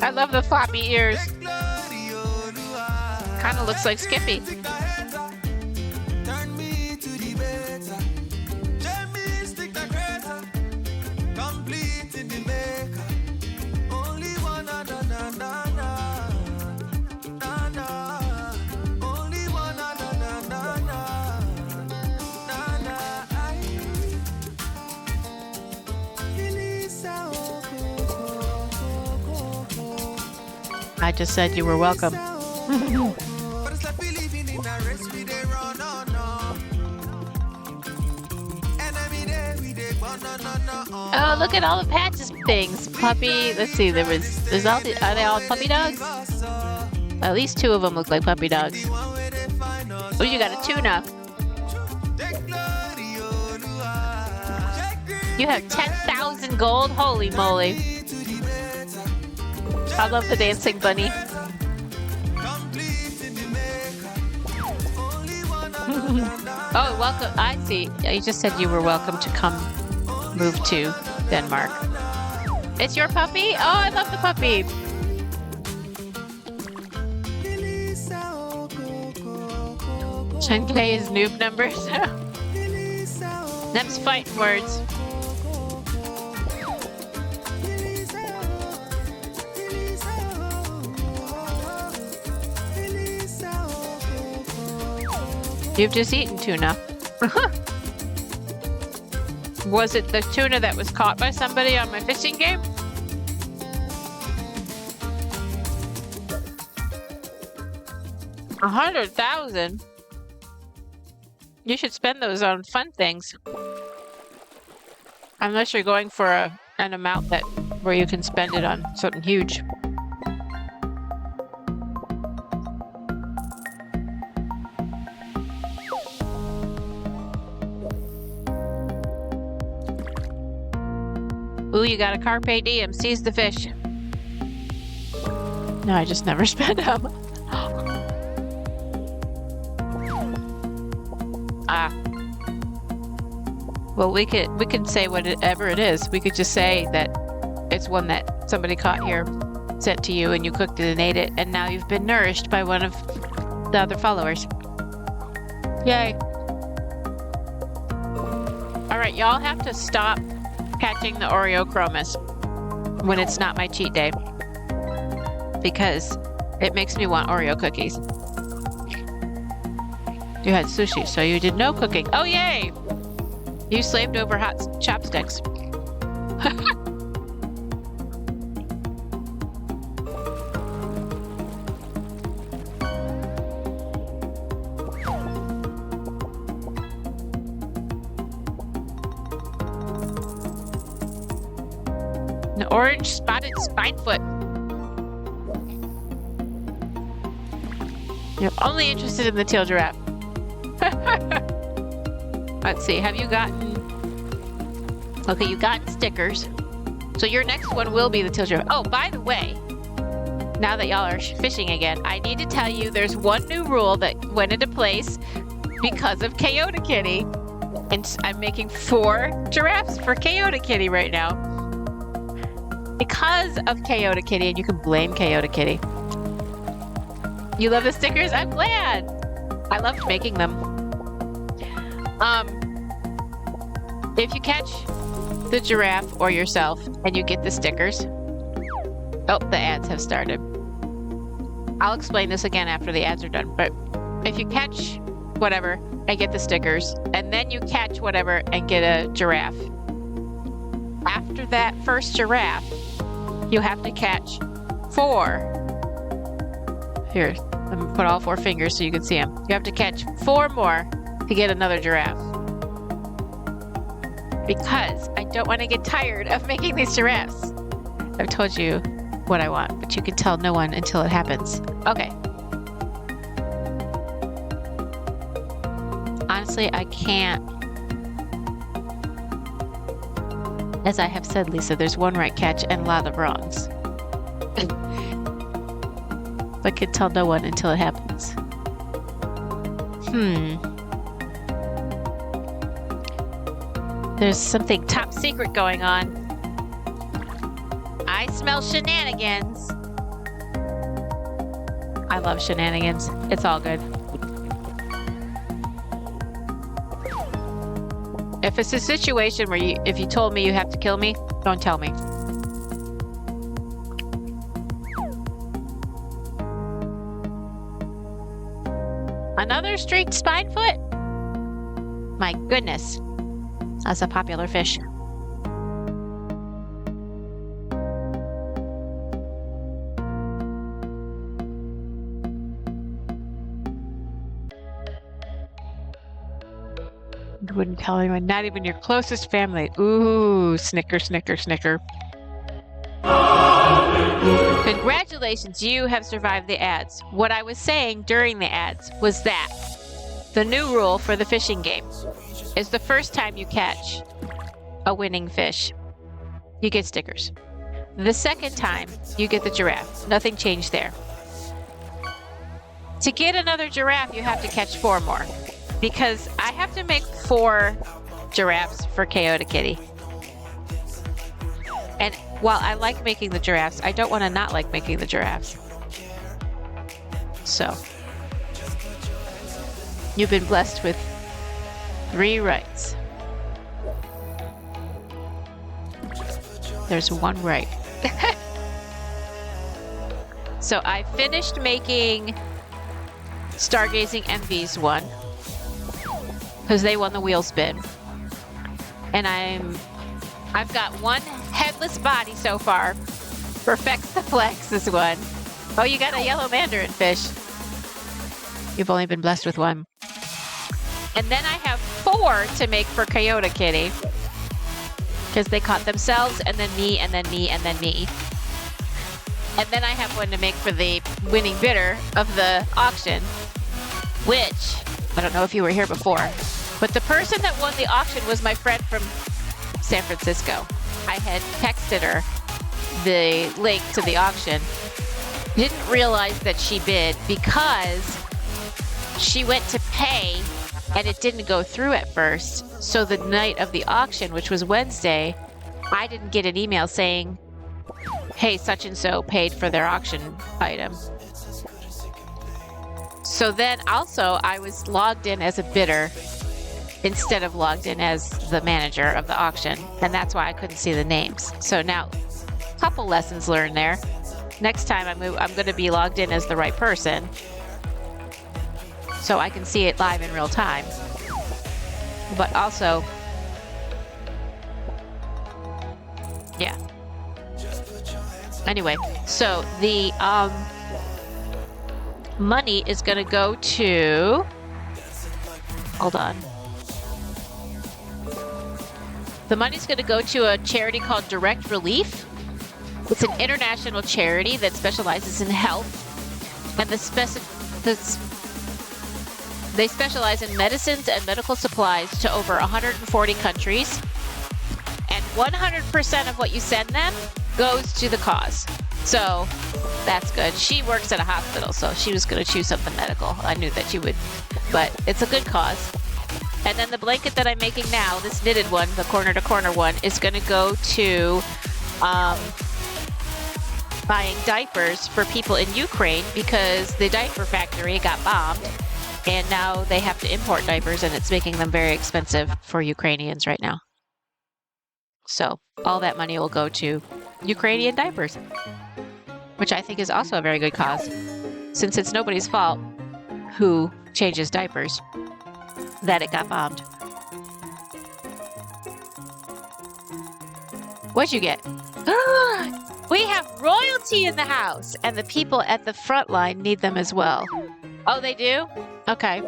I love the floppy ears. Kind of looks like Skippy. I just said you were welcome. Oh, look at all the patches things. Puppy. Let's see. There's all the. Are they all puppy dogs? At least 2 of them look like puppy dogs. Oh, you got a tuna. You have 10,000 gold. Holy moly! I love the dancing bunny. Oh, welcome. I see. You just said you were welcome to come move to Denmark. It's your puppy? Oh, I love the puppy. Chenkei is noob numbers. Them's fighting words. You've just eaten tuna. Was it the tuna that was caught by somebody on my fishing game? $100,000. You should spend those on fun things. Unless you're going for an amount where you can spend it on something huge. Ooh, you got a carpe diem. Seize the fish. No, I just never spend them. Ah. Well, we could say whatever it is. We could just say that it's one that somebody caught here, sent to you, and you cooked it and ate it, and now you've been nourished by one of the other followers. Yay. All right, y'all have to stop catching the Oreo chromis when it's not my cheat day, because it makes me want Oreo cookies. You had sushi, so you did no cooking. Oh, yay! You slaved over hot chopsticks. An orange spotted spinefoot. You're only interested in the tail giraffe. Let's see, have you gotten... Okay, you've gotten stickers. So your next one will be the tail giraffe. Oh, by the way, now that y'all are fishing again, I need to tell you there's one new rule that went into place because of Kyoto Kitty. And I'm making 4 giraffes for Kyoto Kitty right now. Because of Kyoto Kitty, and you can blame Kyoto Kitty. You love the stickers? I'm glad! I loved making them. If you catch the giraffe or yourself and you get the stickers... Oh, the ads have started. I'll explain this again after the ads are done, but if you catch whatever and get the stickers, and then you catch whatever and get a giraffe, after that first giraffe, you have to catch 4. Here, let me put all 4 fingers so you can see them. You have to catch 4 more to get another giraffe. Because I don't want to get tired of making these giraffes. I've told you what I want, but you can tell no one until it happens. Okay. Honestly, I can't. As I have said, Lisa, there's one right catch and a lot of wrongs. I can tell no one until it happens. There's something top secret going on. I smell shenanigans. I love shenanigans. It's all good. If it's a situation where if you told me you have to kill me, don't tell me. Another streaked spinefoot? My goodness. That's a popular fish. You wouldn't tell anyone, not even your closest family. Ooh, snicker, snicker, snicker. Congratulations, you have survived the ads. What I was saying during the ads was that the new rule for the fishing game is the first time you catch a winning fish, you get stickers. The second time, you get the giraffe. Nothing changed there. To get another giraffe, you have to catch 4 more. Because I have to make 4 giraffes for Kyoto Kitty. And while I like making the giraffes, I don't want to not like making the giraffes. So, you've been blessed with 3 rights. There's 1 right. So I finished making Stargazing Envy's one because they won the wheel spin, and I've got 1 headless body so far. Perfects the Flex's one. Oh, you got a yellow mandarin fish. You've only been blessed with 1. And then I have 4 to make for Kyoto Kitty because they caught themselves, and then me, and then me, and then me. And then I have 1 to make for the winning bidder of the auction, which, I don't know if you were here before, but the person that won the auction was my friend from San Francisco. I had texted her the link to the auction. Didn't realize that she bid because she went to pay and it didn't go through at first. So the night of the auction, which was Wednesday, I didn't get an email saying, hey, such and so paid for their auction item. So then also I was logged in as a bidder instead of logged in as the manager of the auction, and that's why I couldn't see the names. So now, a couple lessons learned there. Next time I'm going to be logged in as the right person so I can see it live in real time. But also, yeah. Anyway, so the money is going to go to, hold on. The money's going to go to a charity called Direct Relief. It's an international charity that specializes in health, and they specialize in medicines and medical supplies to over 140 countries, and 100% of what you send them goes to the cause. So that's good. She works at a hospital, so she was going to choose something medical. I knew that she would, but it's a good cause. And then the blanket that I'm making now, this knitted one, the corner to corner one, is going to go to buying diapers for people in Ukraine because the diaper factory got bombed, and now they have to import diapers, and it's making them very expensive for Ukrainians right now. So all that money will go to Ukrainian diapers, which I think is also a very good cause, since it's nobody's fault who changes diapers that it got bombed. What'd you get? We have royalty in the house, and the people at the front line need them as well. Oh, they do? Okay.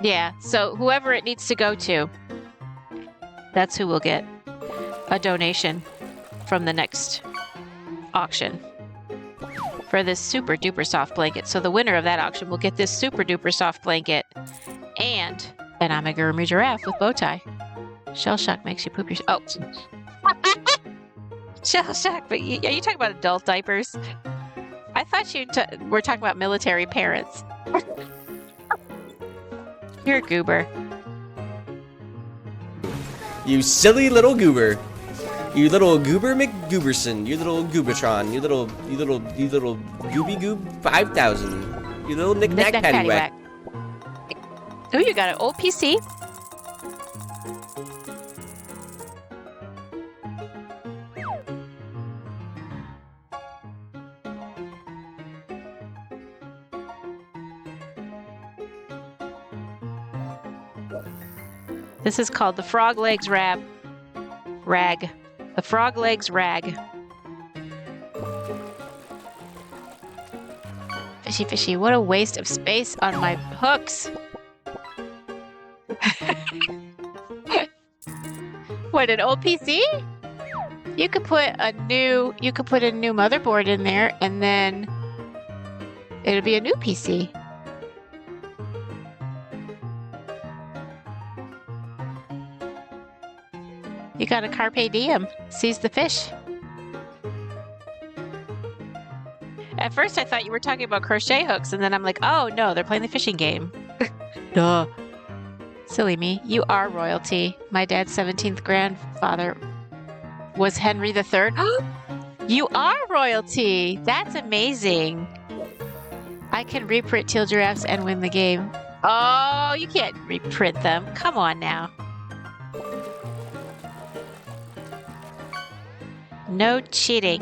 Yeah, so whoever it needs to go to, that's who will get a donation from the next auction for this super duper soft blanket. So the winner of that auction will get this super duper soft blanket and an amigurumi giraffe with bow tie. Shell shock makes you poop your... Oh. Shell shock, but are you talking about adult diapers? I thought you were talking about military parents. You're a goober. You silly little goober. You little goober McGooberson. You little goobertron. You little gooby goob 5000. You little knick-knack paddywhack. Oh, you got an old PC? This is called the Frog Legs Rag. The Frog Legs Rag. Fishy, fishy. What a waste of space on my hooks. What, an old PC? You could put a new motherboard in there, and then it'll be a new PC. You got a carpe diem. Seize the fish. At first, I thought you were talking about crochet hooks, and then I'm like, oh no, they're playing the fishing game. Duh. Silly me. You are royalty. My dad's 17th grandfather was Henry III. You are royalty. That's amazing. I can reprint teal giraffes and win the game. Oh, you can't reprint them. Come on now. No cheating.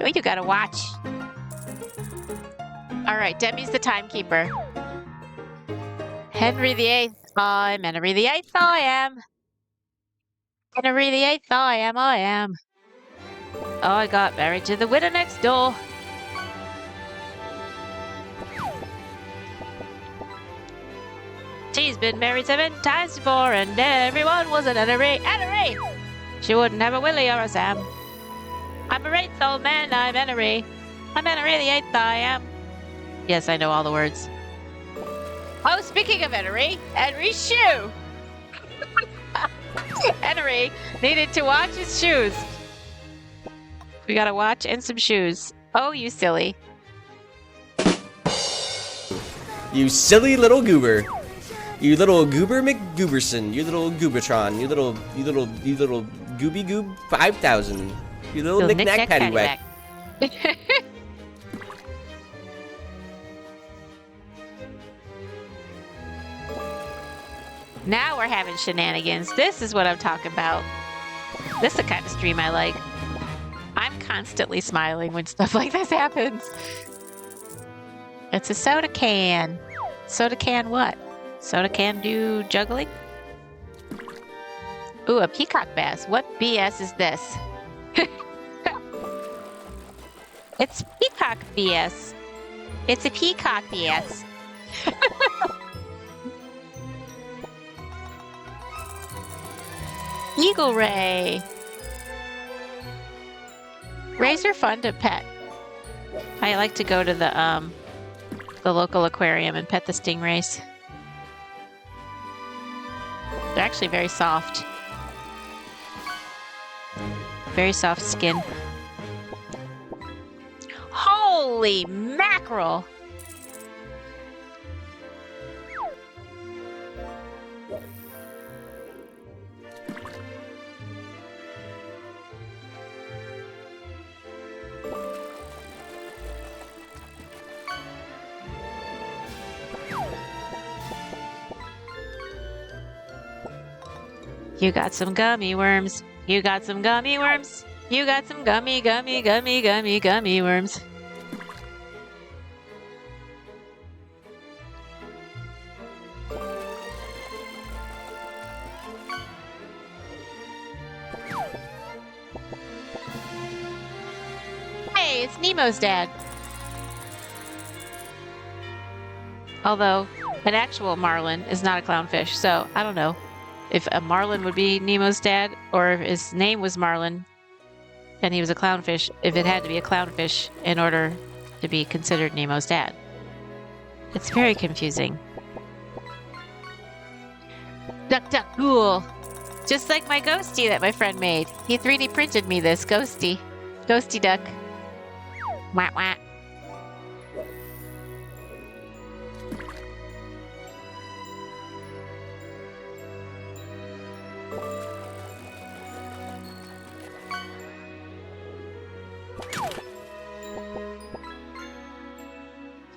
Oh, you gotta watch. All right, Demi's the timekeeper. Henry VIII. I'm Henry VIII. I am. Henry VIII. I am. Oh, I got married to the widow next door. She's been married 7 times before, and everyone was an Henry. Henry! She wouldn't have a Willie or a Sam. I'm a wraith old man, I'm Henry. I'm Henry VIII, I am. Yes, I know all the words. Oh, speaking of Henry, Henry's shoe! Henry needed to watch his shoes. We got a watch and some shoes. Oh, you silly. You silly little goober. You little goober McGooberson. You little goobertron. You little gooby goob 5000. You little knick-knack paddywhack. Now we're having shenanigans. This is what I'm talking about. This is the kind of stream I like. I'm constantly smiling when stuff like this happens. It's a soda can. Soda can what? Soda can do juggling? Ooh, a peacock bass. What BS is this? It's peacock BS. It's a peacock BS. Eagle ray. Rays are fun to pet. I like to go to the local aquarium and pet the stingrays. They're actually very soft. Very soft skin. Holy mackerel! You got some gummy worms. You got some gummy worms. You got some gummy worms. Hey, it's Nemo's dad. Although, an actual marlin is not a clownfish, so I don't know if a marlin would be Nemo's dad, or if his name was Marlin and he was a clownfish, if it had to be a clownfish in order to be considered Nemo's dad. It's very confusing. Duck, duck, ghoul. Just like my ghosty that my friend made. He 3D printed me this ghosty. Ghosty duck. Wah, wah.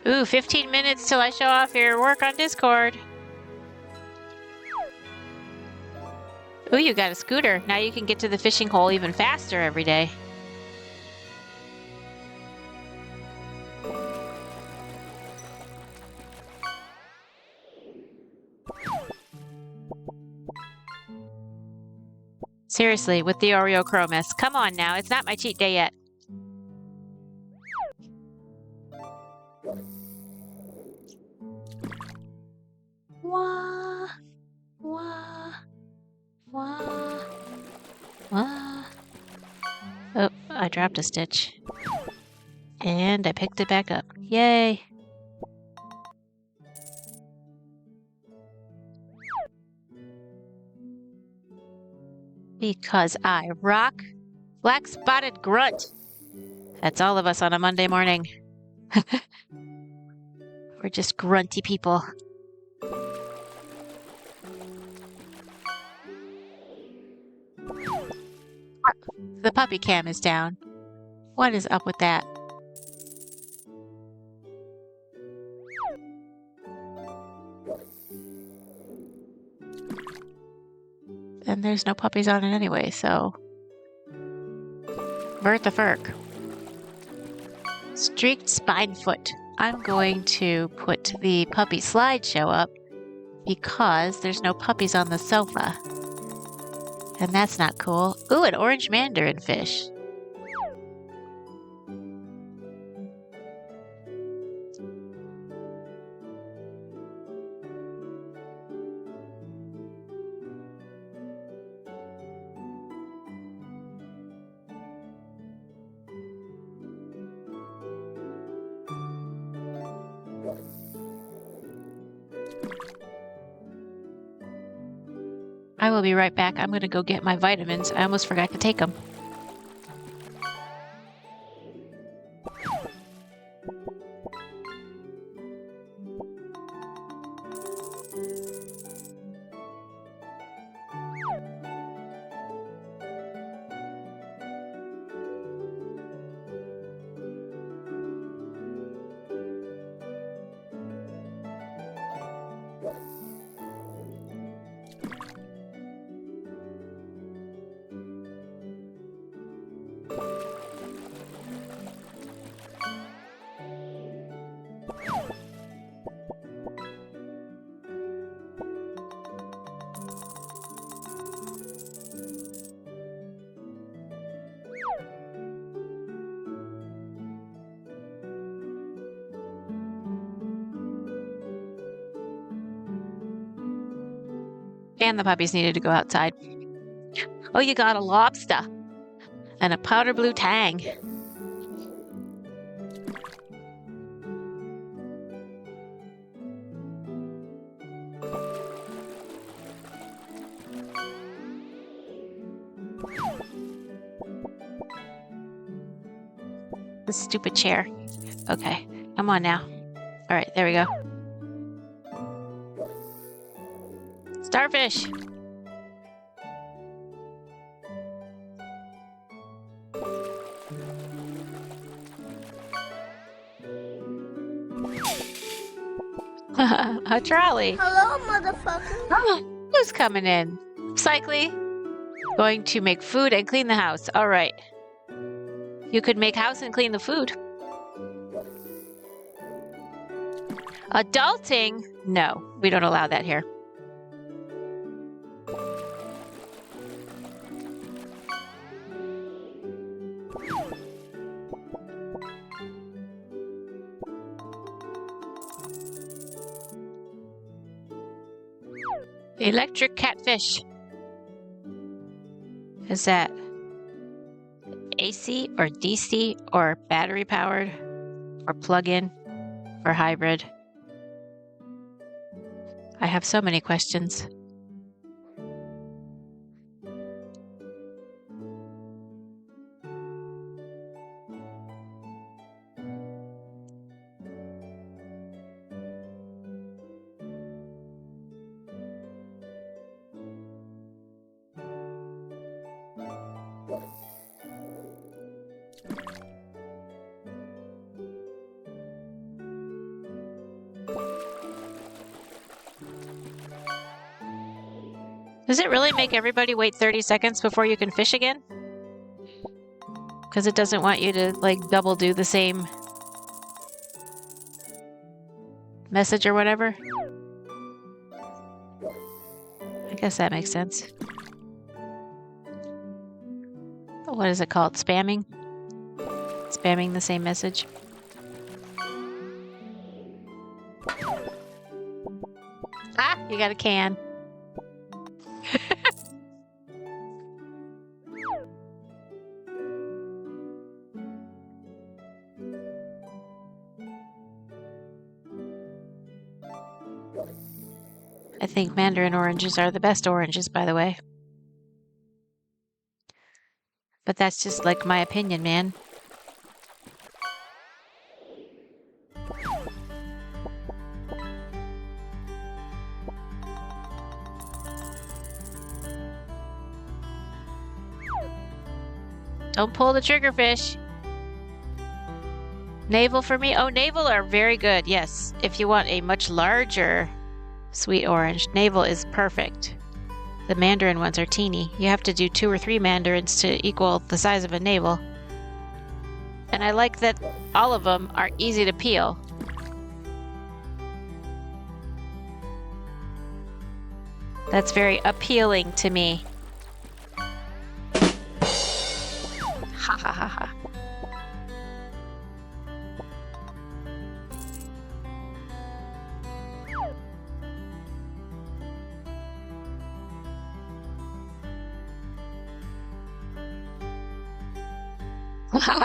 Ooh, 15 minutes till I show off your work on Discord. Ooh, you got a scooter. Now you can get to the fishing hole even faster every day. Seriously, with the Oreo Chromis. Come on now, it's not my cheat day yet. dropped a stitch. And I picked it back up. Yay! Because I rock. Black spotted grunt. That's all of us on a Monday morning. We're just grunty people. The puppy cam is down. What is up with that? And there's no puppies on it anyway, so... Vert the Ferk. Streaked Spinefoot. I'm going to put the puppy slideshow up because there's no puppies on the sofa. And that's not cool. Ooh, an orange mandarin fish. I will be right back. I'm going to go get my vitamins. I almost forgot to take them. And the puppies needed to go outside. Oh, you got a lobster and a powder blue tang. The stupid chair. Okay, come on now. All right, there we go. Starfish! A trolley. Hello, motherfucker. Who's coming in? Cycly. Going to make food and clean the house. All right. You could make house and clean the food. Adulting? No, we don't allow that here. Electric catfish. Is that AC or DC or battery powered or plug-in or hybrid? I have so many questions. Does it really make everybody wait 30 seconds before you can fish again? Because it doesn't want you to, like, double do the same message or whatever? I guess that makes sense. What is it called? Spamming? Spamming the same message? Ah! You got a can. I think mandarin oranges are the best oranges, by the way. But that's just like my opinion, man. Don't pull the trigger, fish. Navel for me? Oh, navel are very good, yes. If you want a much larger sweet orange, navel is perfect. The mandarin ones are teeny. You have to do 2 or 3 mandarins to equal the size of a navel. And I like that all of them are easy to peel. That's very appealing to me. Ha ha ha ha.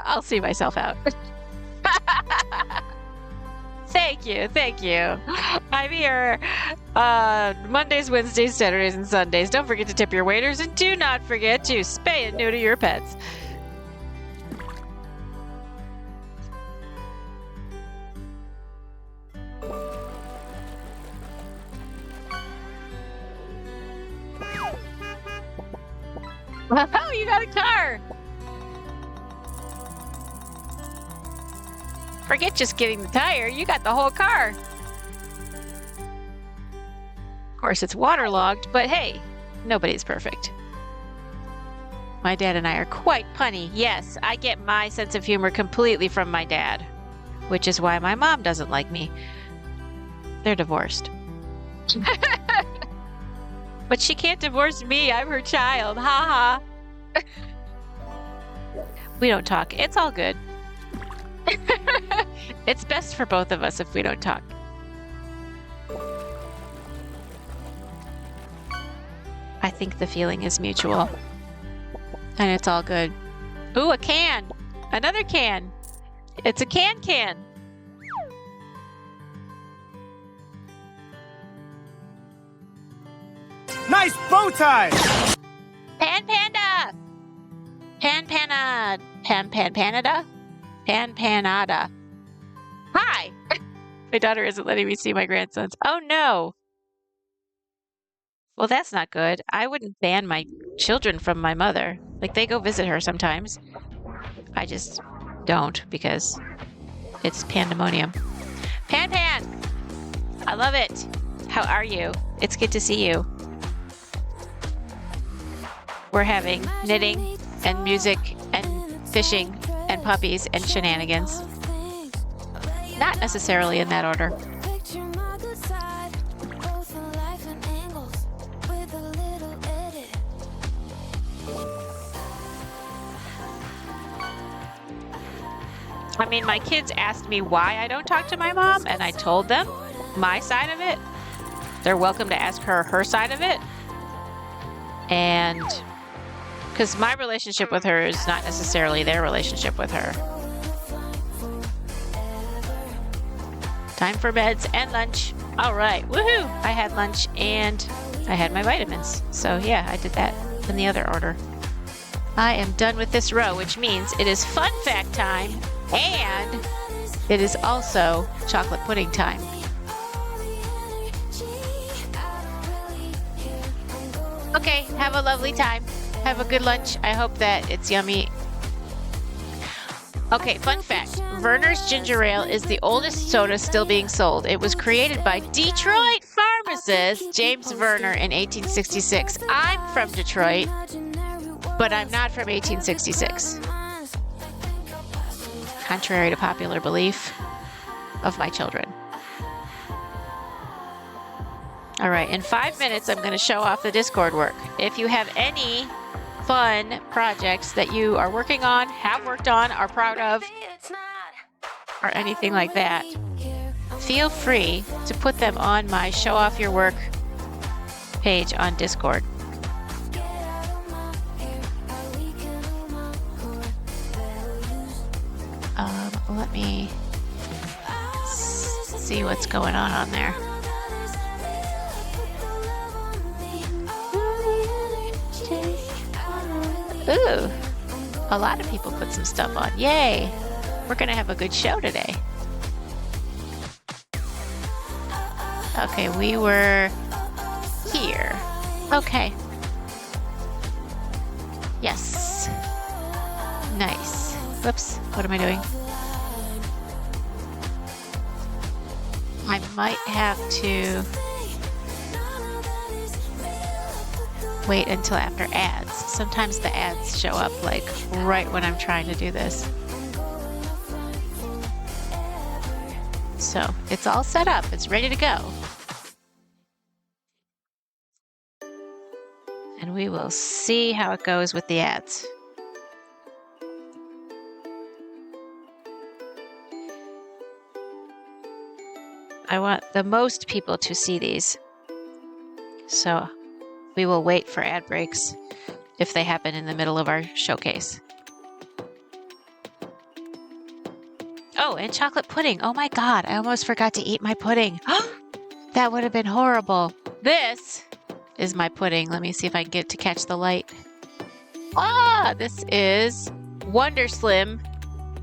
I'll see myself out. Thank you, thank you. I'm here Mondays, Wednesdays, Saturdays, and Sundays. Don't forget to tip your waiters, and do not forget to spay and neuter your pets. Oh, you got a car! Forget just getting the tire, you got the whole car. Of course, it's waterlogged, but hey, nobody's perfect. My dad and I are quite punny. Yes, I get my sense of humor completely from my dad, which is why my mom doesn't like me. They're divorced. But she can't divorce me, I'm her child, ha ha. We don't talk, it's all good. It's best for both of us if we don't talk. I think the feeling is mutual. And it's all good. Ooh, a can! Another can! It's a can! Nice bow tie! Pan Panda! Panada? Panada. Hi! My daughter isn't letting me see my grandsons. Oh no! Well, that's not good. I wouldn't ban my children from my mother. Like, they go visit her sometimes. I just don't, because it's pandemonium. Pan! I love it! How are you? It's good to see you. We're having knitting and music and fishing and puppies and shenanigans. Not necessarily in that order. I mean, my kids asked me why I don't talk to my mom, and I told them my side of it. They're welcome to ask her her side of it. And because my relationship with her is not necessarily their relationship with her. Time for beds and lunch. All right, woohoo! I had lunch and I had my vitamins. So yeah, I did that in the other order. I am done with this row, which means it is fun fact time and it is also chocolate pudding time. Okay, have a lovely time. Have a good lunch. I hope that it's yummy. Okay, fun fact. Verner's Ginger Ale is the oldest soda still being sold. It was created by Detroit pharmacist James Verner in 1866. I'm from Detroit, but I'm not from 1866. Contrary to popular belief of my children. All right, in 5 minutes, I'm going to show off the Discord work. If you have any fun projects that you are working on, have worked on, are proud of, or anything like that, feel free to put them on my Show Off Your Work page on Discord. Let me see what's going on there. Ooh, a lot of people put some stuff on. Yay! We're gonna have a good show today. Okay, we were here. Okay. Yes. Nice. Whoops, what am I doing? I might have to wait until after ads. Sometimes the ads show up like right when I'm trying to do this. So it's all set up, it's ready to go. And we will see how it goes with the ads. I want the most people to see these. So we will wait for ad breaks if they happen in the middle of our showcase. Oh, and chocolate pudding. Oh my God, I almost forgot to eat my pudding. That would have been horrible. This is my pudding. Let me see if I can get to catch the light. Ah, this is Wonder Slim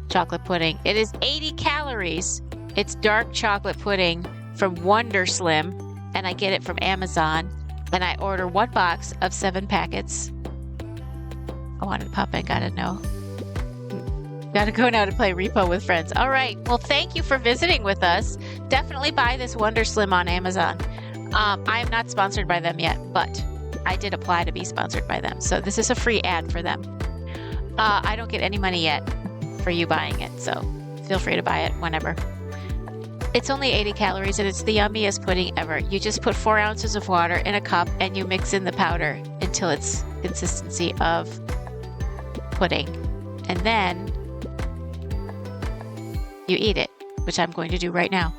chocolate pudding. It is 80 calories. It's dark chocolate pudding from Wonder Slim, and I get it from Amazon. And I order 1 box of 7 packets. I wanted to pop in, gotta know. Gotta go now to play Repo with friends. All right, well, thank you for visiting with us. Definitely buy this Wonder Slim on Amazon. I'm not sponsored by them yet, but I did apply to be sponsored by them. So this is a free ad for them. I don't get any money yet for you buying it, so feel free to buy it whenever. It's only 80 calories and it's the yummiest pudding ever. You just put 4 ounces of water in a cup and you mix in the powder until it's consistency of pudding. And then you eat it, which I'm going to do right now.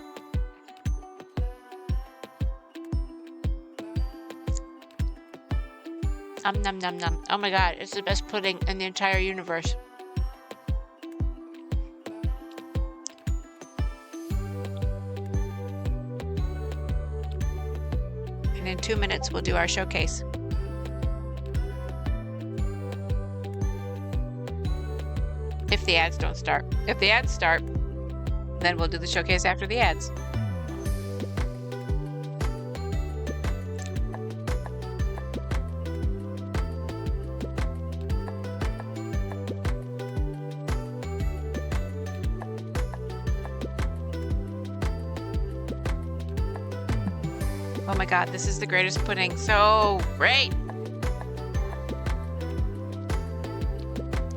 Nom nom nom. Oh my God, it's the best pudding in the entire universe. And in 2 minutes, we'll do our showcase. If the ads don't start. If the ads start, then we'll do the showcase after the ads. Oh my God, this is the greatest pudding. So great.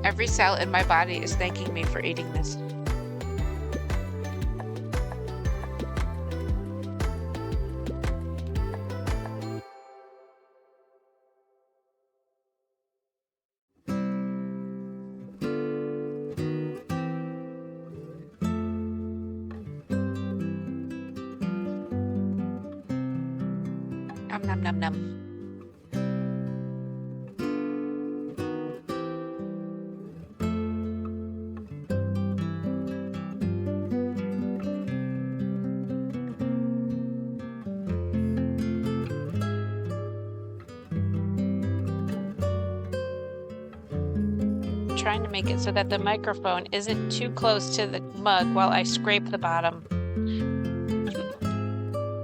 Every cell in my body is thanking me for eating this. Nom nom nom. Trying to make it so that the microphone isn't too close to the mug while I scrape the bottom.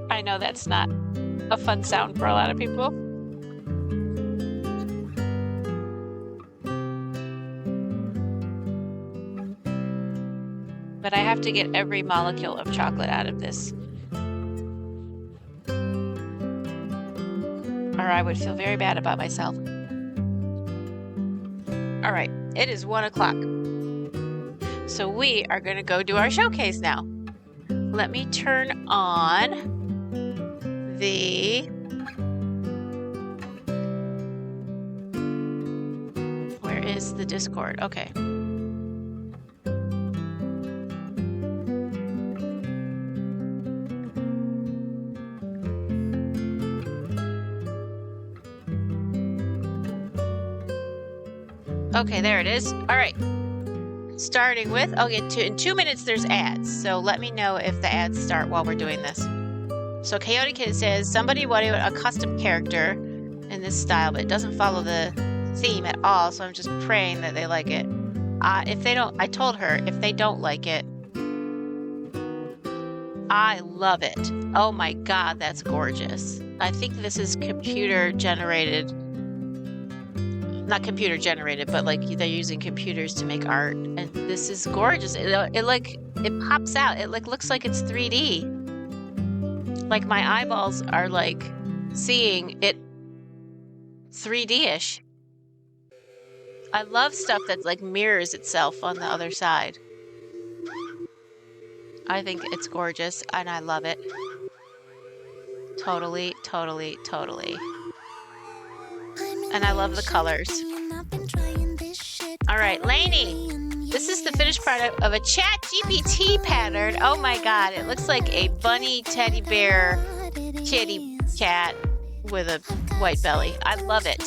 I know that's not a fun sound for a lot of people. But I have to get every molecule of chocolate out of this, or I would feel very bad about myself. All right, it is 1 o'clock. So we are going to go do our showcase now. Let me turn on the... Where is the Discord? Okay. Okay, there it is. All right. Starting with, I'll get to, in 2 minutes there's ads, so let me know if the ads start while we're doing this. So Coyote Kid says, somebody wanted a custom character in this style, but it doesn't follow the theme at all, so I'm just praying that they like it. If they don't, I told her, if they don't like it, I love it. Oh my God, that's gorgeous. I think this is computer generated. Not computer generated, but like they're using computers to make art. And this is gorgeous. It pops out. It like looks like it's 3D. Like my eyeballs are like seeing it 3D-ish. I love stuff that like mirrors itself on the other side. I think it's gorgeous and I love it. Totally, totally, totally. And I love the colors. All right, Lainey. This is the finished product of a ChatGPT pattern. Oh my God, it looks like a bunny teddy bear kitty cat with a white belly. I love it.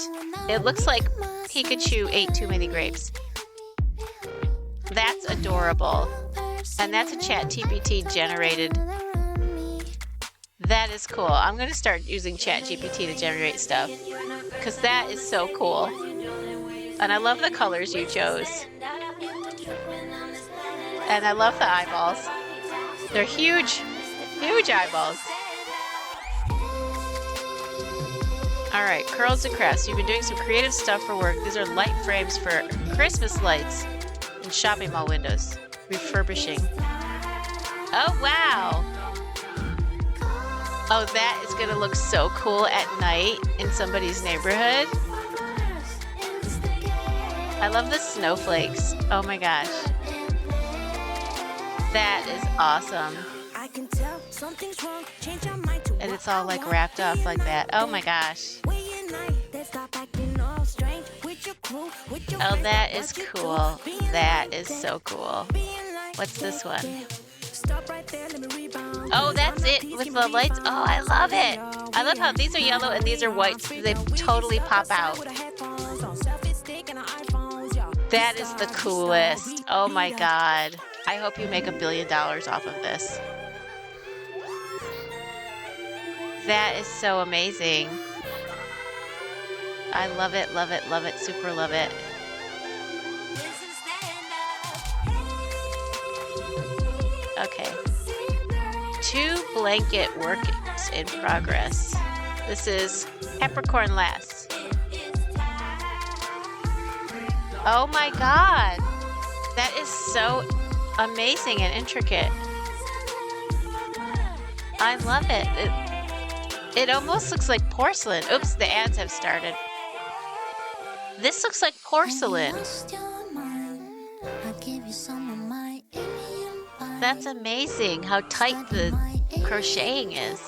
It looks like Pikachu ate too many grapes. That's adorable. And that's a ChatGPT generated. That is cool. I'm going to start using ChatGPT to generate stuff because that is so cool. And I love the colors you chose. And I love the eyeballs. They're huge, huge eyeballs. All right, Curls and Crafts. You've been doing some creative stuff for work. These are light frames for Christmas lights and shopping mall windows. Refurbishing. Oh, wow. Oh, that is going to look so cool at night in somebody's neighborhood. I love the snowflakes. Oh my gosh. That is awesome. And it's all like wrapped up like that. Oh my gosh. Oh, that is cool. That is so cool. What's this one? Oh, that's it with the lights. Oh, I love it. I love how these are yellow and these are white. They totally pop out. That is the coolest. Oh my God. I hope you make $1 billion off of this. That is so amazing. I love it, love it, love it, super love it. Okay. 2 blanket works in progress. This is peppercorn last. Oh my God. That is so amazing and intricate. I love it. It almost looks like porcelain. Oops, the ads have started. This looks like porcelain. That's amazing how tight the crocheting is.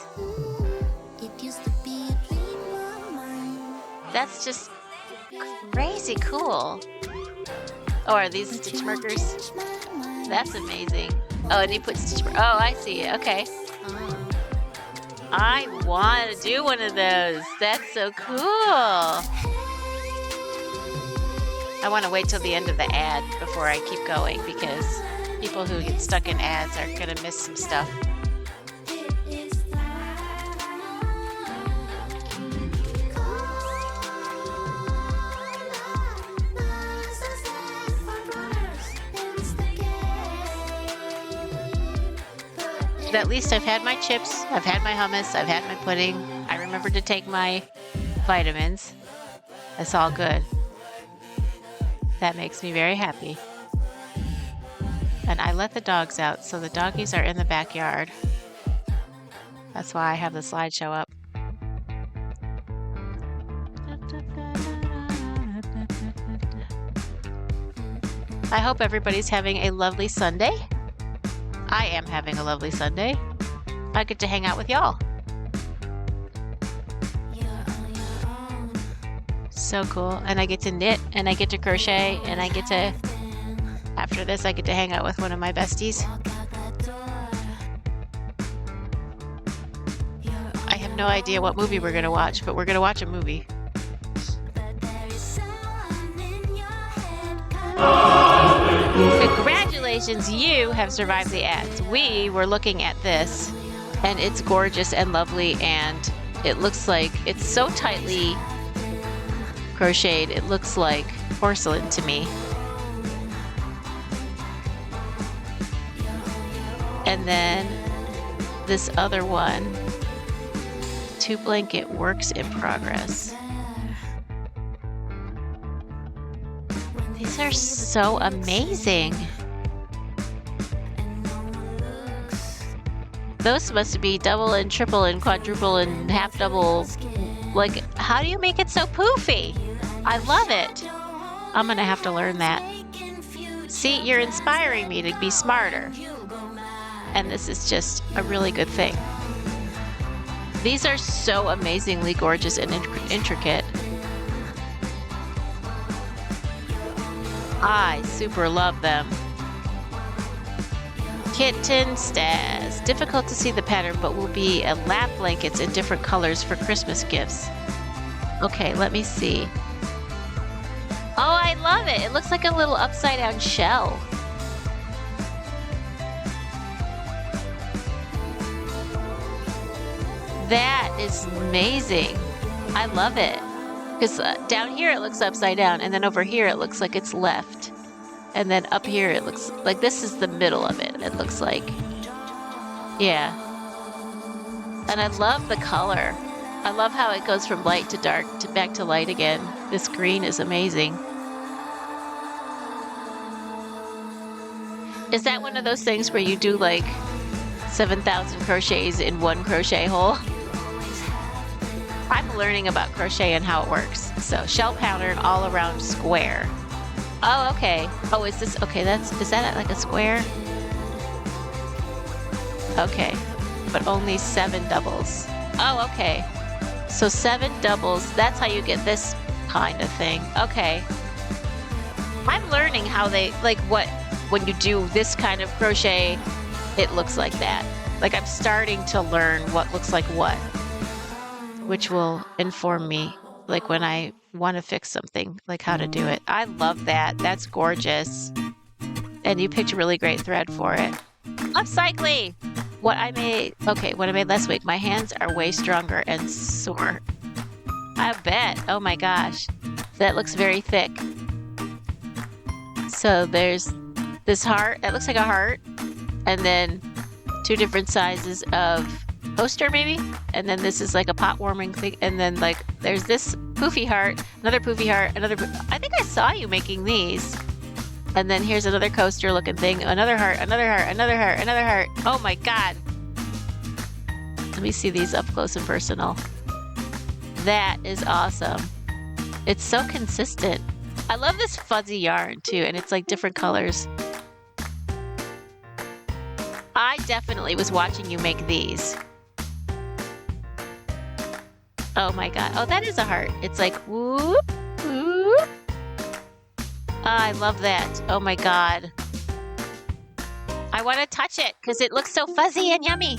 That's just crazy cool. Oh, are these stitch markers? That's amazing. Oh, and he put stitch markers. Oh, I see it. Okay. I want to do one of those. That's so cool. I want to wait till the end of the ad before I keep going because people who get stuck in ads are going to miss some stuff. At least I've had my chips, I've had my hummus, I've had my pudding. I remembered to take my vitamins. That's all good. That makes me very happy. And I let the dogs out, so the doggies are in the backyard. That's why I have the slideshow up. I hope everybody's having a lovely Sunday. I am having a lovely Sunday. I get to hang out with y'all. So cool. And I get to knit, and I get to crochet, and I get to, after this, I get to hang out with one of my besties. I have no idea what movie we're going to watch, but we're going to watch a movie. Congratulations, you have survived the ads. We were looking at this, and it's gorgeous and lovely, and it looks like it's so tightly crocheted, it looks like porcelain to me. And then this other one, 2 blanket works in progress. These are so amazing. Those must be double and triple and quadruple and half double. Like, how do you make it so poofy? I love it. I'm gonna have to learn that. See, you're inspiring me to be smarter. And this is just a really good thing. These are so amazingly gorgeous and intricate. I super love them. Kitten stas. Difficult to see the pattern, but will be a lap blankets in different colors for Christmas gifts. Okay, let me see. Oh, I love it. It looks like a little upside down shell. That is amazing. I love it. Because down here it looks upside down, and then over here it looks like it's left. And then up here it looks like this is the middle of it, it looks like. Yeah. And I love the color. I love how it goes from light to dark to back to light again. This green is amazing. Is that one of those things where you do like 7,000 crochets in one crochet hole? I'm learning about crochet and how it works. So shell pattern all around square. Oh, okay. Oh, is this, okay, is that like a square? Okay, but only 7 doubles. Oh, okay. So 7 doubles, that's how you get this kind of thing. Okay. I'm learning how they, like what, when you do this kind of crochet, it looks like that. Like I'm starting to learn what looks like what, which will inform me, like when I want to fix something, like how to do it. I love that. That's gorgeous. And you picked a really great thread for it. Upcycling! What I made last week. My hands are way stronger and sore. I bet. Oh my gosh. That looks very thick. So there's this heart. That looks like a heart. And then 2 different sizes of poster maybe. And then this is like a pot warming thing. And then like there's this poofy heart, another poofy heart, I think I saw you making these. And then here's another coaster looking thing, another heart, another heart, another heart, another heart. Oh my God. Let me see these up close and personal. That is awesome. It's so consistent. I love this fuzzy yarn too, and it's like different colors. I definitely was watching you make these. Oh my God. Oh, that is a heart. It's like whoop, whoop. Oh, I love that. Oh my God. I want to touch it because it looks so fuzzy and yummy.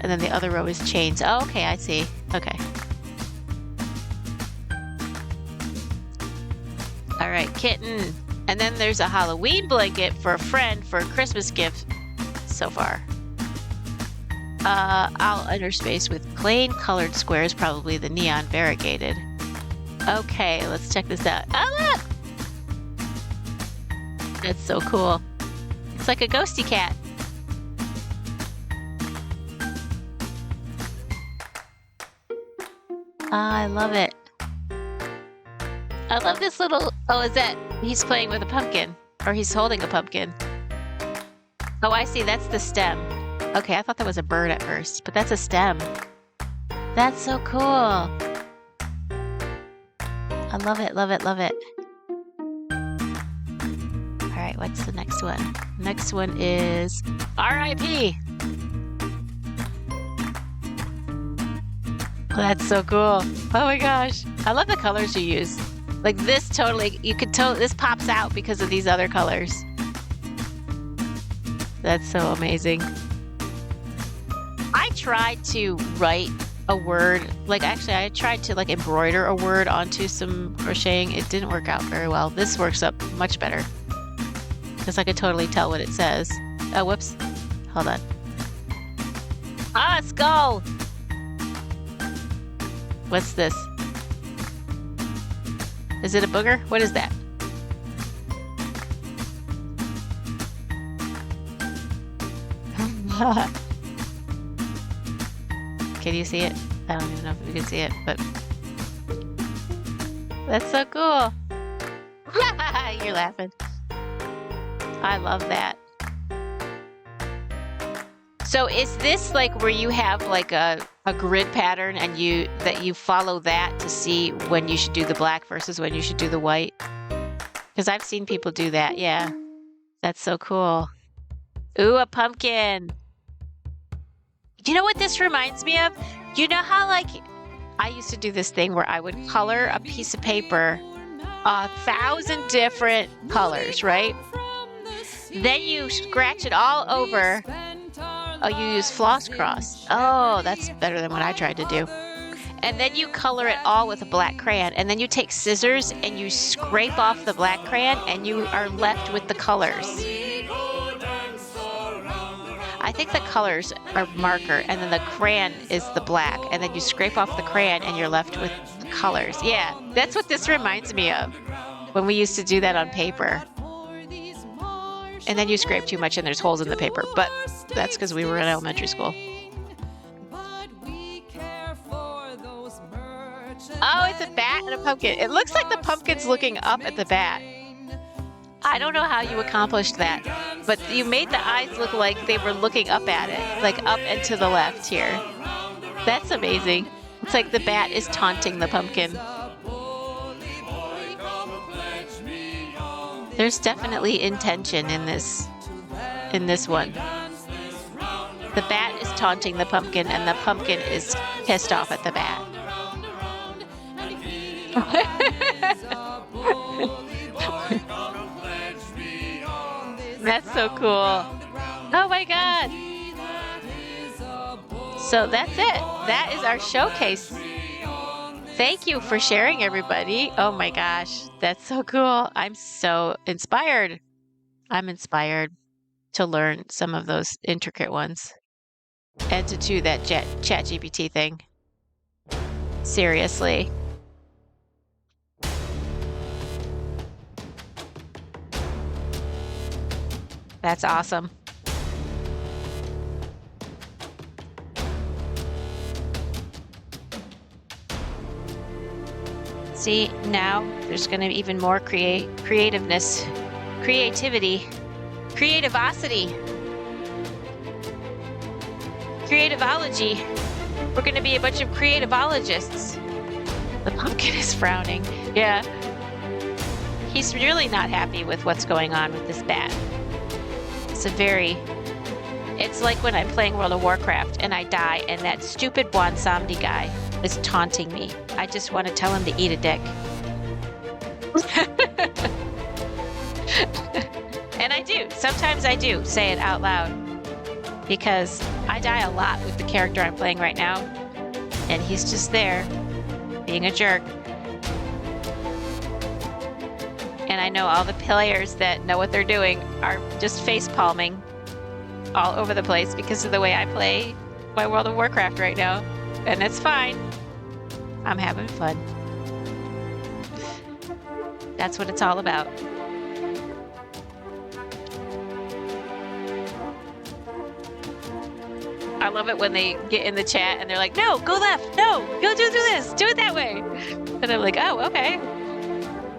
And then the other row is chains. Oh, okay, I see. Okay. All right, kitten. And then there's a Halloween blanket for a friend for a Christmas gift so far. I'll interspace with plain colored squares, probably the neon variegated. Okay, let's check this out. Oh, look! That's so cool. It's like a ghosty cat. I love it. I love this little, oh, is that, he's playing with a pumpkin, or he's holding a pumpkin. Oh, I see, that's the stem. Okay, I thought that was a bird at first, but that's a stem. That's so cool. I love it, love it, love it. All right, what's the next one? Next one is R.I.P. That's so cool. Oh my gosh. I love the colors you use. Like this totally, you could totally, this pops out because of these other colors. That's so amazing. I tried to write a word, like actually I tried to like embroider a word onto some crocheting. It didn't work out very well. This works up much better because I could totally tell what it says. Oh, whoops. Hold on. Ah, skull. What's this? Is it a booger? What is that? Can you see it? I don't even know if you can see it, but that's so cool. You're laughing. I love that. So is this like where you have like a grid pattern and you follow that to see when you should do the black versus when you should do the white? Because I've seen people do that. Yeah. That's so cool. Ooh, a pumpkin. Do you know what this reminds me of? You know how like I used to do this thing where I would color a piece of paper 1,000 different colors, right? Then you scratch it all over. Oh, you use floss cross. Oh, that's better than what I tried to do. And then you color it all with a black crayon. And then you take scissors and you scrape off the black crayon and you are left with the colors. I think the colors are marker and then the crayon is the black. And then you scrape off the crayon and you're left with the colors. Yeah, that's what this reminds me of when we used to do that on paper. And then you scrape too much and there's holes in the paper. But that's because we were in elementary school. Oh, it's a bat and a pumpkin. It looks like the pumpkin's looking up at the bat. I don't know how you accomplished that, but you made the eyes look like they were looking up at it, like up and to the left here. That's amazing. It's like the bat is taunting the pumpkin. There's definitely intention in this one. The bat is taunting the pumpkin and the pumpkin is pissed off at the bat. That's so cool. Oh my God. So that's it. That is our showcase. Thank you for sharing, everybody. Oh my gosh. That's so cool. I'm so inspired. I'm inspired to learn some of those intricate ones and to do that ChatGPT thing. Seriously. That's awesome. See, now there's going to be even more creativeness, creativity, creativosity, creativology. We're going to be a bunch of creativologists. The pumpkin is frowning. Yeah. He's really not happy with what's going on with this bat. It's like when I'm playing World of Warcraft and I die and that stupid Bwansamdi guy is taunting me. I just want to tell him to eat a dick. And I do. Sometimes I do say it out loud because I die a lot with the character I'm playing right now and he's just there being a jerk. And I know all the players that know what they're doing are just face palming all over the place because of the way I play my World of Warcraft right now. And it's fine. I'm having fun. That's what it's all about. I love it when they get in the chat and they're like, no, go left. No, go do this. Do it that way. And I'm like, oh, okay.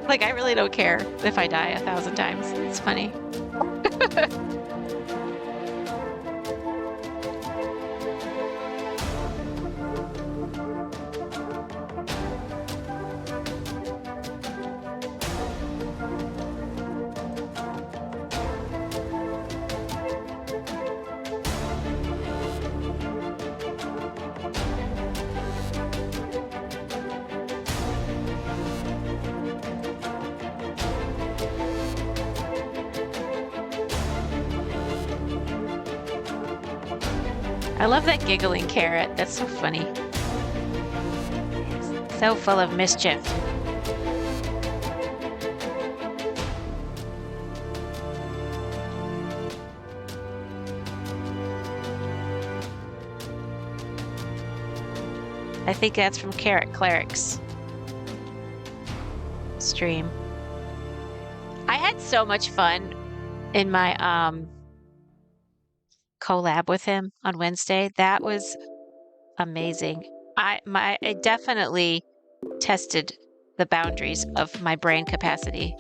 Like, I really don't care if I die 1,000 times. It's funny. I love that giggling carrot. That's so funny. So full of mischief. I think that's from Carrot Cleric's stream. I had so much fun in my collab with him on Wednesday. That was amazing. I definitely tested the boundaries of my brain capacity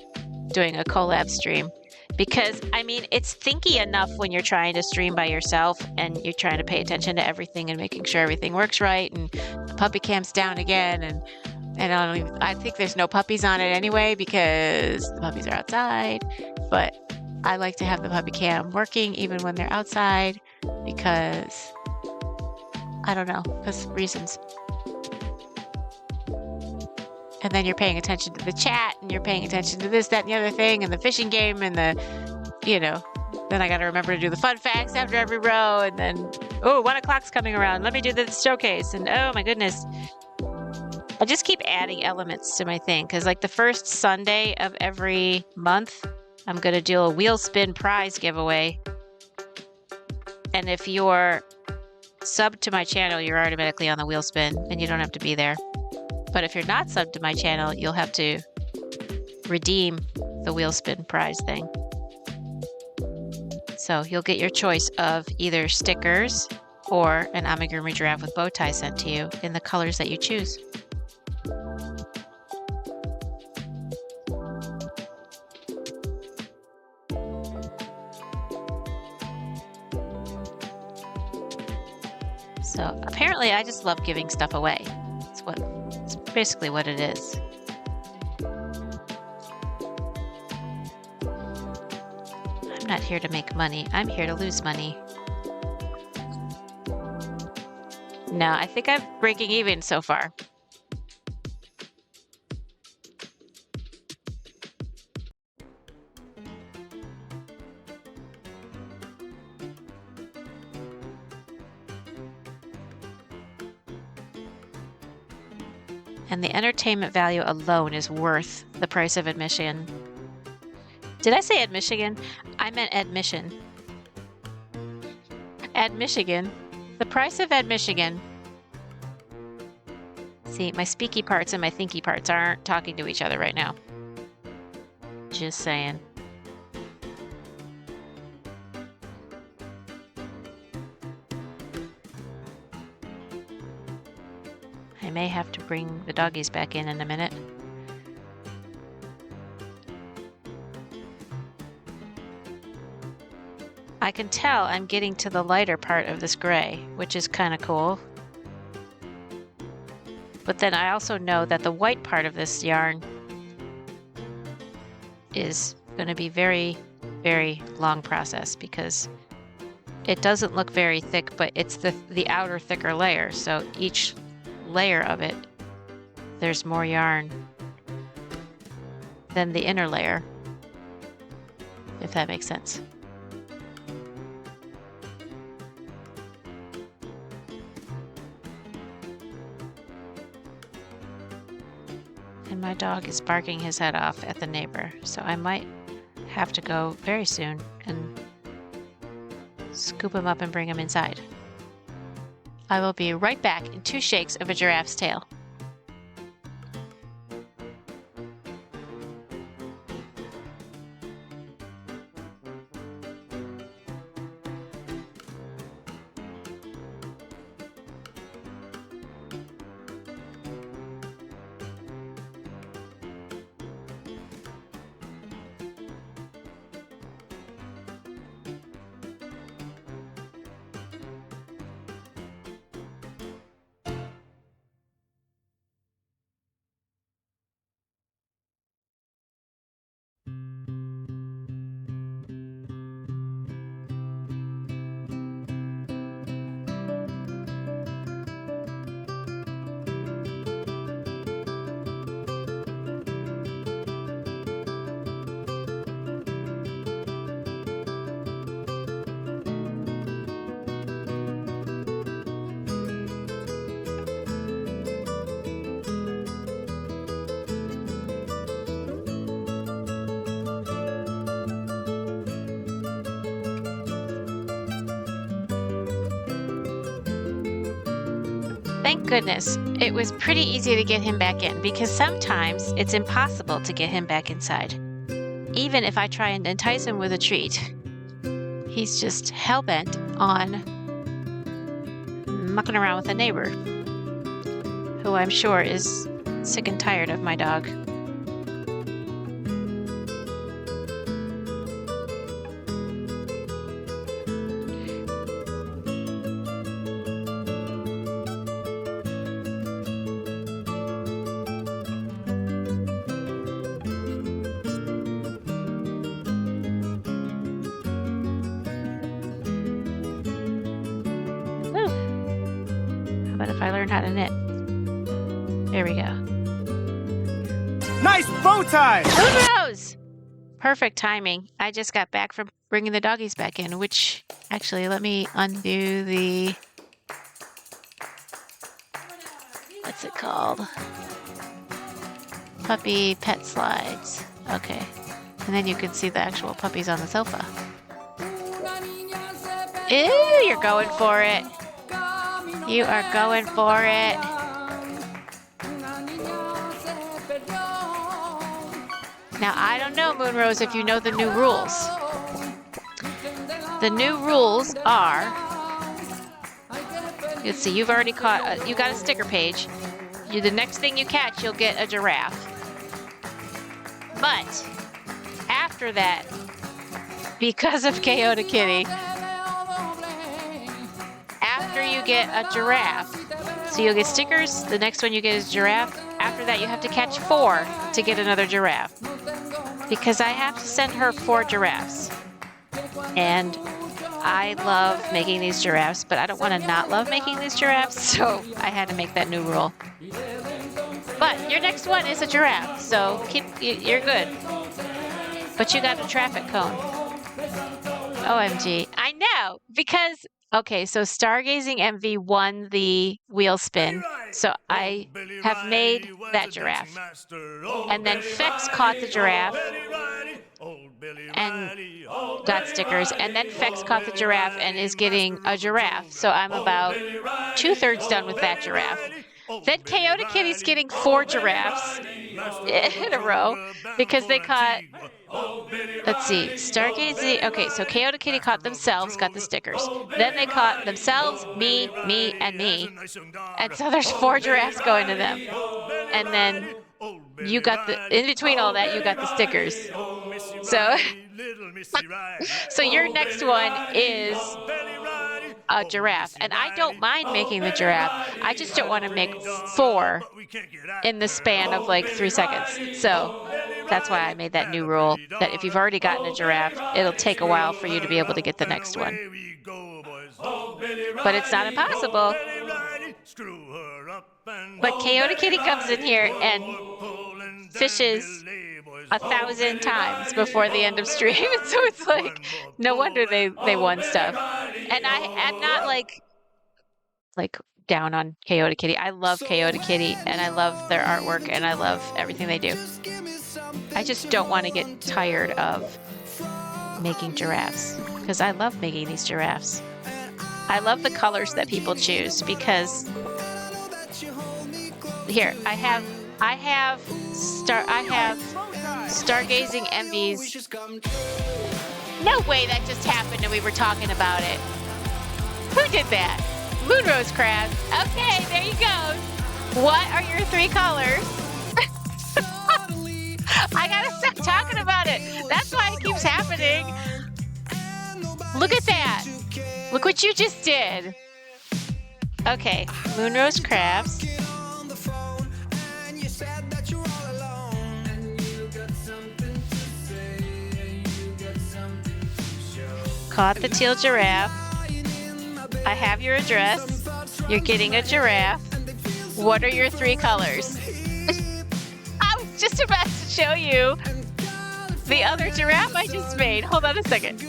doing a collab stream, because I mean, it's thinky enough when you're trying to stream by yourself and you're trying to pay attention to everything and making sure everything works right, and the puppy cam's down again, and I think there's no puppies on it anyway because the puppies are outside, but I like to have the puppy cam working even when they're outside because I don't know, because reasons. And then you're paying attention to the chat, and you're paying attention to this, that, and the other thing, and the fishing game, and then I got to remember to do the fun facts after every row, and then, oh, 1 o'clock's coming around. Let me do the showcase, and oh my goodness. I just keep adding elements to my thing, because like the first Sunday of every month, I'm going to do a wheel spin prize giveaway. And if you're subbed to my channel, you're automatically on the wheel spin, and you don't have to be there. But if you're not subbed to my channel, you'll have to redeem the wheel spin prize thing. So you'll get your choice of either stickers or an amigurumi giraffe with bow tie sent to you in the colors that you choose. So apparently I just love giving stuff away. It's basically what it is. I'm not here to make money. I'm here to lose money. No, I think I'm breaking even so far. And the entertainment value alone is worth the price of admission. Did I say admission? I meant admission. Admission. The price of admission. See, my speaky parts and my thinky parts aren't talking to each other right now. Just saying. I may have to bring the doggies back in a minute. I can tell I'm getting to the lighter part of this gray, which is kind of cool. But then I also know that the white part of this yarn is going to be very, very long process because it doesn't look very thick, but it's the outer thicker layer. So each layer of it, there's more yarn than the inner layer, if that makes sense. And my dog is barking his head off at the neighbor, so I might have to go very soon and scoop him up and bring him inside. I will be right back in 2 shakes of a giraffe's tail. Thank goodness. It was pretty easy to get him back in because sometimes it's impossible to get him back inside. Even if I try and entice him with a treat, he's just hell-bent on mucking around with a neighbor, who I'm sure is sick and tired of my dog. But if I learn how to knit. There we go. Nice bow tie! Who knows? Perfect timing. I just got back from bringing the doggies back in, which actually, let me undo the... What's it called? Puppy pet slides. Okay. And then you can see the actual puppies on the sofa. Ew, you're going for it. You are going for it. Now, I don't know, Moonrose, if you know the new rules. The new rules are... Let's see, you've already caught... you got a sticker page. The next thing you catch, you'll get a giraffe. But, after that, because of Chaota Kitty... After you get a giraffe, so you'll get stickers, the next one you get is giraffe. After that, you have to catch 4 to get another giraffe. Because I have to send her 4 giraffes. And I love making these giraffes, but I don't want to not love making these giraffes, so I had to make that new rule. But your next one is a giraffe, so you're good. But you got a traffic cone. OMG. I know, because... Okay, so Stargazing Envy won the wheel spin, so I have made that giraffe. And then Fex caught the giraffe and got stickers, and then Fex caught the giraffe and is getting a giraffe, so I'm about 2/3 done with that giraffe. Then Chaota Kitty's getting 4 giraffes in a row because they caught... Let's see, Stargazing... Okay, so Chaota Kitty caught themselves, got the stickers. Then they caught themselves, me, and me. And so there's 4 giraffes going to them. And then you got the... In between all that, you got the stickers. So... so your next one is a giraffe. And I don't mind making the giraffe. I just don't want to make 4 in the span of like 3 seconds. So that's why I made that new rule, that if you've already gotten a giraffe, it'll take a while for you to be able to get the next one. But it's not impossible. But Chaota Kitty comes in here and fishes 1,000 times before the end of stream. So it's like, no wonder they won stuff. And I'm not like down on Chaota Kitty. I love Chaota Kitty and I love their artwork and I love everything they do. I just don't want to get tired of making giraffes because I love making these giraffes. I love the colors that people choose because here I have Stargazing Envy's. No way that just happened and we were talking about it. Who did that? Moonrose Crab. Okay, there you go. What are your 3 colors? I gotta stop talking about it. That's why it keeps happening. Look at that. Look what you just did. Okay, Moonrose Crafts. Caught the teal giraffe. I have your address. You're getting a giraffe. What are your 3 colors? I was just about to show you the other giraffe I just made. Hold on a second.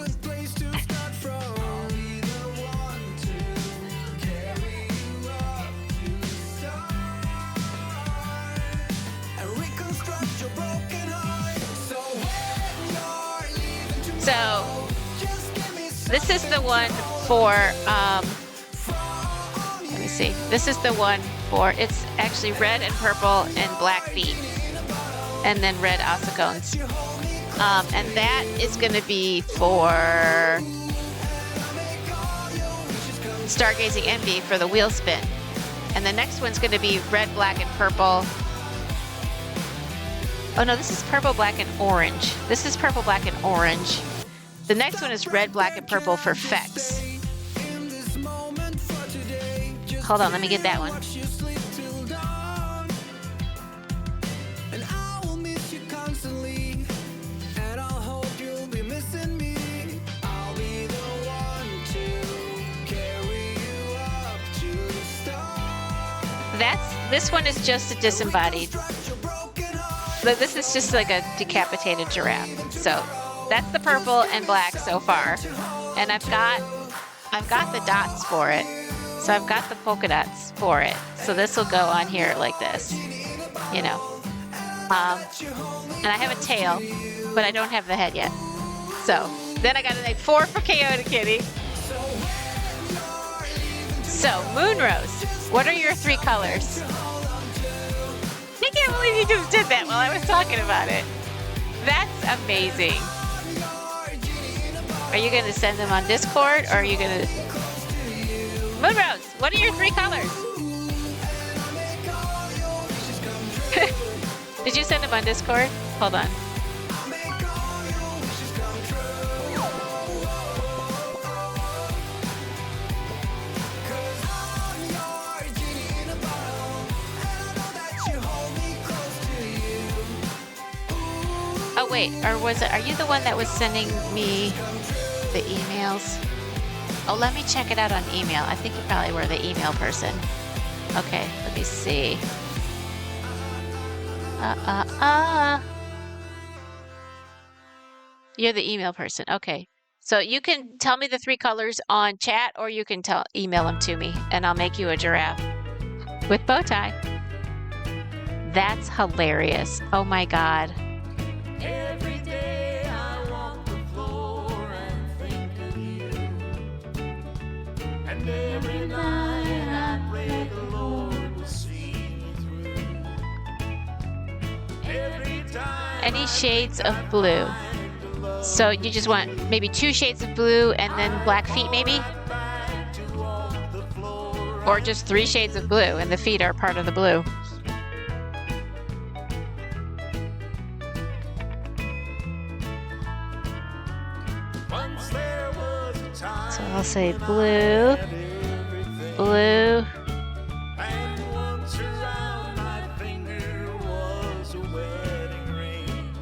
So this is the one for me see. This is the one for, it's actually red and purple and black feet. And then red ossicones. And that is going to be for Stargazing Envy for the wheel spin. And the next one's going to be red, black, and purple. Oh no, this is purple, black, and orange. This is purple, black, and orange. The next one is red, black, and purple for Fex. Hold on, let me get that one. This one is just a disembodied. This is just like a decapitated giraffe. So that's the purple and black so far. And I've got the dots for it. So I've got the polka dots for it. So this will go on here like this, you know. And I have a tail, but I don't have the head yet. So then I got to make 4 for Coyote Kitty. So Moonrose, what are your 3 colors? I can't believe you just did that while I was talking about it. That's amazing. Are you going to send them on Discord or are you going to... Moonrose, what are your 3 colors? Did you send them on Discord? Hold on. Oh wait, or was it, are you the one that was sending me the emails? Oh, let me check it out on email. I think you probably were the email person. Okay, let me see. You're the email person. Okay. So you can tell me the 3 colors on chat or you can email them to me and I'll make you a giraffe with bow tie. That's hilarious. Oh my God. Every day I walk the floor and think of you. And every night I pray the Lord will see me through. Every time Any shades of blue. So you just want maybe 2 shades of blue and then black feet maybe? Or just 3 shades of blue and the feet are part of the blue. So I'll say blue, blue. and once around my finger was a wedding ring.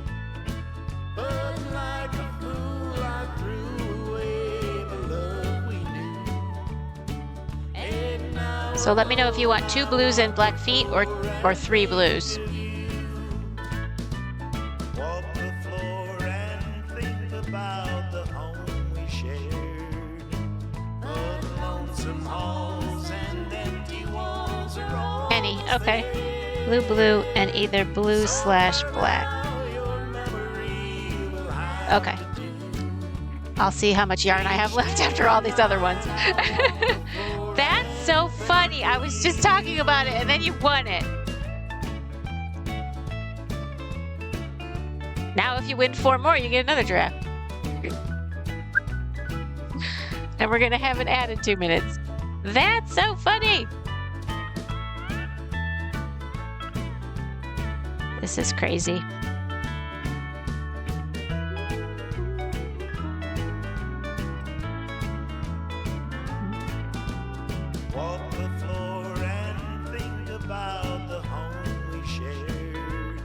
But like a fool I threw away the love we knew. And now So let me know if you want 2 blues and black feet or 3 blues. walk the floor and think about the home we shared. But lonesome halls and empty walls are all Any, okay. Blue, blue, and either blue/black. Okay. I'll see how much yarn I have left after all these other ones. That's so funny. I was just talking about it and then you won it. Now if you win 4 more, you get another draft. And we're going to have it ad in 2 minutes. That's so funny. This is crazy. walk the floor and think about the home we shared.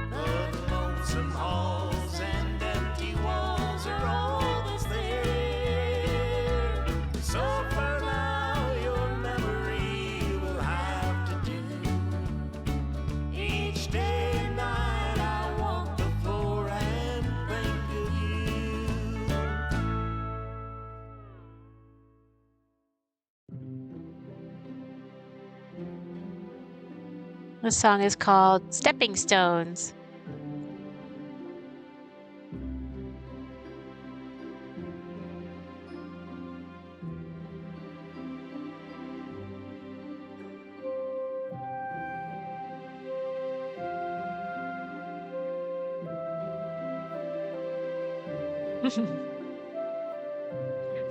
But lonesome halls and empty walls are all that's there. So for now, your memory will have to do. Each day and night, I walk the floor and think of you. This song is called Stepping Stones.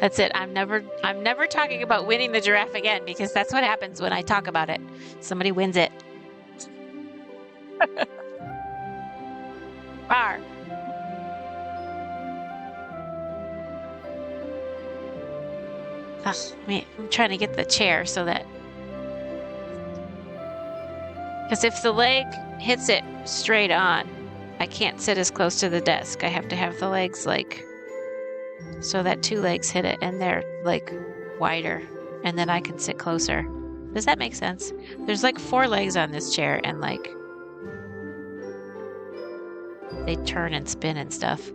That's it. I'm never talking about winning the giraffe again because that's what happens when I talk about it. Somebody wins it. Bar. I'm trying to get the chair so that, because if the leg hits it straight on, I can't sit as close to the desk. I have to have the legs like so that two legs hit it and they're like wider, and then I can sit closer. Does that make sense? There's like 4 legs on this chair and like they turn and spin and stuff.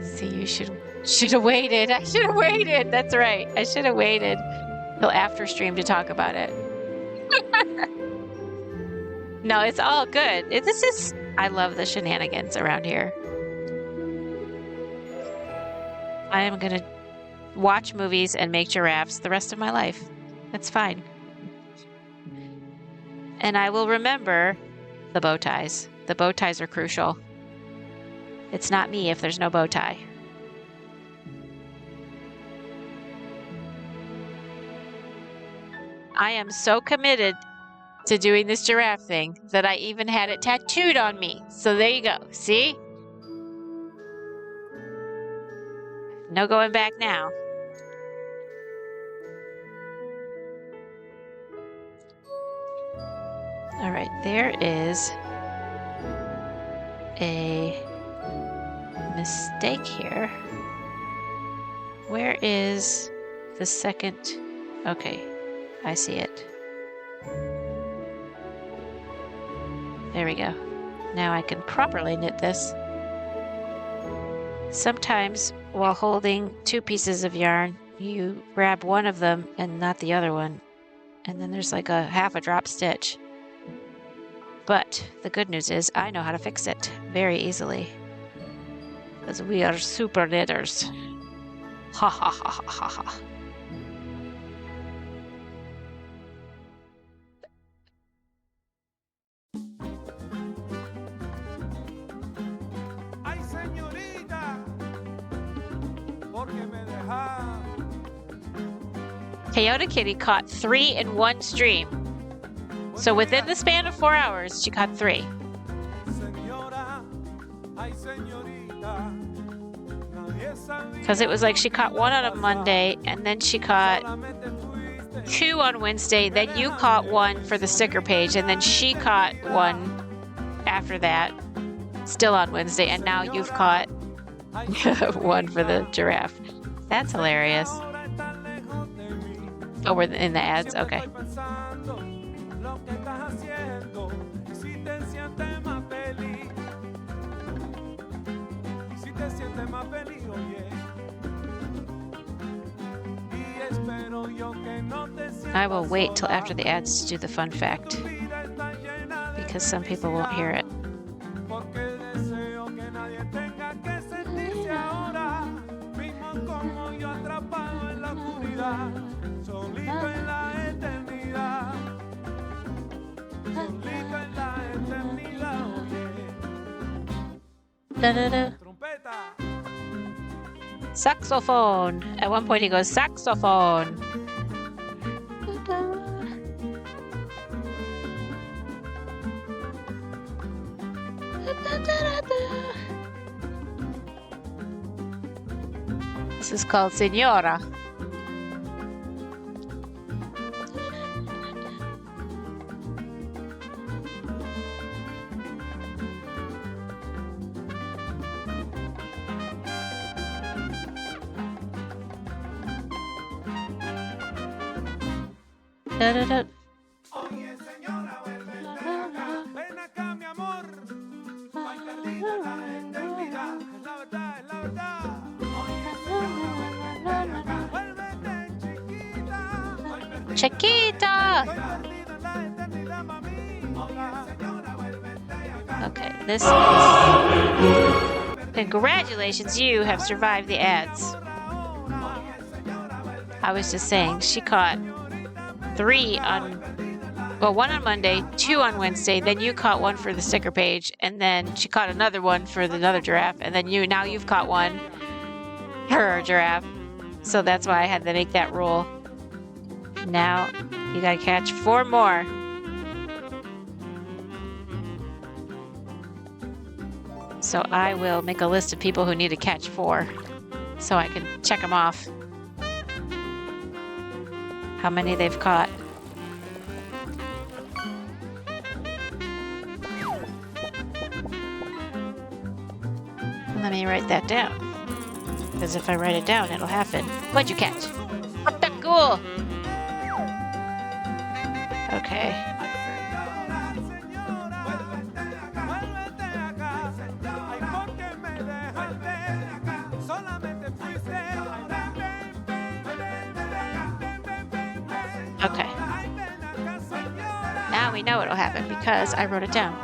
See, you should have waited. I should have waited. That's right. I should have waited till after stream to talk about it. No, it's all good. I love the shenanigans around here. I am gonna watch movies and make giraffes the rest of my life. That's fine. And I will remember the bow ties. The bow ties are crucial. It's not me if there's no bow tie. I am so committed to doing this giraffe thing that I even had it tattooed on me. So there you go. See? No going back now. All right, there is a mistake here. Where is the second? Okay, I see it. There we go. Now I can properly knit this. Sometimes while holding 2 pieces of yarn, you grab one of them and not the other one, and then there's like a half a drop stitch. But the good news is I know how to fix it very easily, because we are super knitters. Ha ha ha ha ha ha. Ay, señorita, porque me deja. Toyota Kitty caught 3 in one stream. So within the span of 4 hours, she caught 3. Because it was like she caught 1 on a Monday, and then she caught 2 on Wednesday, then you caught 1 for the sticker page, and then she caught 1 after that, still on Wednesday, and now you've caught 1 for the giraffe. That's hilarious. Oh, we're in the ads? Okay. I will wait till after the ads to do the fun fact, because some people won't hear it. Da-da-da. Saxophone. At one point he goes, saxophone. This is called Senora. Da, da, da. Oye, señora, vuélvete acá. Ven acá, mi amor. No hay perdida la eternidad. Es la verdad, es la verdad. Oye, señora, vuélvete acá. Vuélvete, chiquita. No hay perdida. Chiquita! Estoy perdida en la eternidad, mami. Oye, señora, vuélvete acá. Okay, this is... Congratulations, you have survived the ads. I was just saying, she caught 3 on Well, one on Monday, 2 on Wednesday, then you caught one for the sticker page, and then she caught another one for another giraffe, and then now you've caught one for a giraffe. So that's why I had to make that rule. Now you gotta catch 4 more. So I will make a list of people who need to catch 4 so I can check them off. How many they've caught. Let me write that down. Because if I write it down, it'll happen. What'd you catch? What the ghoul? Okay. Okay. Now we know it'll happen because I wrote it down.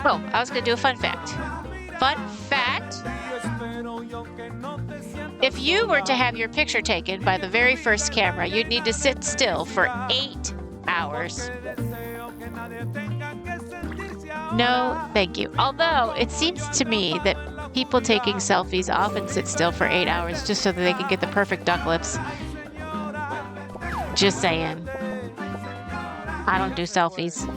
Oh, I was going to do a fun fact. Fun fact. If you were to have your picture taken by the very first camera, you'd need to sit still for 8 hours. No, thank you. Although it seems to me that people taking selfies often sit still for 8 hours just so that they can get the perfect duck lips. Just saying. I don't do selfies.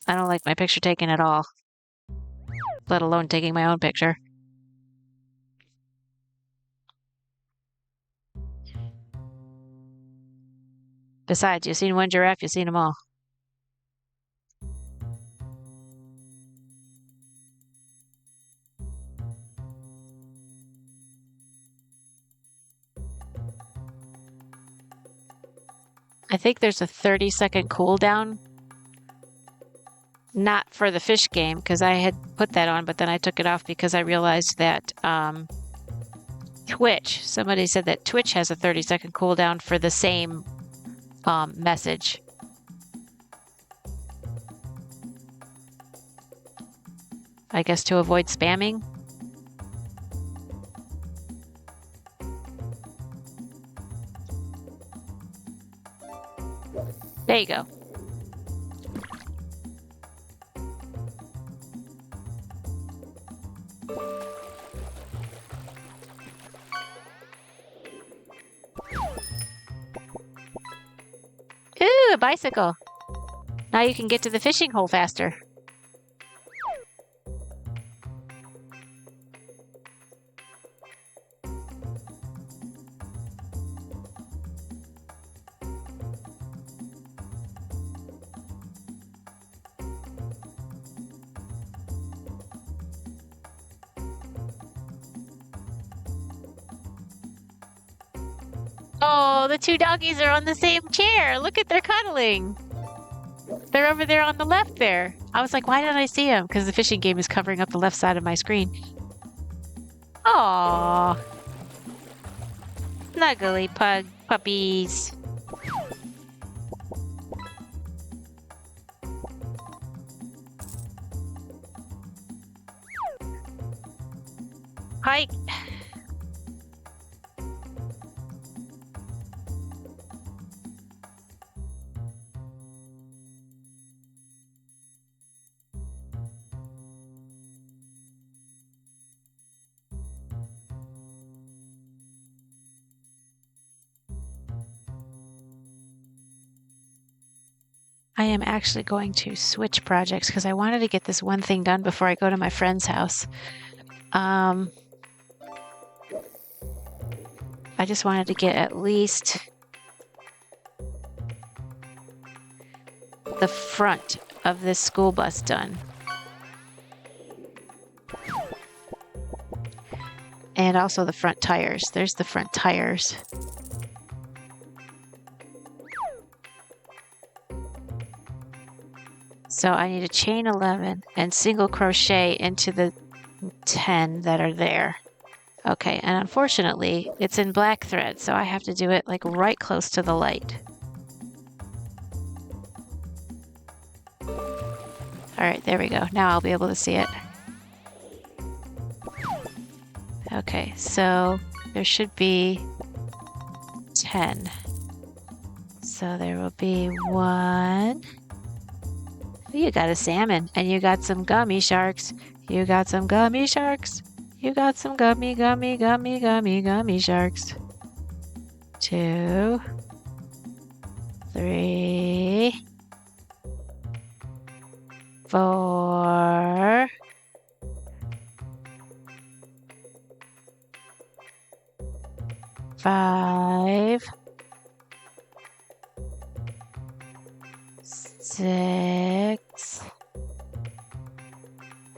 I don't like my picture taken at all. Let alone taking my own picture. Besides, you've seen one giraffe, you've seen them all. I think there's a 30-second cooldown. Not for the fish game, because I had put that on, but then I took it off because I realized that Twitch, somebody said that Twitch has a 30-second cooldown for the same message. I guess to avoid spamming. There you go. Ooh, a bicycle. Now you can get to the fishing hole faster. Oh, the 2 doggies are on the same chair. Look at they're cuddling. They're over there on the left there. I was like, why didn't I see them? Because the fishing game is covering up the left side of my screen. Aww. Snuggly puppies. Hi. I am actually going to switch projects because I wanted to get this one thing done before I go to my friend's house. I just wanted to get at least the front of this school bus done. And also the front tires. There's the front tires. So I need a chain 11 and single crochet into the 10 that are there. Okay, and unfortunately, it's in black thread, so I have to do it like right close to the light. All right, there we go. Now I'll be able to see it. Okay, so there should be 10. So there will be 1. You got a salmon, and you got some gummy sharks. You got some gummy sharks. You got some gummy sharks. 2, 3, 4, 5, 6.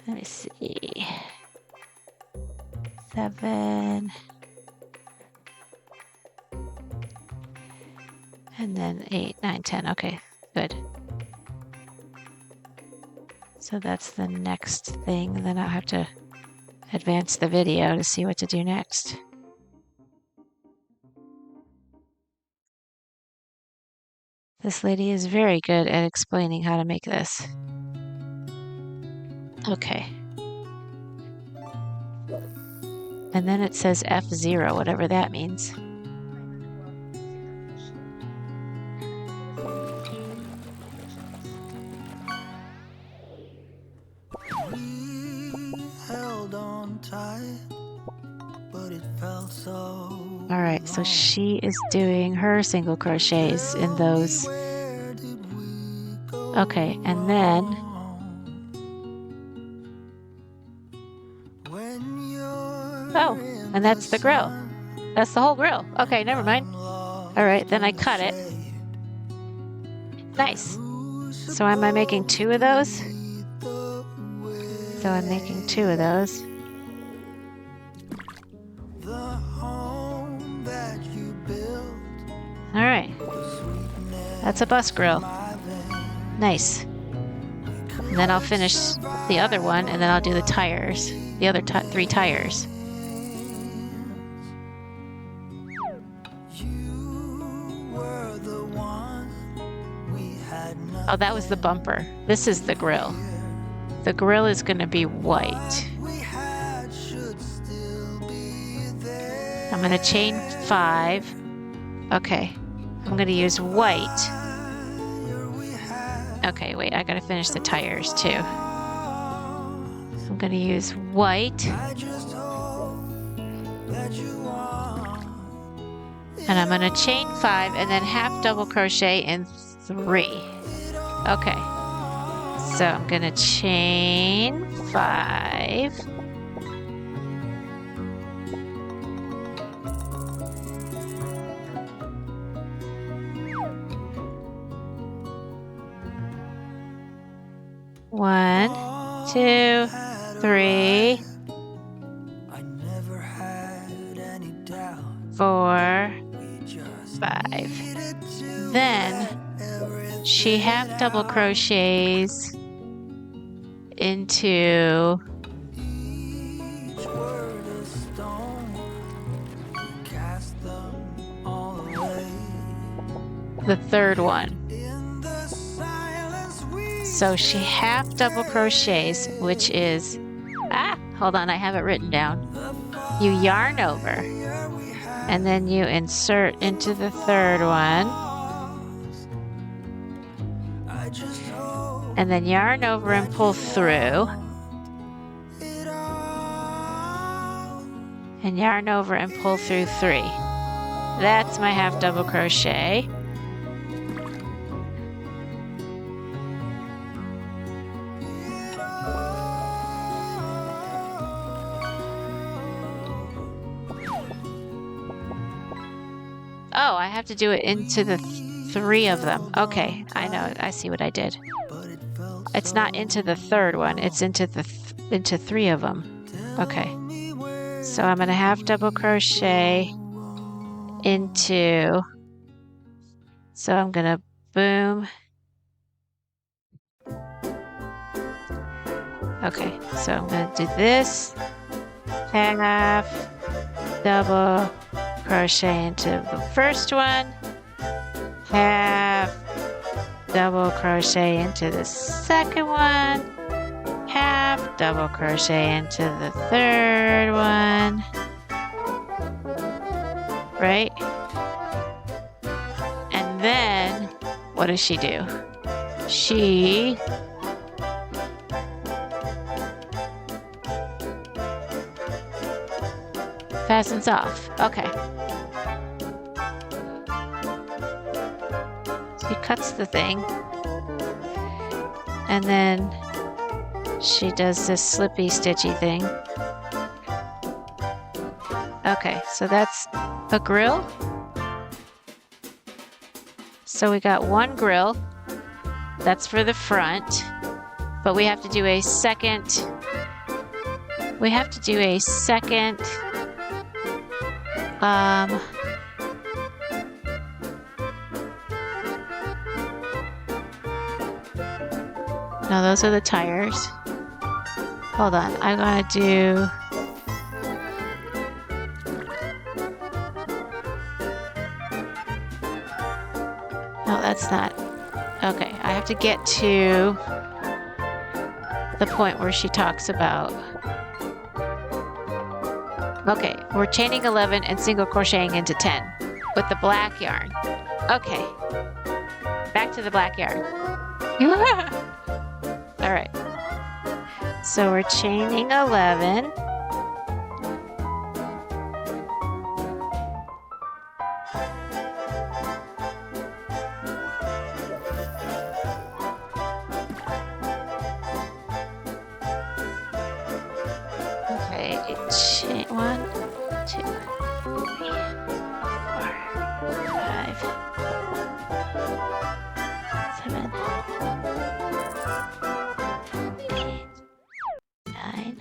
Let me see. 7. And then 8, 9, 10. Okay, good. So that's the next thing. Then I'll have to advance the video to see what to do next. This lady is very good at explaining how to make this. Okay. And then it says F0, whatever that means. Held on tight, but it felt so. All right, so she is doing her single crochets in those. Okay, and then oh, and that's the grill. That's the whole grill. Okay, never mind. All right, then I cut it. Nice. So am I making 2 of those? So I'm making 2 of those. All right. That's a bus grill. Nice. And then I'll finish the other one, and then I'll do the tires. The other 3 tires. Oh, that was the bumper. This is the grill. The grill is going to be white. I'm going to chain 5. Okay. I'm going to use white. Okay, wait, I got to finish the tires too. I'm going to use white. And I'm going to chain 5 and then half double crochet in 3. Okay. So I'm going to chain 5. One, 2, 3, 4, 5. Then she half double crochets into the third one. So she half double crochets, which is, hold on, I have it written down. You yarn over, and then you insert into the third one, and then yarn over and pull through, and yarn over and pull through 3. That's my half double crochet. Oh, I have to do it into the 3 of them. Okay, I know. I see what I did. It's not into the third one. It's into 3 of them. Okay. So I'm going to half double crochet into. So I'm going to boom. Okay, so I'm going to do this. Half double crochet into the first one, half double crochet into the second one, half double crochet into the third one, right? And then what does she do? She fastens off. Okay. She cuts the thing. And then she does this slippy stitchy thing. Okay, so that's a grill. So we got one grill. That's for the front. But we have to do a second. We have to do a second. No, those are the tires. Hold on, I'm gonna do. No, that's not. Okay, I have to get to the point where she talks about. Okay, we're chaining 11 and single crocheting into 10 with the black yarn. Okay, back to the black yarn. All right, so we're chaining 11. Okay, chain 1, 2, 3, 4, 5, 7, 8, 9.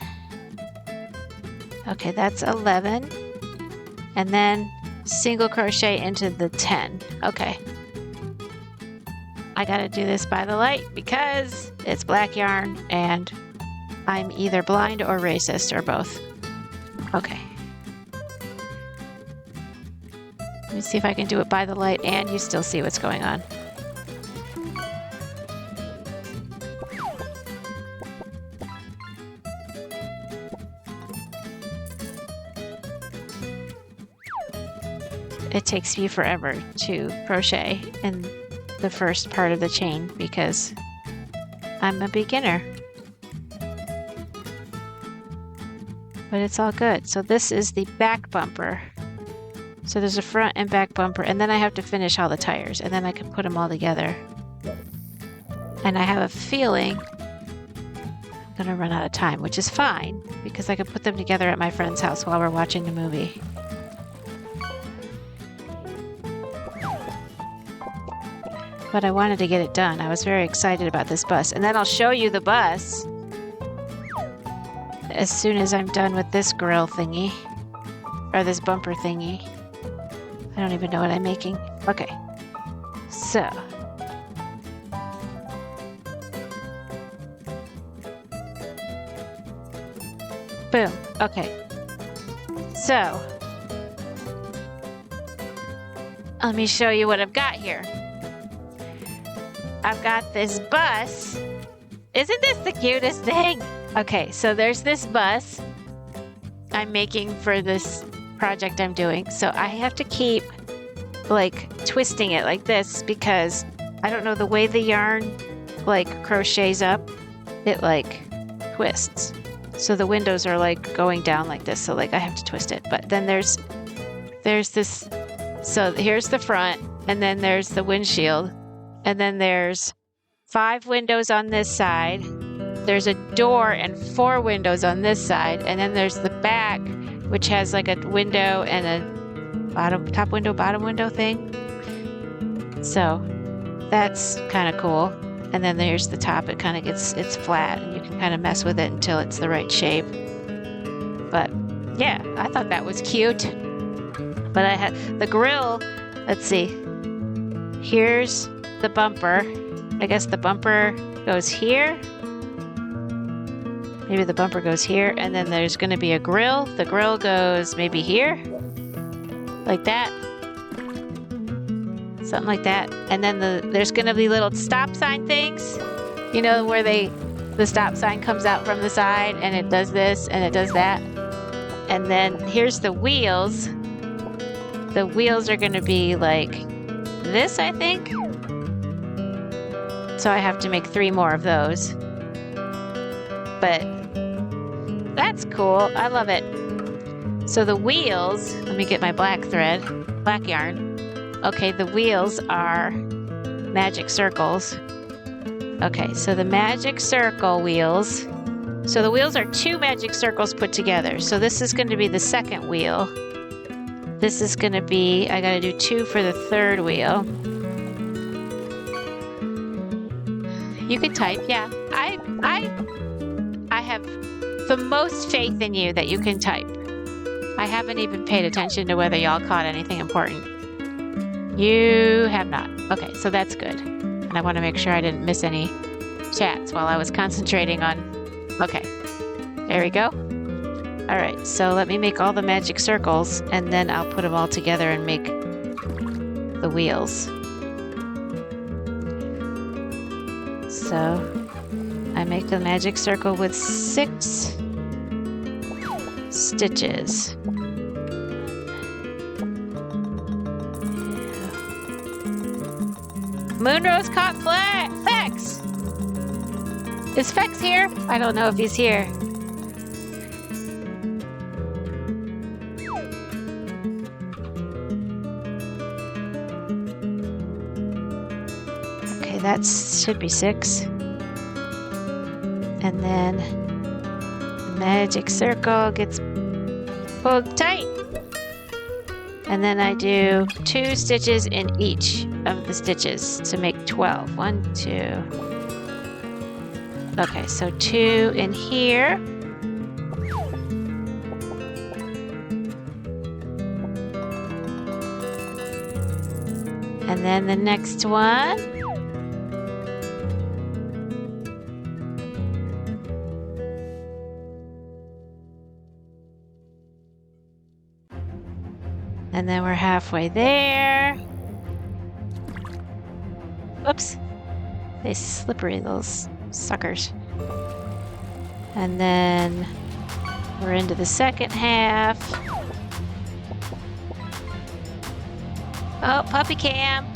Okay, that's 11. And then single crochet into the 10. Okay. I gotta do this by the light because it's black yarn and I'm either blind or racist or both. Okay. Let me see if I can do it by the light and you still see what's going on. It takes me forever to crochet in the first part of the chain because I'm a beginner. But it's all good. So this is the back bumper. So there's a front and back bumper, and then I have to finish all the tires, and then I can put them all together. And I have a feeling I'm gonna run out of time, which is fine, because I can put them together at my friend's house while we're watching the movie. But I wanted to get it done. I was very excited about this bus. And then I'll show you the bus as soon as I'm done with this grill thingy. Or this bumper thingy. I don't even know what I'm making. Okay. So. Boom. Okay. So. Let me show you what I've got here. I've got this bus. Isn't this the cutest thing? Okay, so there's this bus I'm making for this project I'm doing. So I have to keep like twisting it like this because I don't know the way the yarn like crochets up, it like twists. So the windows are like going down like this. So like I have to twist it. But then there's this. So here's the front and then there's the windshield. And then there's 5 windows on this side. There's a door and 4 windows on this side. And then there's the back, which has like a window and a top window, bottom window thing. So that's kind of cool. And then there's the top. It kind of it's flat and you can kind of mess with it until it's the right shape. But yeah, I thought that was cute. But I had the grill. Let's see. Here's the bumper. I guess the bumper goes here. Maybe the bumper goes here, and then there's going to be a grill. The grill goes maybe here, like that, something like that. And then there's going to be little stop sign things, you know, where the stop sign comes out from the side, and it does this and it does that. And then here's the wheels. The wheels are going to be like this, I think. So I have to make 3 more of those. But that's cool. I love it. So the wheels, let me get my black thread, black yarn. Okay, the wheels are magic circles. Okay, so the magic circle wheels. So the wheels are 2 magic circles put together. So this is going to be the second wheel. This is going to be, I got to do 2 for the third wheel. You can type, yeah. I have the most faith in you that you can type. I haven't even paid attention to whether y'all caught anything important. You have not. Okay, so that's good. And I want to make sure I didn't miss any chats while I was concentrating on... Okay, there we go. All right, so let me make all the magic circles, and then I'll put them all together and make the wheels. So I make the magic circle with 6 stitches. Moonrose caught Fex! Is Fex here? I don't know if he's here. Okay, that should be 6. And then the magic circle gets pulled tight. And then I do 2 stitches in each of the stitches to make 12. 1, 2. Okay, so 2 in here. And then the next one. And then we're halfway there. Oops. They slippery, those suckers. And then we're into the second half. Oh, puppy cam.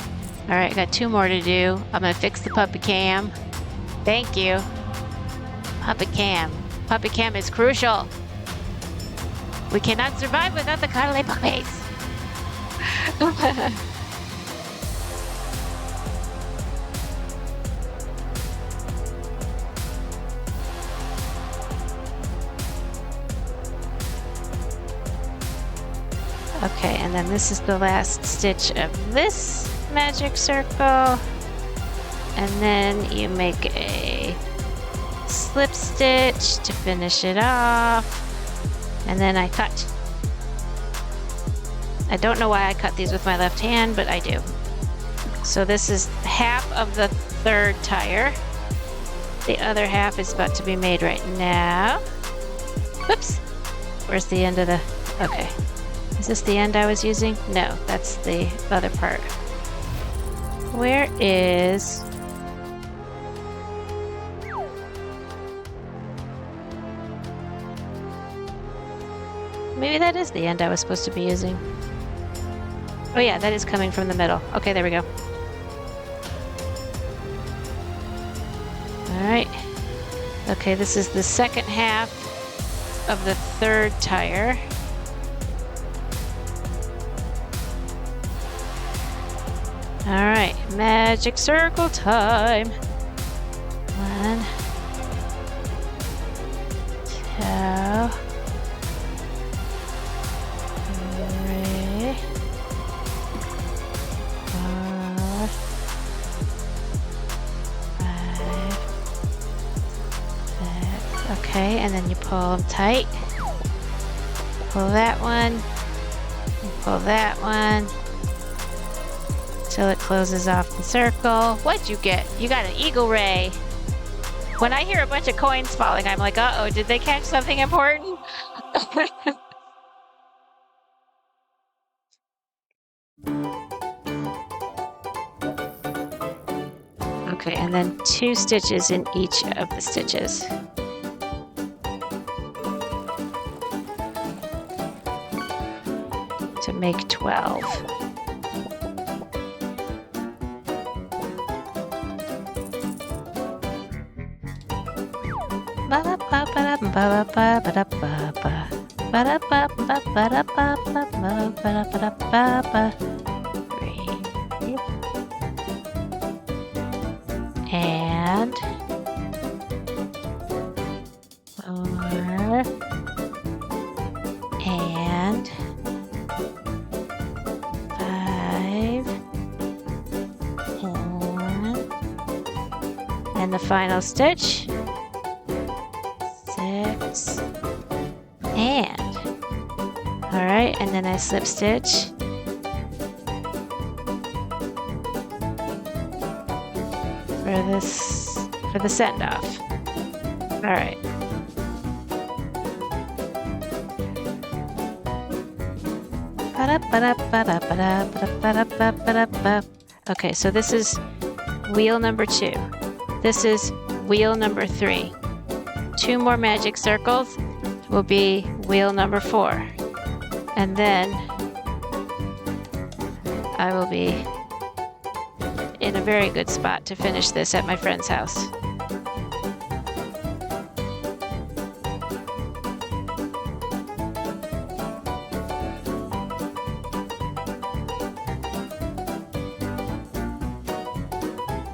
All right, got 2 more to do. I'm gonna fix the puppy cam. Thank you. Puppy cam. Puppy cam is crucial. We cannot survive without the cuddly puppies. Okay, and then this is the last stitch of this magic circle. And then you make a slip stitch to finish it off. And then I cut. I don't know why I cut these with my left hand, but I do. So this is half of the third tire. The other half is about to be made right now. Whoops. Where's the end of the... Okay. Is this the end I was using? No, that's the other part. Where is... Maybe that is the end I was supposed to be using. Oh yeah, that is coming from the middle. Okay, there we go. Alright. Okay, this is the second half of the third tire. Alright, magic circle time. 1, 2, 3, 4, 5, 6. Okay, and then you pull them tight. Pull that one. And pull that one. Till it closes off the circle. What'd you get? You got an eagle ray. When I hear a bunch of coins falling, I'm like, uh-oh, did they catch something important? Okay, and then 2 stitches in each of the stitches. To make 12. And 4 and 5 and the final stitch 6 and all right, and then I slip stitch for the send off. All right. Okay, so this is wheel number 2. This is wheel number 3. 2 more magic circles will be wheel number 4. And then I will be in a very good spot to finish this at my friend's house.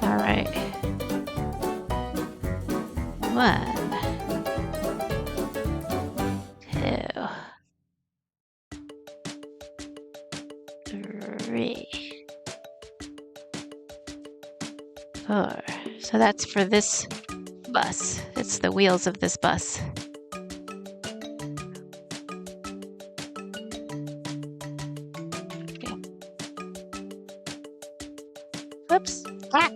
All right. 1, 2, 3, 4. So that's for this bus. It's the wheels of this bus. Okay. Oops. Ah.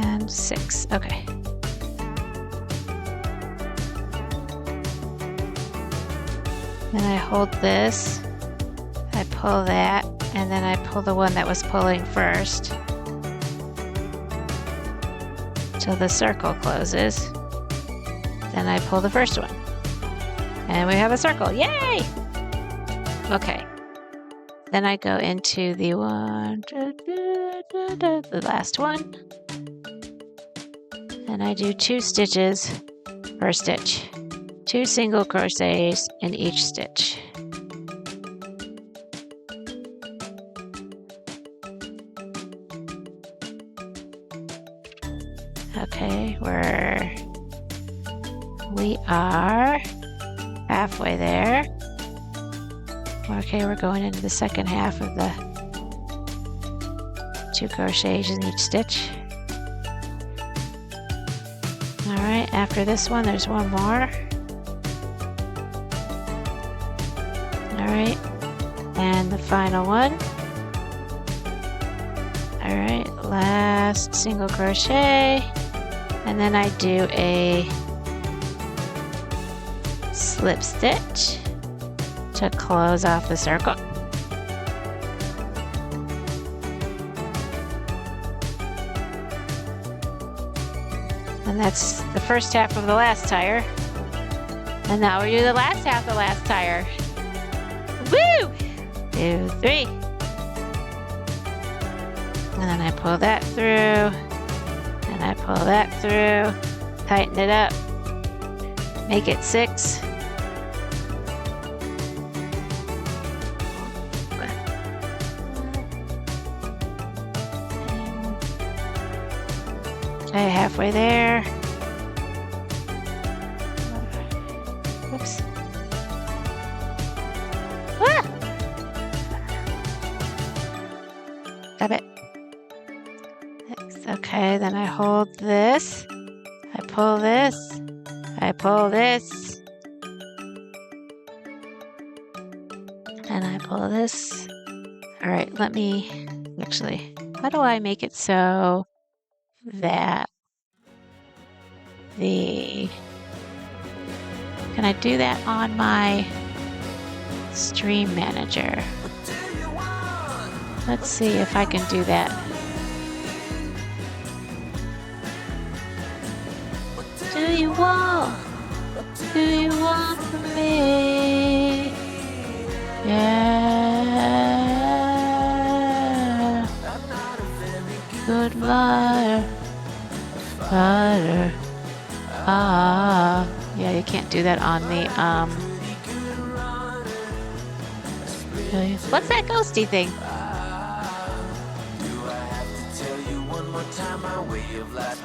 And 6. Okay. Then I hold this, I pull that, and then I pull the one that was pulling first till the circle closes. Then I pull the first one. And we have a circle. Yay! Okay. Then I go into the the last one. And I do 2 stitches per stitch. 2 single crochets in each stitch. Okay, we are halfway there. Okay, we're going into the second half of the 2 crochets in each stitch. All right, after this one, there's one more. All right, and the final one. All right, last single crochet, and then I do a slip stitch to close off the circle. And that's the first half of the last tire. And now we do the last half of the last tire. Woo! 2, 3. And then I pull that through. And I pull that through. Tighten it up. Make it 6. Okay, halfway there. Oops. Ah! Stop it. Okay, then I hold this. I pull this. I pull this. And I pull this. All right, let me actually, how do I make it so that can I do that on my stream manager? Let's see if I can do that. Do you want? do you want from me? Yeah. Goodbye, butter. Ah, yeah, you can't do that on the What's that ghosty thing?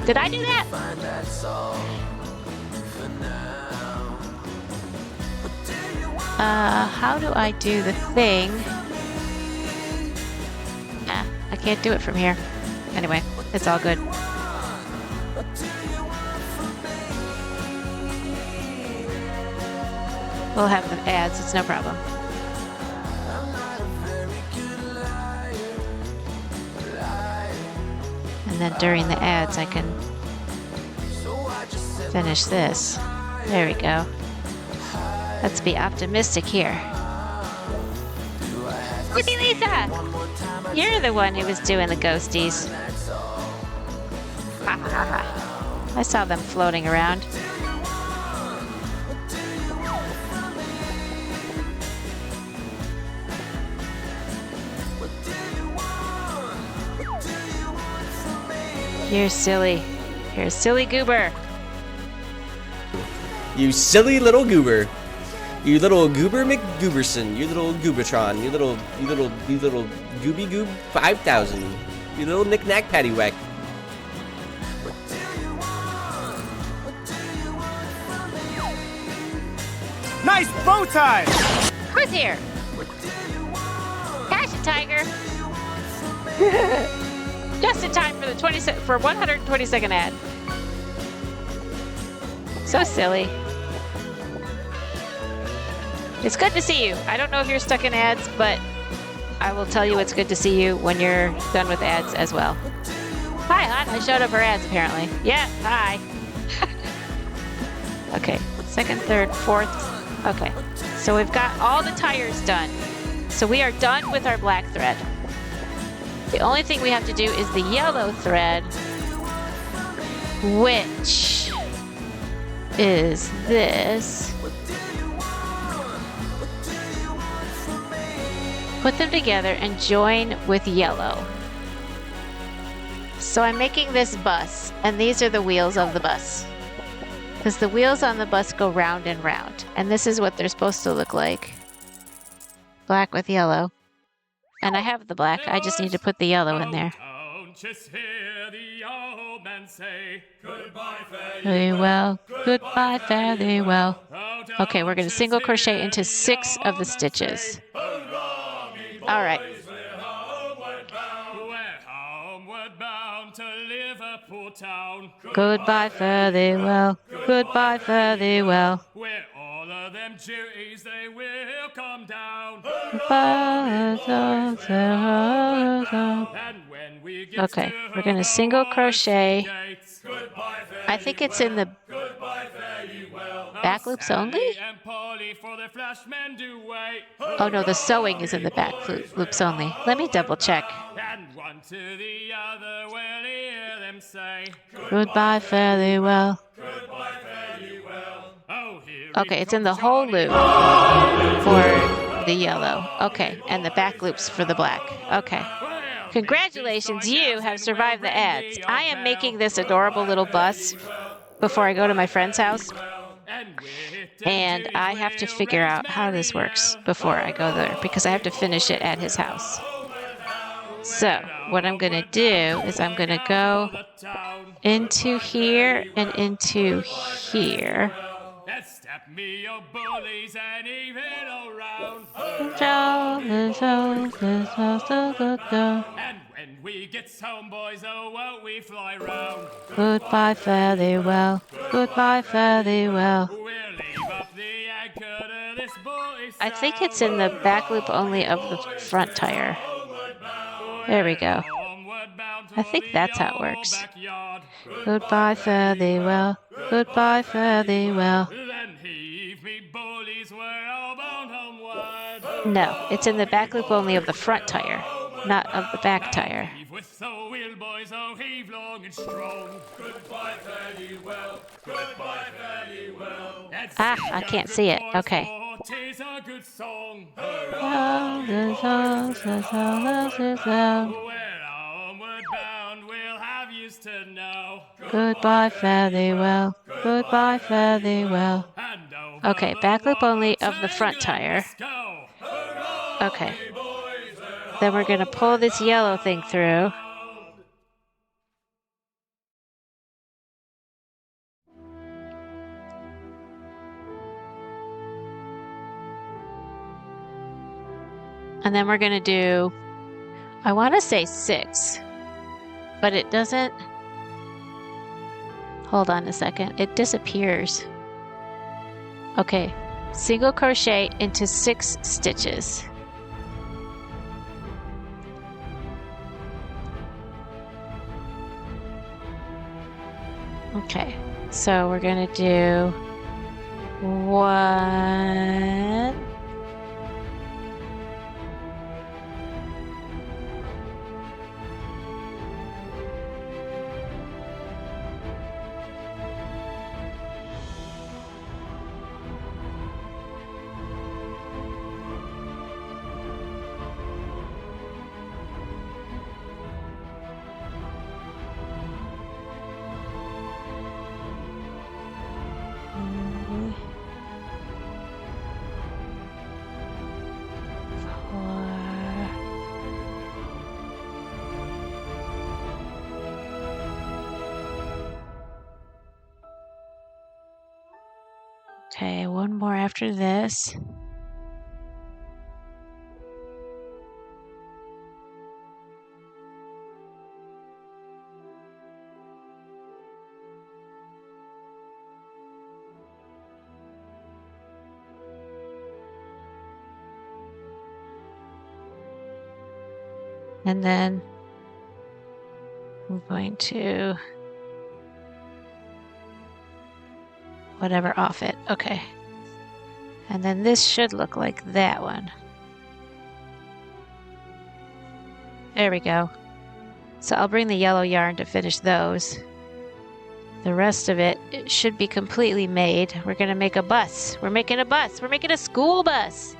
Did I do that? How do I do the thing? Ah, I can't do it from here. Anyway, it's all good. We'll have the ads, it's no problem. And then during the ads, I can finish this. There we go. Let's be optimistic here. Sweetie Lisa! You're the one who was doing the ghosties. Ha ha ha. I saw them floating around. You're silly. You're a silly goober. You silly little goober. You little goober McGooberson. You little goobertron. You little gooby goob 5000. You little knick-knack paddywhack. Nice bow tie! Who's here? Cash it, Tiger. Just in time for the 120-second ad. So silly. It's good to see you. I don't know if you're stuck in ads, but I will tell you it's good to see you when you're done with ads as well. Hi, hon. I showed up for ads, apparently. Yeah, hi. Okay, second, third, fourth. Okay, so we've got all the tires done. So we are done with our black thread. The only thing we have to do is the yellow thread, which is this. Put them together and join with yellow. So I'm making this bus, and these are the wheels of the bus. Because the wheels on the bus go round and round, and this is what they're supposed to look like. Black with yellow. And I have the black, I just need to put the yellow in there. Just hear the old man say, goodbye, Very well. Goodbye, fare thee well. Okay, we're going to single crochet into 6 of the stitches. All right. Goodbye, fare thee well. Goodbye, fare thee well. Where all of them duties they will come down. And when we get Okay, we're going to single crochet. I think it's in the back loops only? Oh no, the sewing is in the back loops only. Let me double check. Goodbye, fare thee well. Okay, it's in the whole loop for the yellow. Okay, and the back loops for the black. Okay. Congratulations, you have survived the ads. I am making this adorable little bus before I go to my friend's house. And I have to figure out how this works before I go there because I have to finish it at his house. So what I'm going to do is I'm going to go into here and into here. And when we get home, boys, oh, won't we fly round? Goodbye, fare thee well. Goodbye, fare thee well. We'll leave up the anchor to this boy's I think it's in the back loop only of the front tire. There we go. I think that's how it works. Goodbye, fare thee well. Goodbye, fare thee well. No, it's in the back loop only of the front tire, not of the back tire. boys, oh heave long and strong. Goodbye, fairly well. Goodbye, fairly well. I can't see it. Okay. Tis a good song. Where homeward bound, we'll have yous to know. Goodbye, fare thee well. Goodbye, fare thee well. And over Okay, the back loop only water of the front tire. let's go. Okay. Then we're going to pull this yellow thing through. And then we're going to do, I want to say 6, but it doesn't. Hold on a second. It disappears. Okay. Single crochet into 6 stitches. Okay. So we're going to do 1. Okay, one more after this. And then I'm going to whatever off it. Okay. And then this should look like that one. There we go. So I'll bring the yellow yarn to finish those. The rest of it should be completely made. We're going to make a bus. We're making a bus. We're making a school bus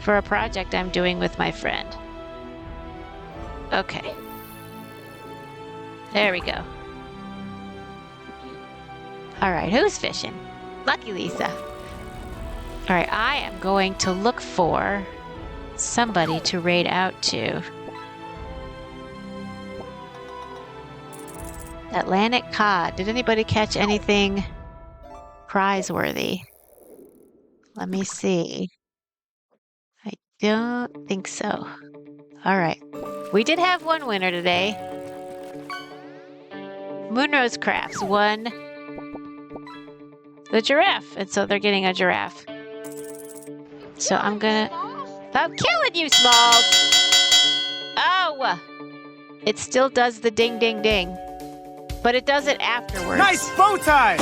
for a project I'm doing with my friend. Okay. There we go. All right, who's fishing? Lucky Lisa. All right, I am going to look for somebody to raid out to. Atlantic cod. Did anybody catch anything prize-worthy? Let me see. I don't think so. All right. We did have one winner today. Moonrose Crafts won the giraffe, and so they're getting a giraffe. So I'm gonna... I'm killing you, Smalls! Oh! It still does the ding, ding, ding. But it does it afterwards. Nice bow tie!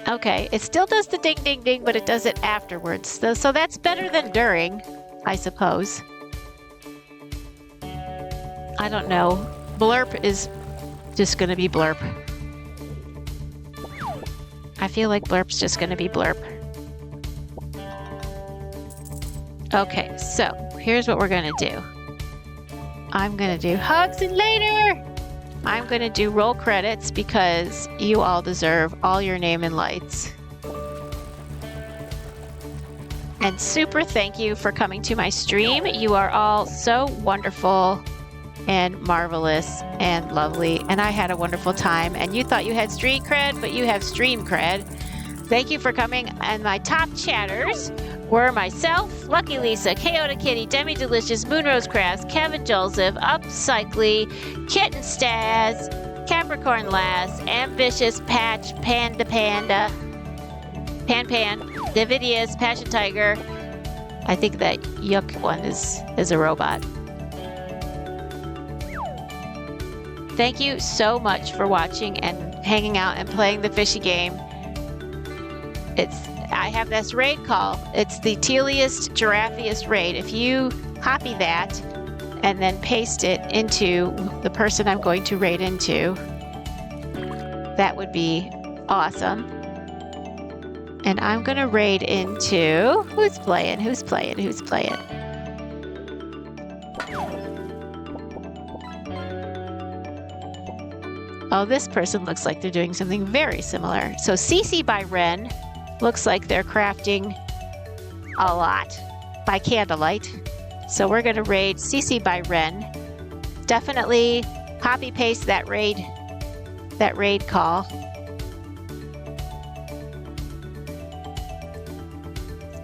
Okay, it still does the ding, ding, ding, but it does it afterwards. So that's better than during, I suppose. I don't know. Blurp is just gonna be blurp. I feel like blurp's just gonna be blurp. Okay, so here's what we're gonna do. I'm gonna do hugs and later. I'm gonna do roll credits because you all deserve all your name and lights. And super thank you for coming to my stream. You are all so wonderful and marvelous and lovely. And I had a wonderful time. And you thought you had street cred, but you have stream cred. Thank you for coming. And my top chatters were myself, Lucky Lisa, Kyoto Kitty, Demi Delicious, Moonrose Crafts, Kevin Joseph, Upcycly, Kitten Staz, Capricorn Lass, Ambitious Patch, Panda Panda, Pan Pan, Davidius, Passion Tiger. I think that Yuck one is a robot. Thank you so much for watching and hanging out and playing the fishy game. I have this raid call. It's the tealiest, giraffiest raid. If you copy that, and then paste it into the person I'm going to raid into. That would be awesome. And I'm going to raid into... Who's playing? Who's playing? Who's playing? Oh, this person looks like they're doing something very similar. So CC by Ren looks like they're crafting a lot by candlelight. So we're going to raid CC by Ren. Definitely copy paste that raid call.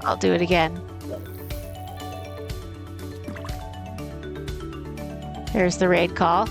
I'll do it again. Here's the raid call.